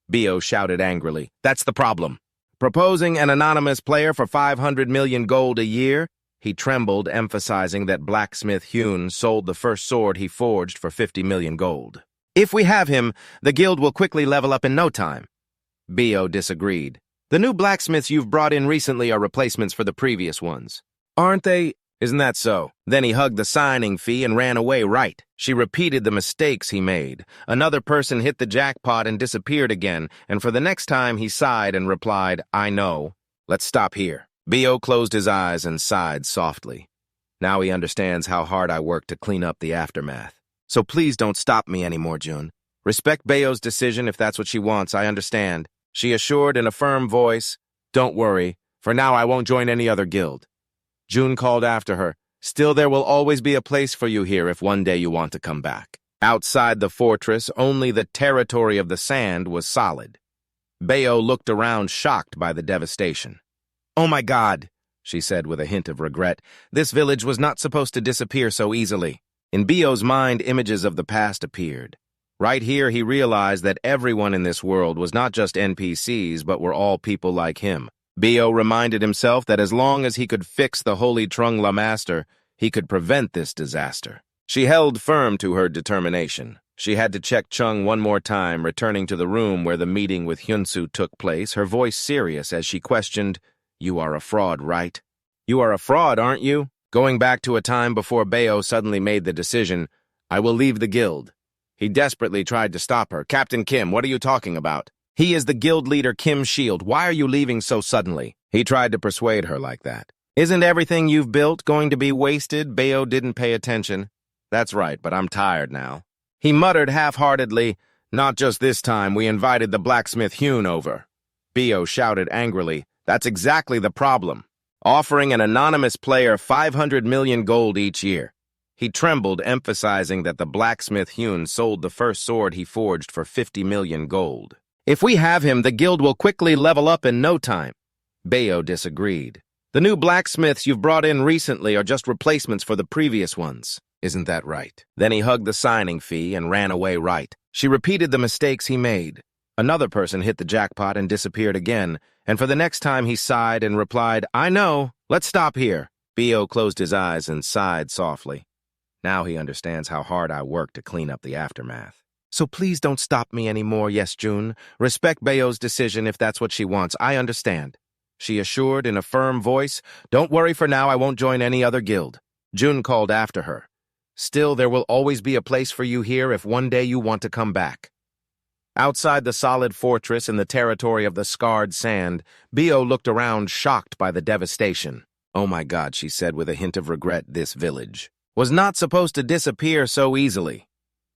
Bio shouted angrily. That's the problem. Proposing an anonymous player for 500 million gold a year? He trembled, emphasizing that Blacksmith Hyun sold the first sword he forged for 50 million gold. If we have him, the guild will quickly level up in no time. Bio disagreed. The new blacksmiths you've brought in recently are replacements for the previous ones. Aren't they? Isn't that so? Then he hugged the signing fee and ran away, right? She repeated the mistakes he made. Another person hit the jackpot and disappeared again, and for the next time he sighed and replied, I know. Let's stop here. Bio closed his eyes and sighed softly. Now he understands how hard I worked to clean up the aftermath. So please don't stop me anymore, Jun. Respect Bayo's decision if that's what she wants, I understand. She assured in a firm voice, don't worry, for now I won't join any other guild. Jun called after her, still there will always be a place for you here if one day you want to come back. Outside the fortress, only the territory of the sand was solid. Bayo looked around, shocked by the devastation. Oh my God, she said with a hint of regret. This village was not supposed to disappear so easily. In Bayo's mind, images of the past appeared. Right here, he realized that everyone in this world was not just NPCs, but were all people like him. Bio reminded himself that as long as he could fix the Holy Trung La Master, he could prevent this disaster. She held firm to her determination. She had to check Chung one more time, returning to the room where the meeting with Hyunsu took place, her voice serious as she questioned, "You are a fraud, right? You are a fraud, aren't you?" Going back to a time before Bayo suddenly made the decision, "I will leave the guild." He desperately tried to stop her. "Captain Kim, what are you talking about? He is the guild leader Kim Shield. Why are you leaving so suddenly?" He tried to persuade her like that. "Isn't everything you've built going to be wasted?" Bayo didn't pay attention. "That's right, but I'm tired now." He muttered half-heartedly, "Not just this time, we invited the blacksmith Hyunu over." Bayo shouted angrily, "That's exactly the problem. Offering an anonymous player 500 million gold each year." He trembled, emphasizing that the blacksmith Hyun sold the first sword he forged for 50 million gold. "If we have him, the guild will quickly level up in no time." Bayo disagreed. "The new blacksmiths you've brought in recently are just replacements for the previous ones. Isn't that right?" Then he hugged the signing fee and ran away right. She repeated the mistakes he made. Another person hit the jackpot and disappeared again, and for the next time he sighed and replied, "I know, let's stop here." Bayo closed his eyes and sighed softly. Now he understands how hard I worked to clean up the aftermath. "So please don't stop me anymore, yes, June. Respect Bayo's decision if that's what she wants. I understand." She assured in a firm voice, "Don't worry for now, I won't join any other guild." June called after her. "Still, there will always be a place for you here if one day you want to come back." Outside the solid fortress in the territory of the scarred sand, Bayo looked around, shocked by the devastation. "Oh my God," she said with a hint of regret, "this village was not supposed to disappear so easily."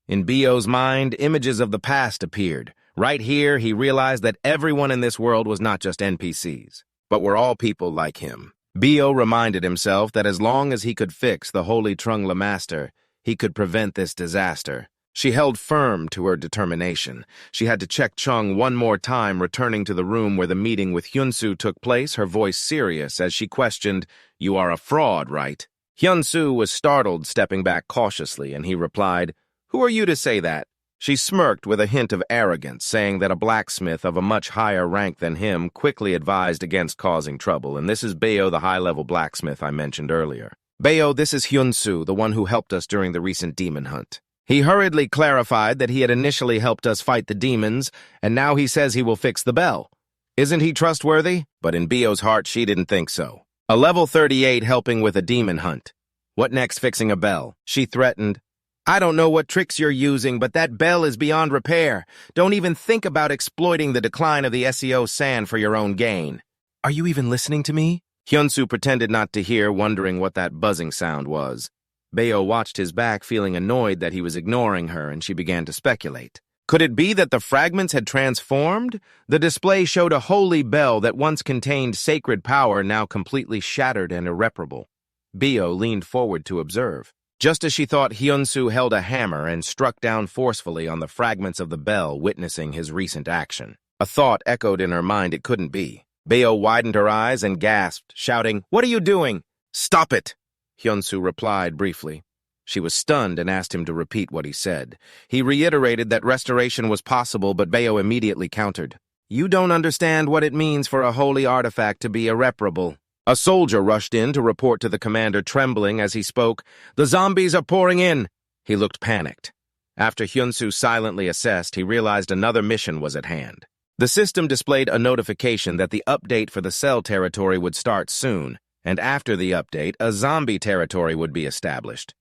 In Bayo's mind, images of the past appeared. Right here, he realized that everyone in this world was not just NPCs, but were all people like him. Bayo reminded himself that as long as he could fix the Holy Trungla Master, he could prevent this disaster. She held firm to her determination. She had to check Chung one more time, returning to the room where the meeting with Hyunsu took place, her voice serious as she questioned, "You are a fraud, right?" Hyunsu was startled, stepping back cautiously, and he replied, "Who are you to say that?" She smirked with a hint of arrogance, saying that a blacksmith of a much higher rank than him quickly advised against causing trouble, and this is Bayo, the high-level blacksmith I mentioned earlier. "Bayo, this is Hyunsu, the one who helped us during the recent demon hunt." He hurriedly clarified that he had initially helped us fight the demons, and now he says he will fix the bell. Isn't he trustworthy? But in Bayo's heart, she didn't think so. A level 38 helping with a demon hunt. What next, fixing a bell? She threatened. "I don't know what tricks you're using, but that bell is beyond repair. Don't even think about exploiting the decline of the SEO sand for your own gain." "Are you even listening to me?" Hyunsu pretended not to hear, wondering what that buzzing sound was. Bayo watched his back, feeling annoyed that he was ignoring her, and she began to speculate. Could it be that the fragments had transformed? The display showed a holy bell that once contained sacred power, now completely shattered and irreparable. Bayo leaned forward to observe. Just as she thought, Hyunsu held a hammer and struck down forcefully on the fragments of the bell, witnessing his recent action. A thought echoed in her mind it couldn't be. Bayo widened her eyes and gasped, shouting, "What are you doing?" "Stop it!" Hyunsu replied briefly. She was stunned and asked him to repeat what he said. He reiterated that restoration was possible, but Bayo immediately countered. "You don't understand what it means for a holy artifact to be irreparable." A soldier rushed in to report to the commander, trembling as he spoke. "The zombies are pouring in." He looked panicked. After Hyunsu silently assessed, he realized another mission was at hand. The system displayed a notification that the update for the cell territory would start soon, and after the update, a zombie territory would be established.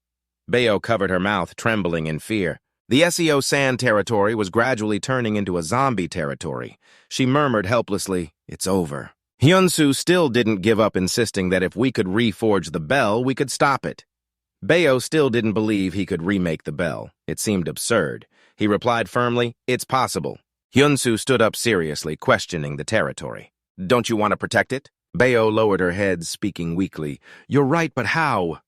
Bayo covered her mouth, trembling in fear. The SEO sand territory was gradually turning into a zombie territory. She murmured helplessly, "It's over." Hyunsu still didn't give up, insisting that if we could reforge the bell, we could stop it. Bayo still didn't believe he could remake the bell. It seemed absurd. He replied firmly, "It's possible." Hyunsu stood up seriously, questioning the territory. "Don't you want to protect it?" Bayo lowered her head, speaking weakly. "You're right, but how?"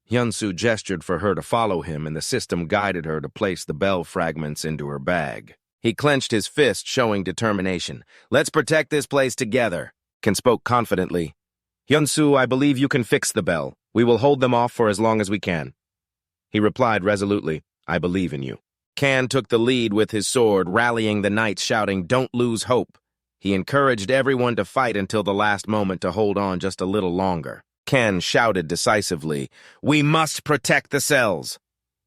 Hyunsu gestured for her to follow him, and the system guided her to place the bell fragments into her bag. He clenched his fist, showing determination. "Let's protect this place together." Ken spoke confidently. "Hyunsu, I believe you can fix the bell. We will hold them off for as long as we can." He replied resolutely, "I believe in you." Kan took the lead with his sword, rallying the knights, shouting, "Don't lose hope." He encouraged everyone to fight until the last moment to hold on just a little longer. Ken shouted decisively, "We must protect the cells!"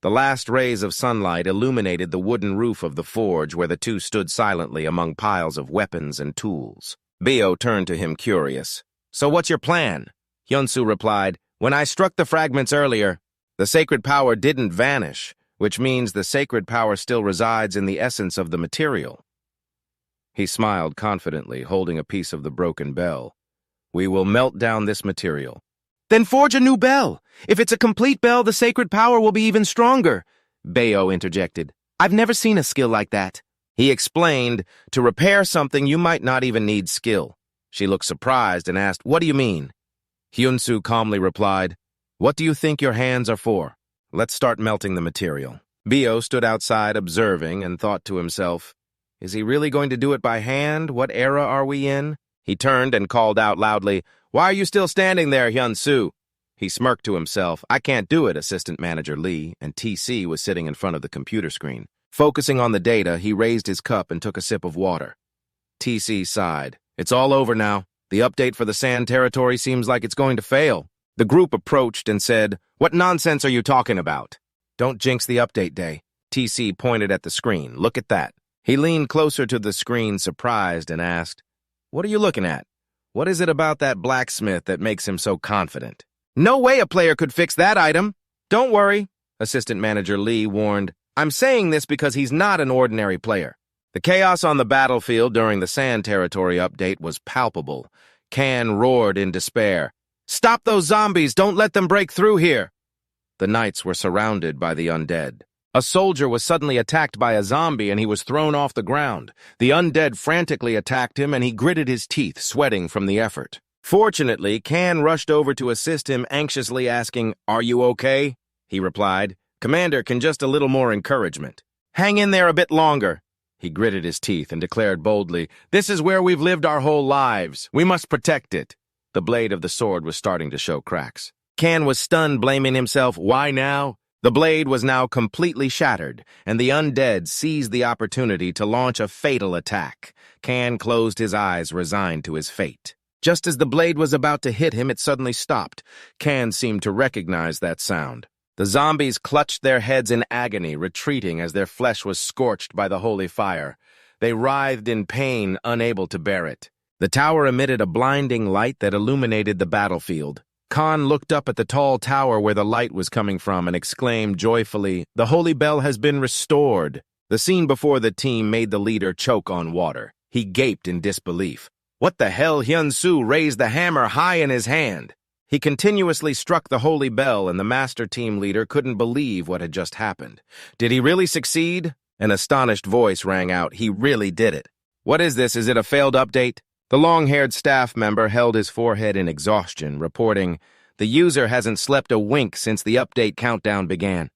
The last rays of sunlight illuminated the wooden roof of the forge where the two stood silently among piles of weapons and tools. Bio turned to him curious. "So what's your plan?" Hyunsu replied, "When I struck the fragments earlier, the sacred power didn't vanish, which means the sacred power still resides in the essence of the material." He smiled confidently, holding a piece of the broken bell. "We will melt down this material." "Then forge a new bell! If it's a complete bell, the sacred power will be even stronger," Bayo interjected. "I've never seen a skill like that." He explained, "To repair something, you might not even need skill." She looked surprised and asked, "What do you mean?" Hyunsu calmly replied, "What do you think your hands are for? Let's start melting the material." Bio stood outside observing and thought to himself, "Is he really going to do it by hand? What era are we in?" He turned and called out loudly, "Why are you still standing there, Hyunsu?" He smirked to himself. "I can't do it," Assistant Manager Lee, and TC was sitting in front of the computer screen. Focusing on the data, he raised his cup and took a sip of water. TC sighed. "It's all over now. The update for the Sand Territory seems like it's going to fail." The group approached and said, "What nonsense are you talking about?" "Don't jinx the update day." TC pointed at the screen. "Look at that." He leaned closer to the screen, surprised, and asked, "What are you looking at? What is it about that blacksmith that makes him so confident?" "No way a player could fix that item." "Don't worry," Assistant Manager Lee warned. "I'm saying this because he's not an ordinary player." The chaos on the battlefield during the Sand Territory update was palpable. Can roared in despair. "Stop those zombies! Don't let them break through here!" The knights were surrounded by the undead. A soldier was suddenly attacked by a zombie and he was thrown off the ground. The undead frantically attacked him and he gritted his teeth, sweating from the effort. Fortunately, Can rushed over to assist him, anxiously asking, "Are you okay?" He replied, "Commander, can just a little more encouragement." "Hang in there a bit longer." He gritted his teeth and declared boldly, "This is where we've lived our whole lives. We must protect it." The blade of the sword was starting to show cracks. Can was stunned, blaming himself. Why now? The blade was now completely shattered, and the undead seized the opportunity to launch a fatal attack. Can closed his eyes, resigned to his fate. Just as the blade was about to hit him, it suddenly stopped. Can seemed to recognize that sound. The zombies clutched their heads in agony, retreating as their flesh was scorched by the holy fire. They writhed in pain, unable to bear it. The tower emitted a blinding light that illuminated the battlefield. Khan looked up at the tall tower where the light was coming from and exclaimed joyfully, "The holy bell has been restored." The scene before the team made the leader choke on water. He gaped in disbelief. What the hell? Hyunsu raised the hammer high in his hand. He continuously struck the holy bell, and the master team leader couldn't believe what had just happened. Did he really succeed? An astonished voice rang out. He really did it. "What is this? Is it a failed update?" The long-haired staff member held his forehead in exhaustion, reporting, "The user hasn't slept a wink since the update countdown began."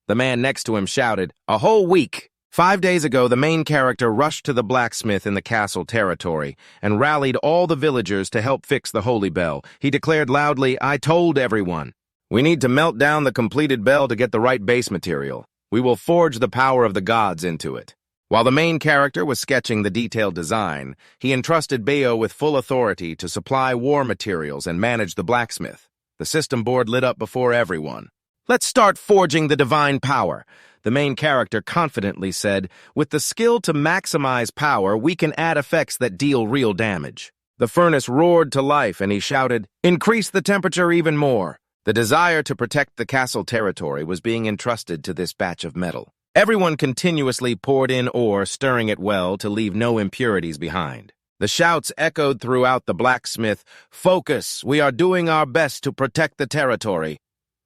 The man next to him shouted, "A whole week!" 5 days ago, the main character rushed to the blacksmith in the castle territory and rallied all the villagers to help fix the holy bell. He declared loudly, "I told everyone. We need to melt down the completed bell to get the right base material. We will forge the power of the gods into it." While the main character was sketching the detailed design, he entrusted Bayo with full authority to supply war materials and manage the blacksmith. The system board lit up before everyone. "Let's start forging the divine power," the main character confidently said. "With the skill to maximize power, we can add effects that deal real damage." The furnace roared to life and he shouted, "Increase the temperature even more." The desire to protect the castle territory was being entrusted to this batch of metal. Everyone continuously poured in ore, stirring it well to leave no impurities behind. The shouts echoed throughout the blacksmith, "Focus! We are doing our best to protect the territory."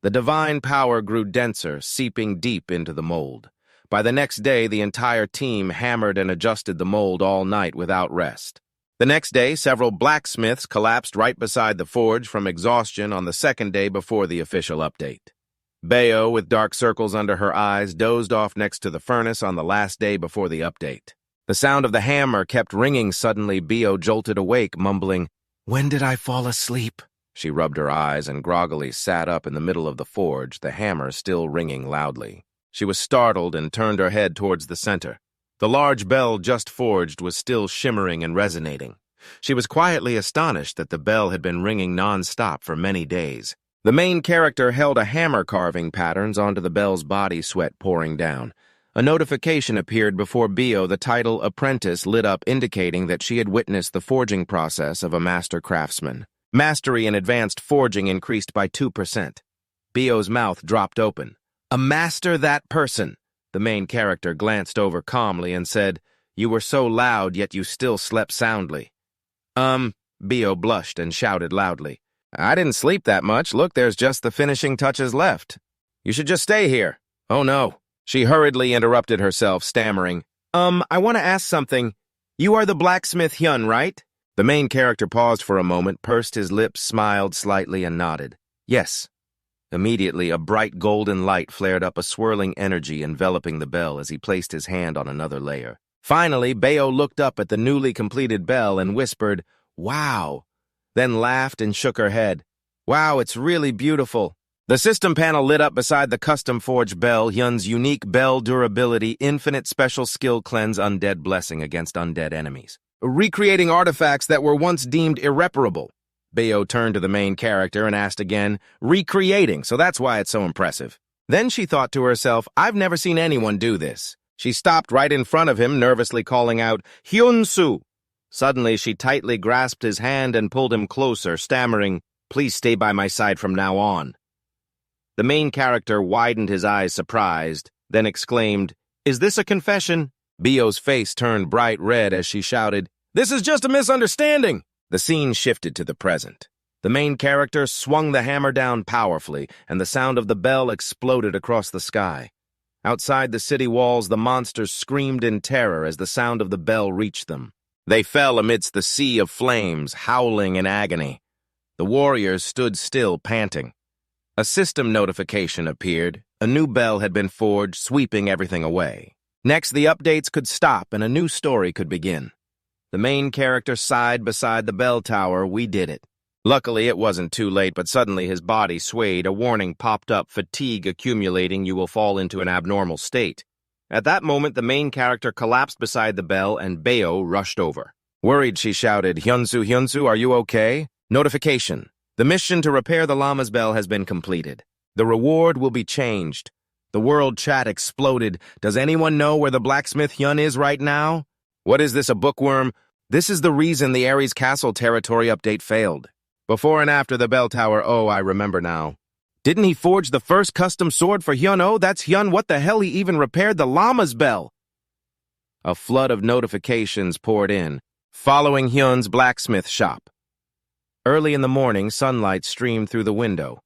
The divine power grew denser, seeping deep into the mold. By the next day, the entire team hammered and adjusted the mold all night without rest. The next day, several blacksmiths collapsed right beside the forge from exhaustion on the second day before the official update. Bayo, with dark circles under her eyes, dozed off next to the furnace on the last day before the update. The sound of the hammer kept ringing. Suddenly, Bayo jolted awake, mumbling, "When did I fall asleep?" She rubbed her eyes and groggily sat up in the middle of the forge, the hammer still ringing loudly. She was startled and turned her head towards the center. The large bell just forged was still shimmering and resonating. She was quietly astonished that the bell had been ringing non-stop for many days. The main character held a hammer carving patterns onto the bell's body, sweat pouring down. A notification appeared before Bio. The title Apprentice lit up, indicating that she had witnessed the forging process of a master craftsman. Mastery in advanced forging increased by 2%. Bio's mouth dropped open. A master, that person! The main character glanced over calmly and said, "You were so loud, yet you still slept soundly." Bio blushed and shouted loudly. "I didn't sleep that much. Look, there's just the finishing touches left. You should just stay here." "Oh no." She hurriedly interrupted herself, stammering, I want to ask something. You are the blacksmith Hyun, right?" The main character paused for a moment, pursed his lips, smiled slightly, and nodded. "Yes." Immediately, a bright golden light flared up, a swirling energy enveloping the bell as he placed his hand on another layer. Finally, Bayo looked up at the newly completed bell and whispered, "Wow," then laughed and shook her head. "Wow, it's really beautiful." The system panel lit up beside the custom-forged bell, Hyun's unique bell durability, infinite special skill cleanse, undead blessing against undead enemies. Recreating artifacts that were once deemed irreparable. Bayo turned to the main character and asked again, "Recreating, so that's why it's so impressive." Then she thought to herself, "I've never seen anyone do this." She stopped right in front of him, nervously calling out, "Hyun-soo!" Suddenly, she tightly grasped his hand and pulled him closer, stammering, "Please stay by my side from now on." The main character widened his eyes, surprised, then exclaimed, "Is this a confession?" Bio's face turned bright red as she shouted, "This is just a misunderstanding!" The scene shifted to the present. The main character swung the hammer down powerfully, and the sound of the bell exploded across the sky. Outside the city walls, the monsters screamed in terror as the sound of the bell reached them. They fell amidst the sea of flames, howling in agony. The warriors stood still, panting. A system notification appeared. A new bell had been forged, sweeping everything away. Next, the updates could stop and a new story could begin. The main character sighed beside the bell tower. "We did it." Luckily, it wasn't too late, but suddenly his body swayed. A warning popped up, "Fatigue accumulating, you will fall into an abnormal state." At that moment, the main character collapsed beside the bell and Bayo rushed over. Worried, she shouted, "Hyunsu, Hyunsu, are you okay?" Notification. The mission to repair the llama's bell has been completed. The reward will be changed. The world chat exploded. Does anyone know where the blacksmith Hyun is right now? What is this, a bookworm? This is the reason the Aries Castle territory update failed. Before and after the bell tower, oh, I remember now. Didn't he forge the first custom sword for Hyun? Oh, that's Hyun. What the hell? He even repaired the llama's bell. A flood of notifications poured in, following Hyun's blacksmith shop. Early in the morning, sunlight streamed through the window.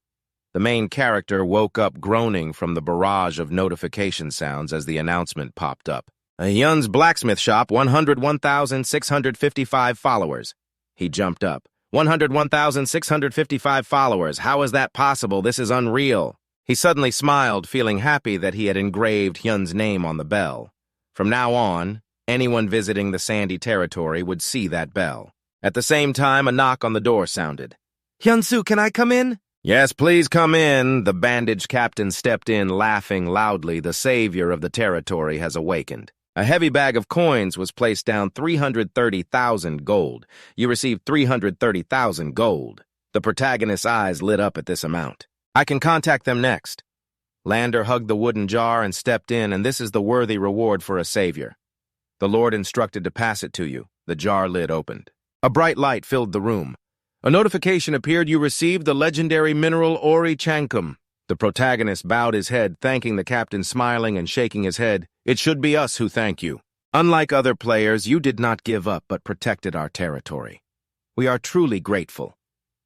The main character woke up groaning from the barrage of notification sounds as the announcement popped up. Hyun's blacksmith shop, 101,655 followers. He jumped up. 101,655 followers. How is that possible? This is unreal. He suddenly smiled, feeling happy that he had engraved Hyun's name on the bell. From now on, anyone visiting the Sandy territory would see that bell. At the same time, a knock on the door sounded. "Hyun-soo, can I come in?" "Yes, please come in." The bandaged captain stepped in, laughing loudly. The savior of the territory has awakened. A heavy bag of coins was placed down. 330,000 gold. You received 330,000 gold. The protagonist's eyes lit up at this amount. "I can contact them next." Lander hugged the wooden jar and stepped in, "And this is the worthy reward for a savior. The Lord instructed to pass it to you." The jar lid opened. A bright light filled the room. A notification appeared. "You received the legendary mineral Ori Chankum." The protagonist bowed his head, thanking the captain, smiling and shaking his head. "It should be us who thank you. Unlike other players, you did not give up but protected our territory. We are truly grateful."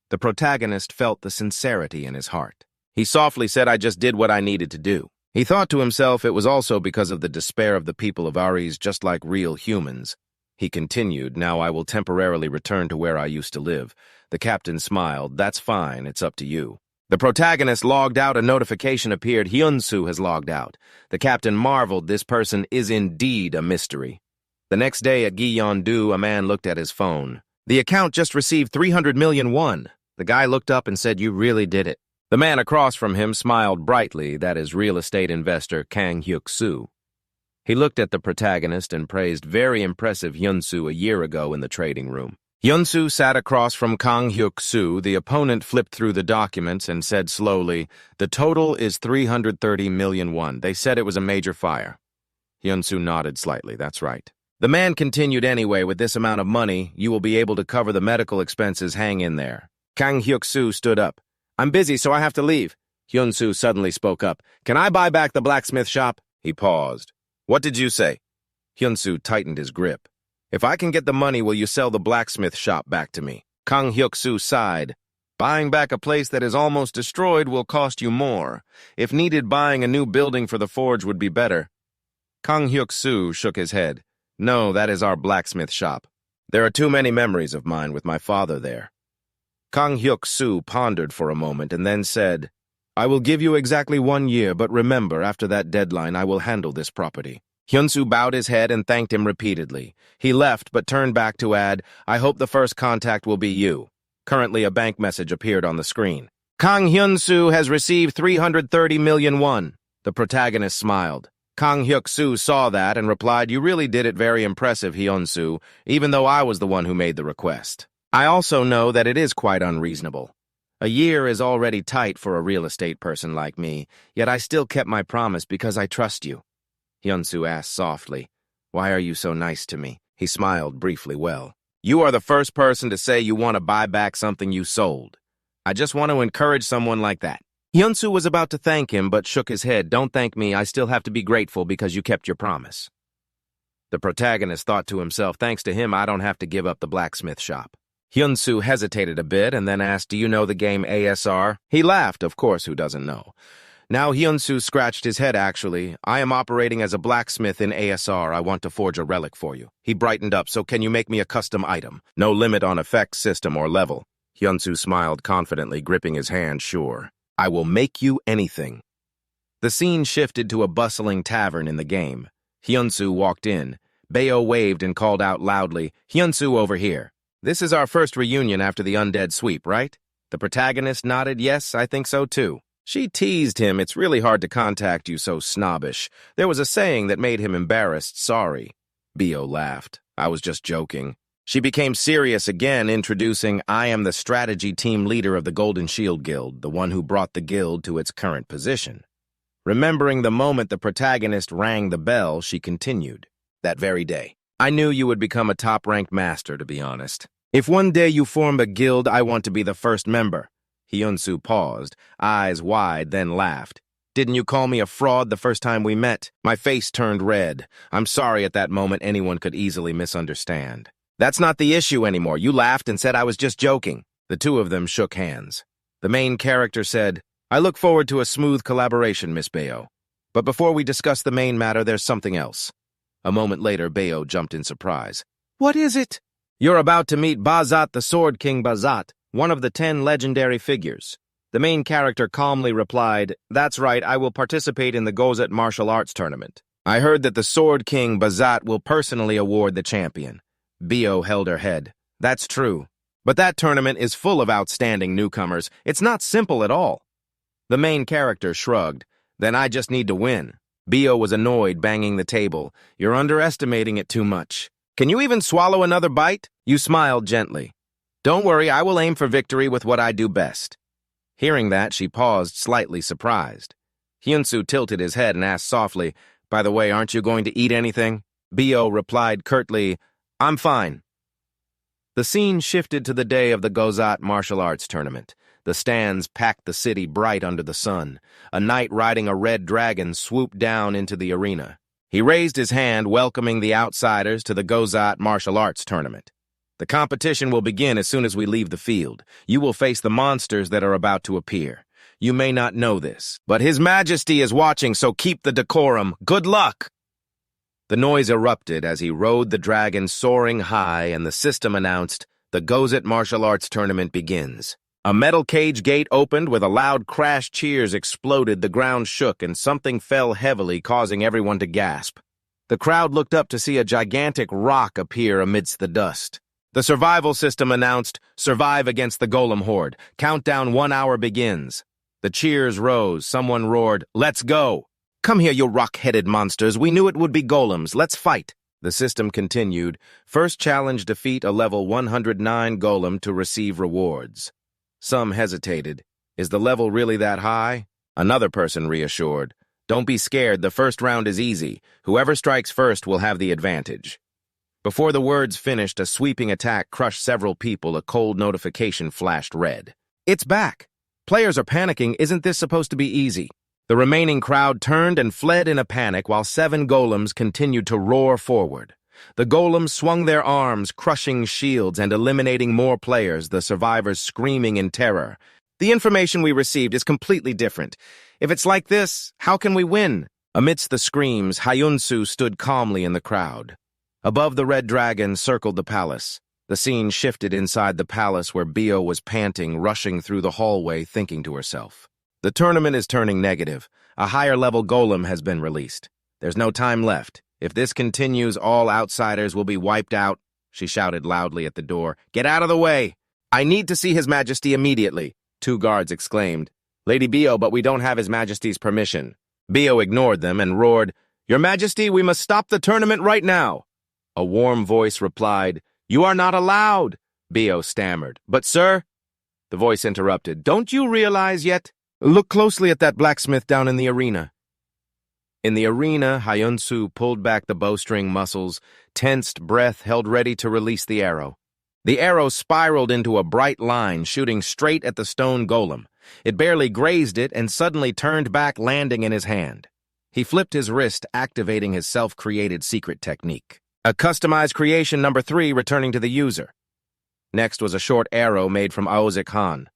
The protagonist felt the sincerity in his heart. He softly said, "I just did what I needed to do." He thought to himself it was also because of the despair of the people of Aries, just like real humans. He continued, "Now I will temporarily return to where I used to live." The captain smiled. "That's fine, it's up to you." The protagonist logged out. A notification appeared. "Hyun-soo has logged out." The captain marveled. This person is indeed a mystery. The next day at Gyeongdu, a man looked at his phone. "The account just received 300 million won." The guy looked up and said, "You really did it." The man across from him smiled brightly. That is real estate investor Kang Hyuk-soo. He looked at the protagonist and praised, "Very impressive Hyun-soo a year ago in the trading room." Hyunsu sat across from Kang Hyuk-soo. The opponent flipped through the documents and said slowly, "The total is 330 million won. They said it was a major fire." Hyunsu nodded slightly. "That's right." The man continued, "Anyway, with this amount of money, you will be able to cover the medical expenses. Hang in there." Kang Hyuk-soo stood up. "I'm busy, so I have to leave." Hyunsu suddenly spoke up. "Can I buy back the blacksmith shop?" He paused. "What did you say?" Hyunsu tightened his grip. "If I can get the money, will you sell the blacksmith shop back to me?" Kang Hyuk-soo sighed. "Buying back a place that is almost destroyed will cost you more. If needed, buying a new building for the forge would be better." Kang Hyuk-soo shook his head. "No, that is our blacksmith shop. There are too many memories of mine with my father there." Kang Hyuk-soo pondered for a moment and then said, "I will give you exactly 1 year, but remember, after that deadline, I will handle this property." Hyunsu bowed his head and thanked him repeatedly. He left, but turned back to add, "I hope the first contact will be you." Currently, a bank message appeared on the screen. "Kang Hyun-soo has received 330 million won." The protagonist smiled. Kang Hyuk-soo saw that and replied, "You really did it very impressive, Hyun-soo, even though I was the one who made the request. I also know that it is quite unreasonable. A year is already tight for a real estate person like me, yet I still kept my promise because I trust you." Hyunsu asked softly, "Why are you so nice to me?" He smiled briefly. "Well, you are the first person to say you want to buy back something you sold. I just want to encourage someone like that." Hyunsu was about to thank him, but shook his head. "Don't thank me. I still have to be grateful because you kept your promise." The protagonist thought to himself, "Thanks to him, I don't have to give up the blacksmith shop." Hyunsu hesitated a bit and then asked, "Do you know the game ASR?" He laughed. Of course, who doesn't know? Now Hyunsu scratched his head. "Actually, I am operating as a blacksmith in ASR. I want to forge a relic for you." He brightened up. "So can you make me a custom item? No limit on effect, system, or level." Hyunsu smiled confidently, gripping his hand. "Sure. I will make you anything." The scene shifted to a bustling tavern in the game. Hyunsu walked in. Baeo waved and called out loudly, "Hyunsu, over here." "This is our first reunion after the undead sweep, right?" The protagonist nodded. "Yes, I think so too." She teased him. "It's really hard to contact you so snobbish. There was a saying that made him embarrassed. Sorry." Baeo laughed. "I was just joking." She became serious again, introducing, "I am the strategy team leader of the Golden Shield Guild, the one who brought the guild to its current position." Remembering the moment the protagonist rang the bell, she continued, "That very day, I knew you would become a top-ranked master, to be honest. If one day you form a guild, I want to be the first member." Hyunsu paused, eyes wide, then laughed. "Didn't you call me a fraud the first time we met?" My face turned red. I'm sorry, at that moment anyone could easily misunderstand. "That's not the issue anymore. You laughed and said I was just joking." The two of them shook hands. The main character said, "I look forward to a smooth collaboration, Miss Baeo. But before we discuss the main matter, there's something else." A moment later, Baeo jumped in surprise. "What is it?" "You're about to meet Bazat, the Sword King Bazat, one of the 10 legendary figures." The main character calmly replied, "That's right, I will participate in the Gozet martial arts tournament. I heard that the Sword King Bazat will personally award the champion." Baeo held her head. "That's true. But that tournament is full of outstanding newcomers. It's not simple at all." The main character shrugged. "Then I just need to win." Baeo was annoyed, banging the table. "You're underestimating it too much. Can you even swallow another bite?" You smiled gently. "Don't worry, I will aim for victory with what I do best." Hearing that, she paused, slightly surprised. Hyunsu tilted his head and asked softly, "By the way, aren't you going to eat anything?" Baeo replied curtly, "I'm fine." The scene shifted to the day of the Gozat martial arts tournament. The stands packed the city bright under the sun. A knight riding a red dragon swooped down into the arena. He raised his hand, welcoming the outsiders to the Gozat martial arts tournament. "The competition will begin as soon as we leave the field. You will face the monsters that are about to appear. You may not know this, but His Majesty is watching, so keep the decorum. Good luck!" The noise erupted as he rode the dragon soaring high, and the system announced, "The Gozet martial arts tournament begins." A metal cage gate opened. With a loud crash, cheers exploded, the ground shook, and something fell heavily, causing everyone to gasp. The crowd looked up to see a gigantic rock appear amidst the dust. The survival system announced, "Survive against the golem horde. Countdown 1 hour begins." The cheers rose. Someone roared, "Let's go!" "Come here, you rock-headed monsters. We knew it would be golems. Let's fight." The system continued. First challenge: defeat a level 109 golem to receive rewards. Some hesitated. Is the level really that high? Another person reassured. Don't be scared, the first round is easy. Whoever strikes first will have the advantage. Before the words finished, a sweeping attack crushed several people. A cold notification flashed red. It's back! Players are panicking. Isn't this supposed to be easy? The remaining crowd turned and fled in a panic while 7 golems continued to roar forward. The golems swung their arms, crushing shields and eliminating more players, the survivors screaming in terror. The information we received is completely different. If it's like this, how can we win? Amidst the screams, Hyunu stood calmly in the crowd. Above, the red dragon circled the palace. The scene shifted inside the palace where Bio was panting, rushing through the hallway, thinking to herself. The tournament is turning negative. A higher-level golem has been released. There's no time left. If this continues, all outsiders will be wiped out. She shouted loudly at the door. Get out of the way! I need to see His Majesty immediately. 2 guards exclaimed. Lady Bio, but we don't have His Majesty's permission. Bio ignored them and roared, Your Majesty, we must stop the tournament right now. A warm voice replied, You are not allowed. Bio stammered. But sir, the voice interrupted, don't you realize yet? Look closely at that blacksmith down in the arena. In the arena, Hyunu pulled back the bowstring muscles, tensed breath, held ready to release the arrow. The arrow spiraled into a bright line, shooting straight at the stone golem. It barely grazed it and suddenly turned back, landing in his hand. He flipped his wrist, activating his self-created secret technique. A customized creation number 3 returning to the user. Next was a short arrow made from Aozik Han.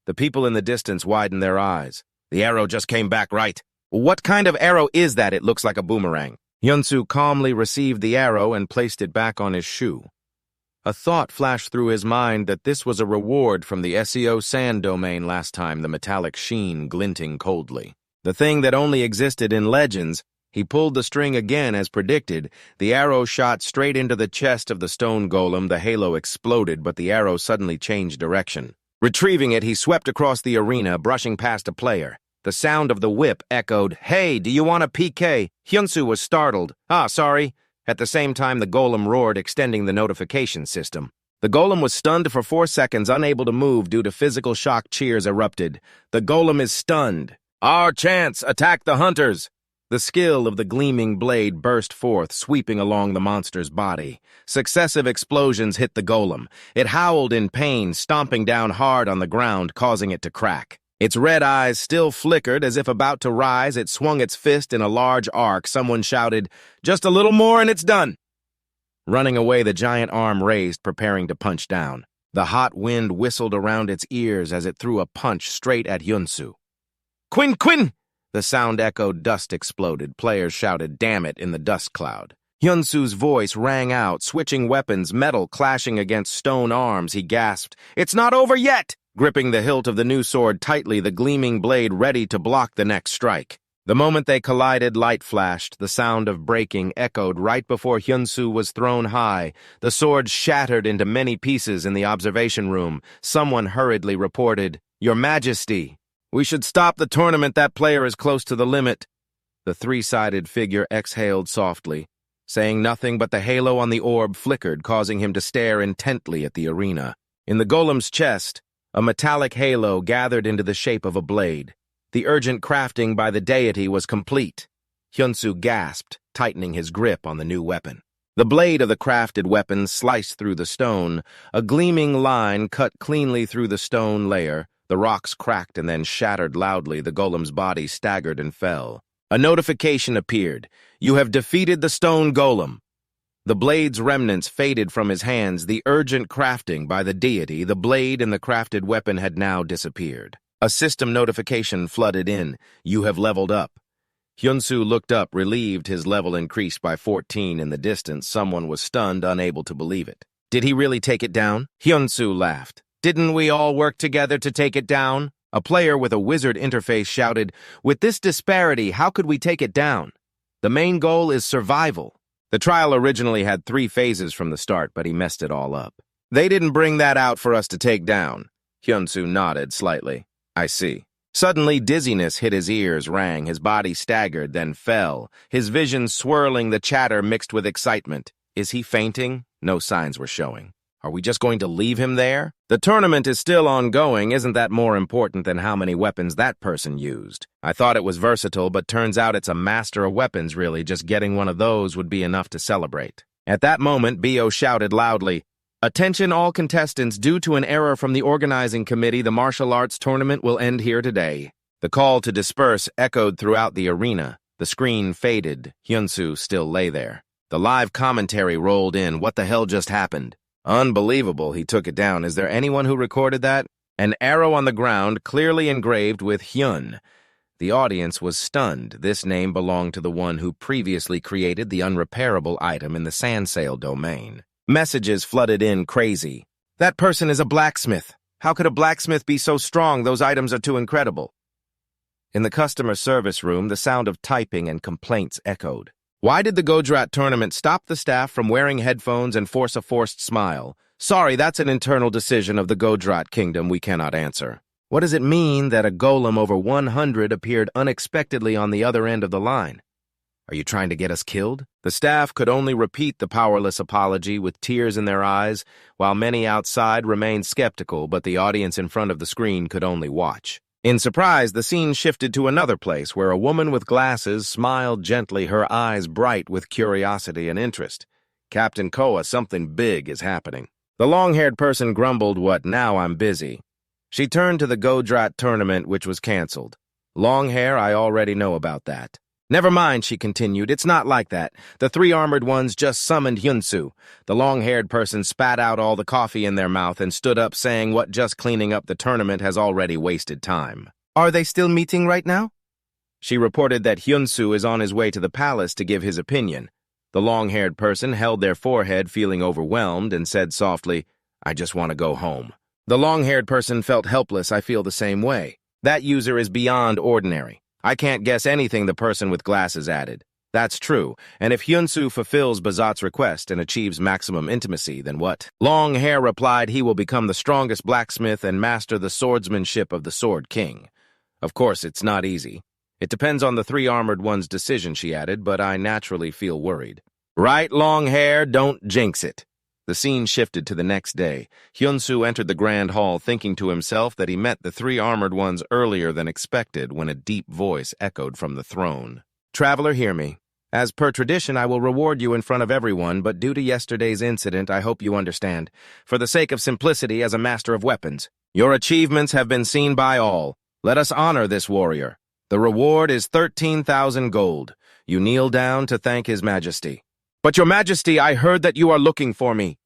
The people in the distance widened their eyes. The arrow just came back right. What kind of arrow is that? It looks like a boomerang. Hyunu calmly received the arrow and placed it back on his shoe. A thought flashed through his mind that this was a reward from the SEO sand domain last time, the metallic sheen glinting coldly. The thing that only existed in legends. He pulled the string again as predicted. The arrow shot straight into the chest of the stone golem. The halo exploded, but the arrow suddenly changed direction. Retrieving it, he swept across the arena, brushing past a player. The sound of the whip echoed, Hey, do you want a PK? Hyunu was startled. Sorry. At the same time, the golem roared, extending the notification system. The golem was stunned for 4 seconds, unable to move due to physical shock. Cheers erupted. The golem is stunned. Our chance! Attack the hunters! The skill of the gleaming blade burst forth, sweeping along the monster's body. Successive explosions hit the golem. It howled in pain, stomping down hard on the ground, causing it to crack. Its red eyes still flickered. As if about to rise, it swung its fist in a large arc. Someone shouted, Just a little more and it's done! Running away, the giant arm raised, preparing to punch down. The hot wind whistled around its ears as it threw a punch straight at Hyunu. Quinn! Quinn! The sound echoed. Dust exploded. Players shouted, Damn it, in the dust cloud. Hyunu's voice rang out, switching weapons, metal clashing against stone arms. He gasped, It's not over yet! Gripping the hilt of the new sword tightly, the gleaming blade ready to block the next strike. The moment they collided, light flashed. The sound of breaking echoed right before Hyunu was thrown high. The sword shattered into many pieces in the observation room. Someone hurriedly reported, Your Majesty! We should stop the tournament. That player is close to the limit. The 3-sided figure exhaled softly, saying nothing, but the halo on the orb flickered, causing him to stare intently at the arena. In the golem's chest, a metallic halo gathered into the shape of a blade. The urgent crafting by the deity was complete. Hyunu gasped, tightening his grip on the new weapon. The blade of the crafted weapon sliced through the stone. A gleaming line cut cleanly through the stone layer. The rocks cracked and then shattered loudly. The golem's body staggered and fell. A notification appeared. You have defeated the stone golem. The blade's remnants faded from his hands. The urgent crafting by the deity, the blade and the crafted weapon had now disappeared. A system notification flooded in. You have leveled up. Hyunu looked up, relieved. His level increased by 14 in the distance. Someone was stunned, unable to believe it. Did he really take it down? Hyunu laughed. Didn't we all work together to take it down? A player with a wizard interface shouted, With this disparity, how could we take it down? The main goal is survival. The trial originally had 3 phases from the start, but he messed it all up. They didn't bring that out for us to take down. Hyunu nodded slightly. I see. Suddenly, dizziness hit his ears, rang, his body staggered, then fell, his vision swirling, the chatter mixed with excitement. Is he fainting? No signs were showing. Are we just going to leave him there? The tournament is still ongoing. Isn't that more important than how many weapons that person used? I thought it was versatile, but turns out it's a master of weapons, really. Just getting one of those would be enough to celebrate. At that moment, Bio shouted loudly, "Attention all contestants, due to an error from the organizing committee, the martial arts tournament will end here today." The call to disperse echoed throughout the arena. The screen faded. Hyunsu still lay there. The live commentary rolled in. What the hell just happened? Unbelievable, he took it down. Is there anyone who recorded that? An arrow on the ground, clearly engraved with Hyun. The audience was stunned. This name belonged to the one who previously created the unrepairable item in the Sansale domain. Messages flooded in crazy. That person is a blacksmith. How could a blacksmith be so strong? Those items are too incredible. In the customer service room, the sound of typing and complaints echoed. Why did the Gojrat tournament stop the staff from wearing headphones and force a forced smile? Sorry, that's an internal decision of the Gojrat kingdom we cannot answer. What does it mean that a golem over 100 appeared unexpectedly on the other end of the line? Are you trying to get us killed? The staff could only repeat the powerless apology with tears in their eyes, while many outside remained skeptical, but the audience in front of the screen could only watch. In surprise, the scene shifted to another place where a woman with glasses smiled gently, her eyes bright with curiosity and interest. Captain Koa, something big is happening. The long-haired person grumbled, "What, now I'm busy." She turned to the Gojrat tournament, which was canceled. "Long hair, I already know about that." "Never mind," she continued. "It's not like that. The three armored ones just summoned Hyunsu." The long-haired person spat out all the coffee in their mouth and stood up saying what just cleaning up the tournament has already wasted time. "Are they still meeting right now?" She reported that Hyunsu is on his way to the palace to give his opinion. The long-haired person held their forehead, feeling overwhelmed, and said softly, "I just want to go home." The long-haired person felt helpless. "I feel the same way. That user is beyond ordinary. I can't guess anything," the person with glasses added. "That's true, and if Hyunsu fulfills Bazat's request and achieves maximum intimacy, then what?" Long Hair replied he will become the strongest blacksmith and master the swordsmanship of the Sword King. "Of course, it's not easy. It depends on the three armored one's decision," she added, "but I naturally feel worried." "Right, Long Hair, don't jinx it." The scene shifted to the next day. Hyunsu entered the grand hall thinking to himself that he met the three armored ones earlier than expected when a deep voice echoed from the throne. "Traveler, hear me. As per tradition, I will reward you in front of everyone, but due to yesterday's incident, I hope you understand. For the sake of simplicity as a master of weapons, your achievements have been seen by all. Let us honor this warrior. The reward is 13,000 gold. You kneel down to thank His Majesty." "But your Majesty, I heard that you are looking for me."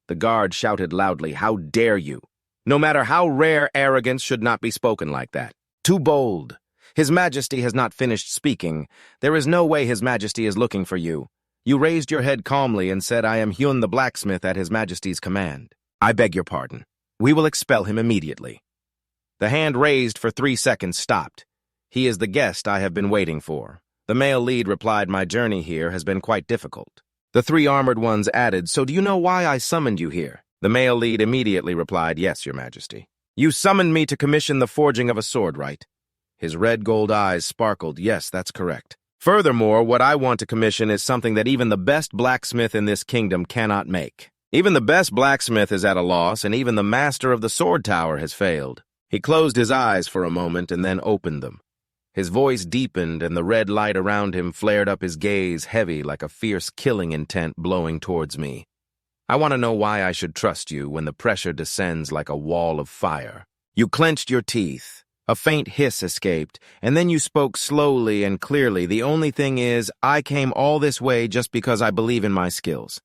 The guard shouted loudly, "How dare you? No matter how rare, arrogance should not be spoken like that. Too bold. His Majesty has not finished speaking. There is no way His Majesty is looking for you. You raised your head calmly and said, 'I am Hyun the blacksmith at His Majesty's command.' I beg your pardon. We will expel him immediately." The hand raised for 3 seconds stopped. "He is the guest I have been waiting for." The male lead replied, "My journey here has been quite difficult." The three armored ones added, "So do you know why I summoned you here?" The male lead immediately replied, "Yes, your Majesty." "You summoned me to commission the forging of a sword, right?" His red gold eyes sparkled. "Yes, that's correct. Furthermore, what I want to commission is something that even the best blacksmith in this kingdom cannot make. Even the best blacksmith is at a loss, and even the master of the sword tower has failed." He closed his eyes for a moment and then opened them. His voice deepened, and the red light around him flared up, his gaze heavy like a fierce killing intent blowing towards me. "I want to know why I should trust you when the pressure descends like a wall of fire." You clenched your teeth. A faint hiss escaped, and then you spoke slowly and clearly. "The only thing is, I came all this way just because I believe in my skills.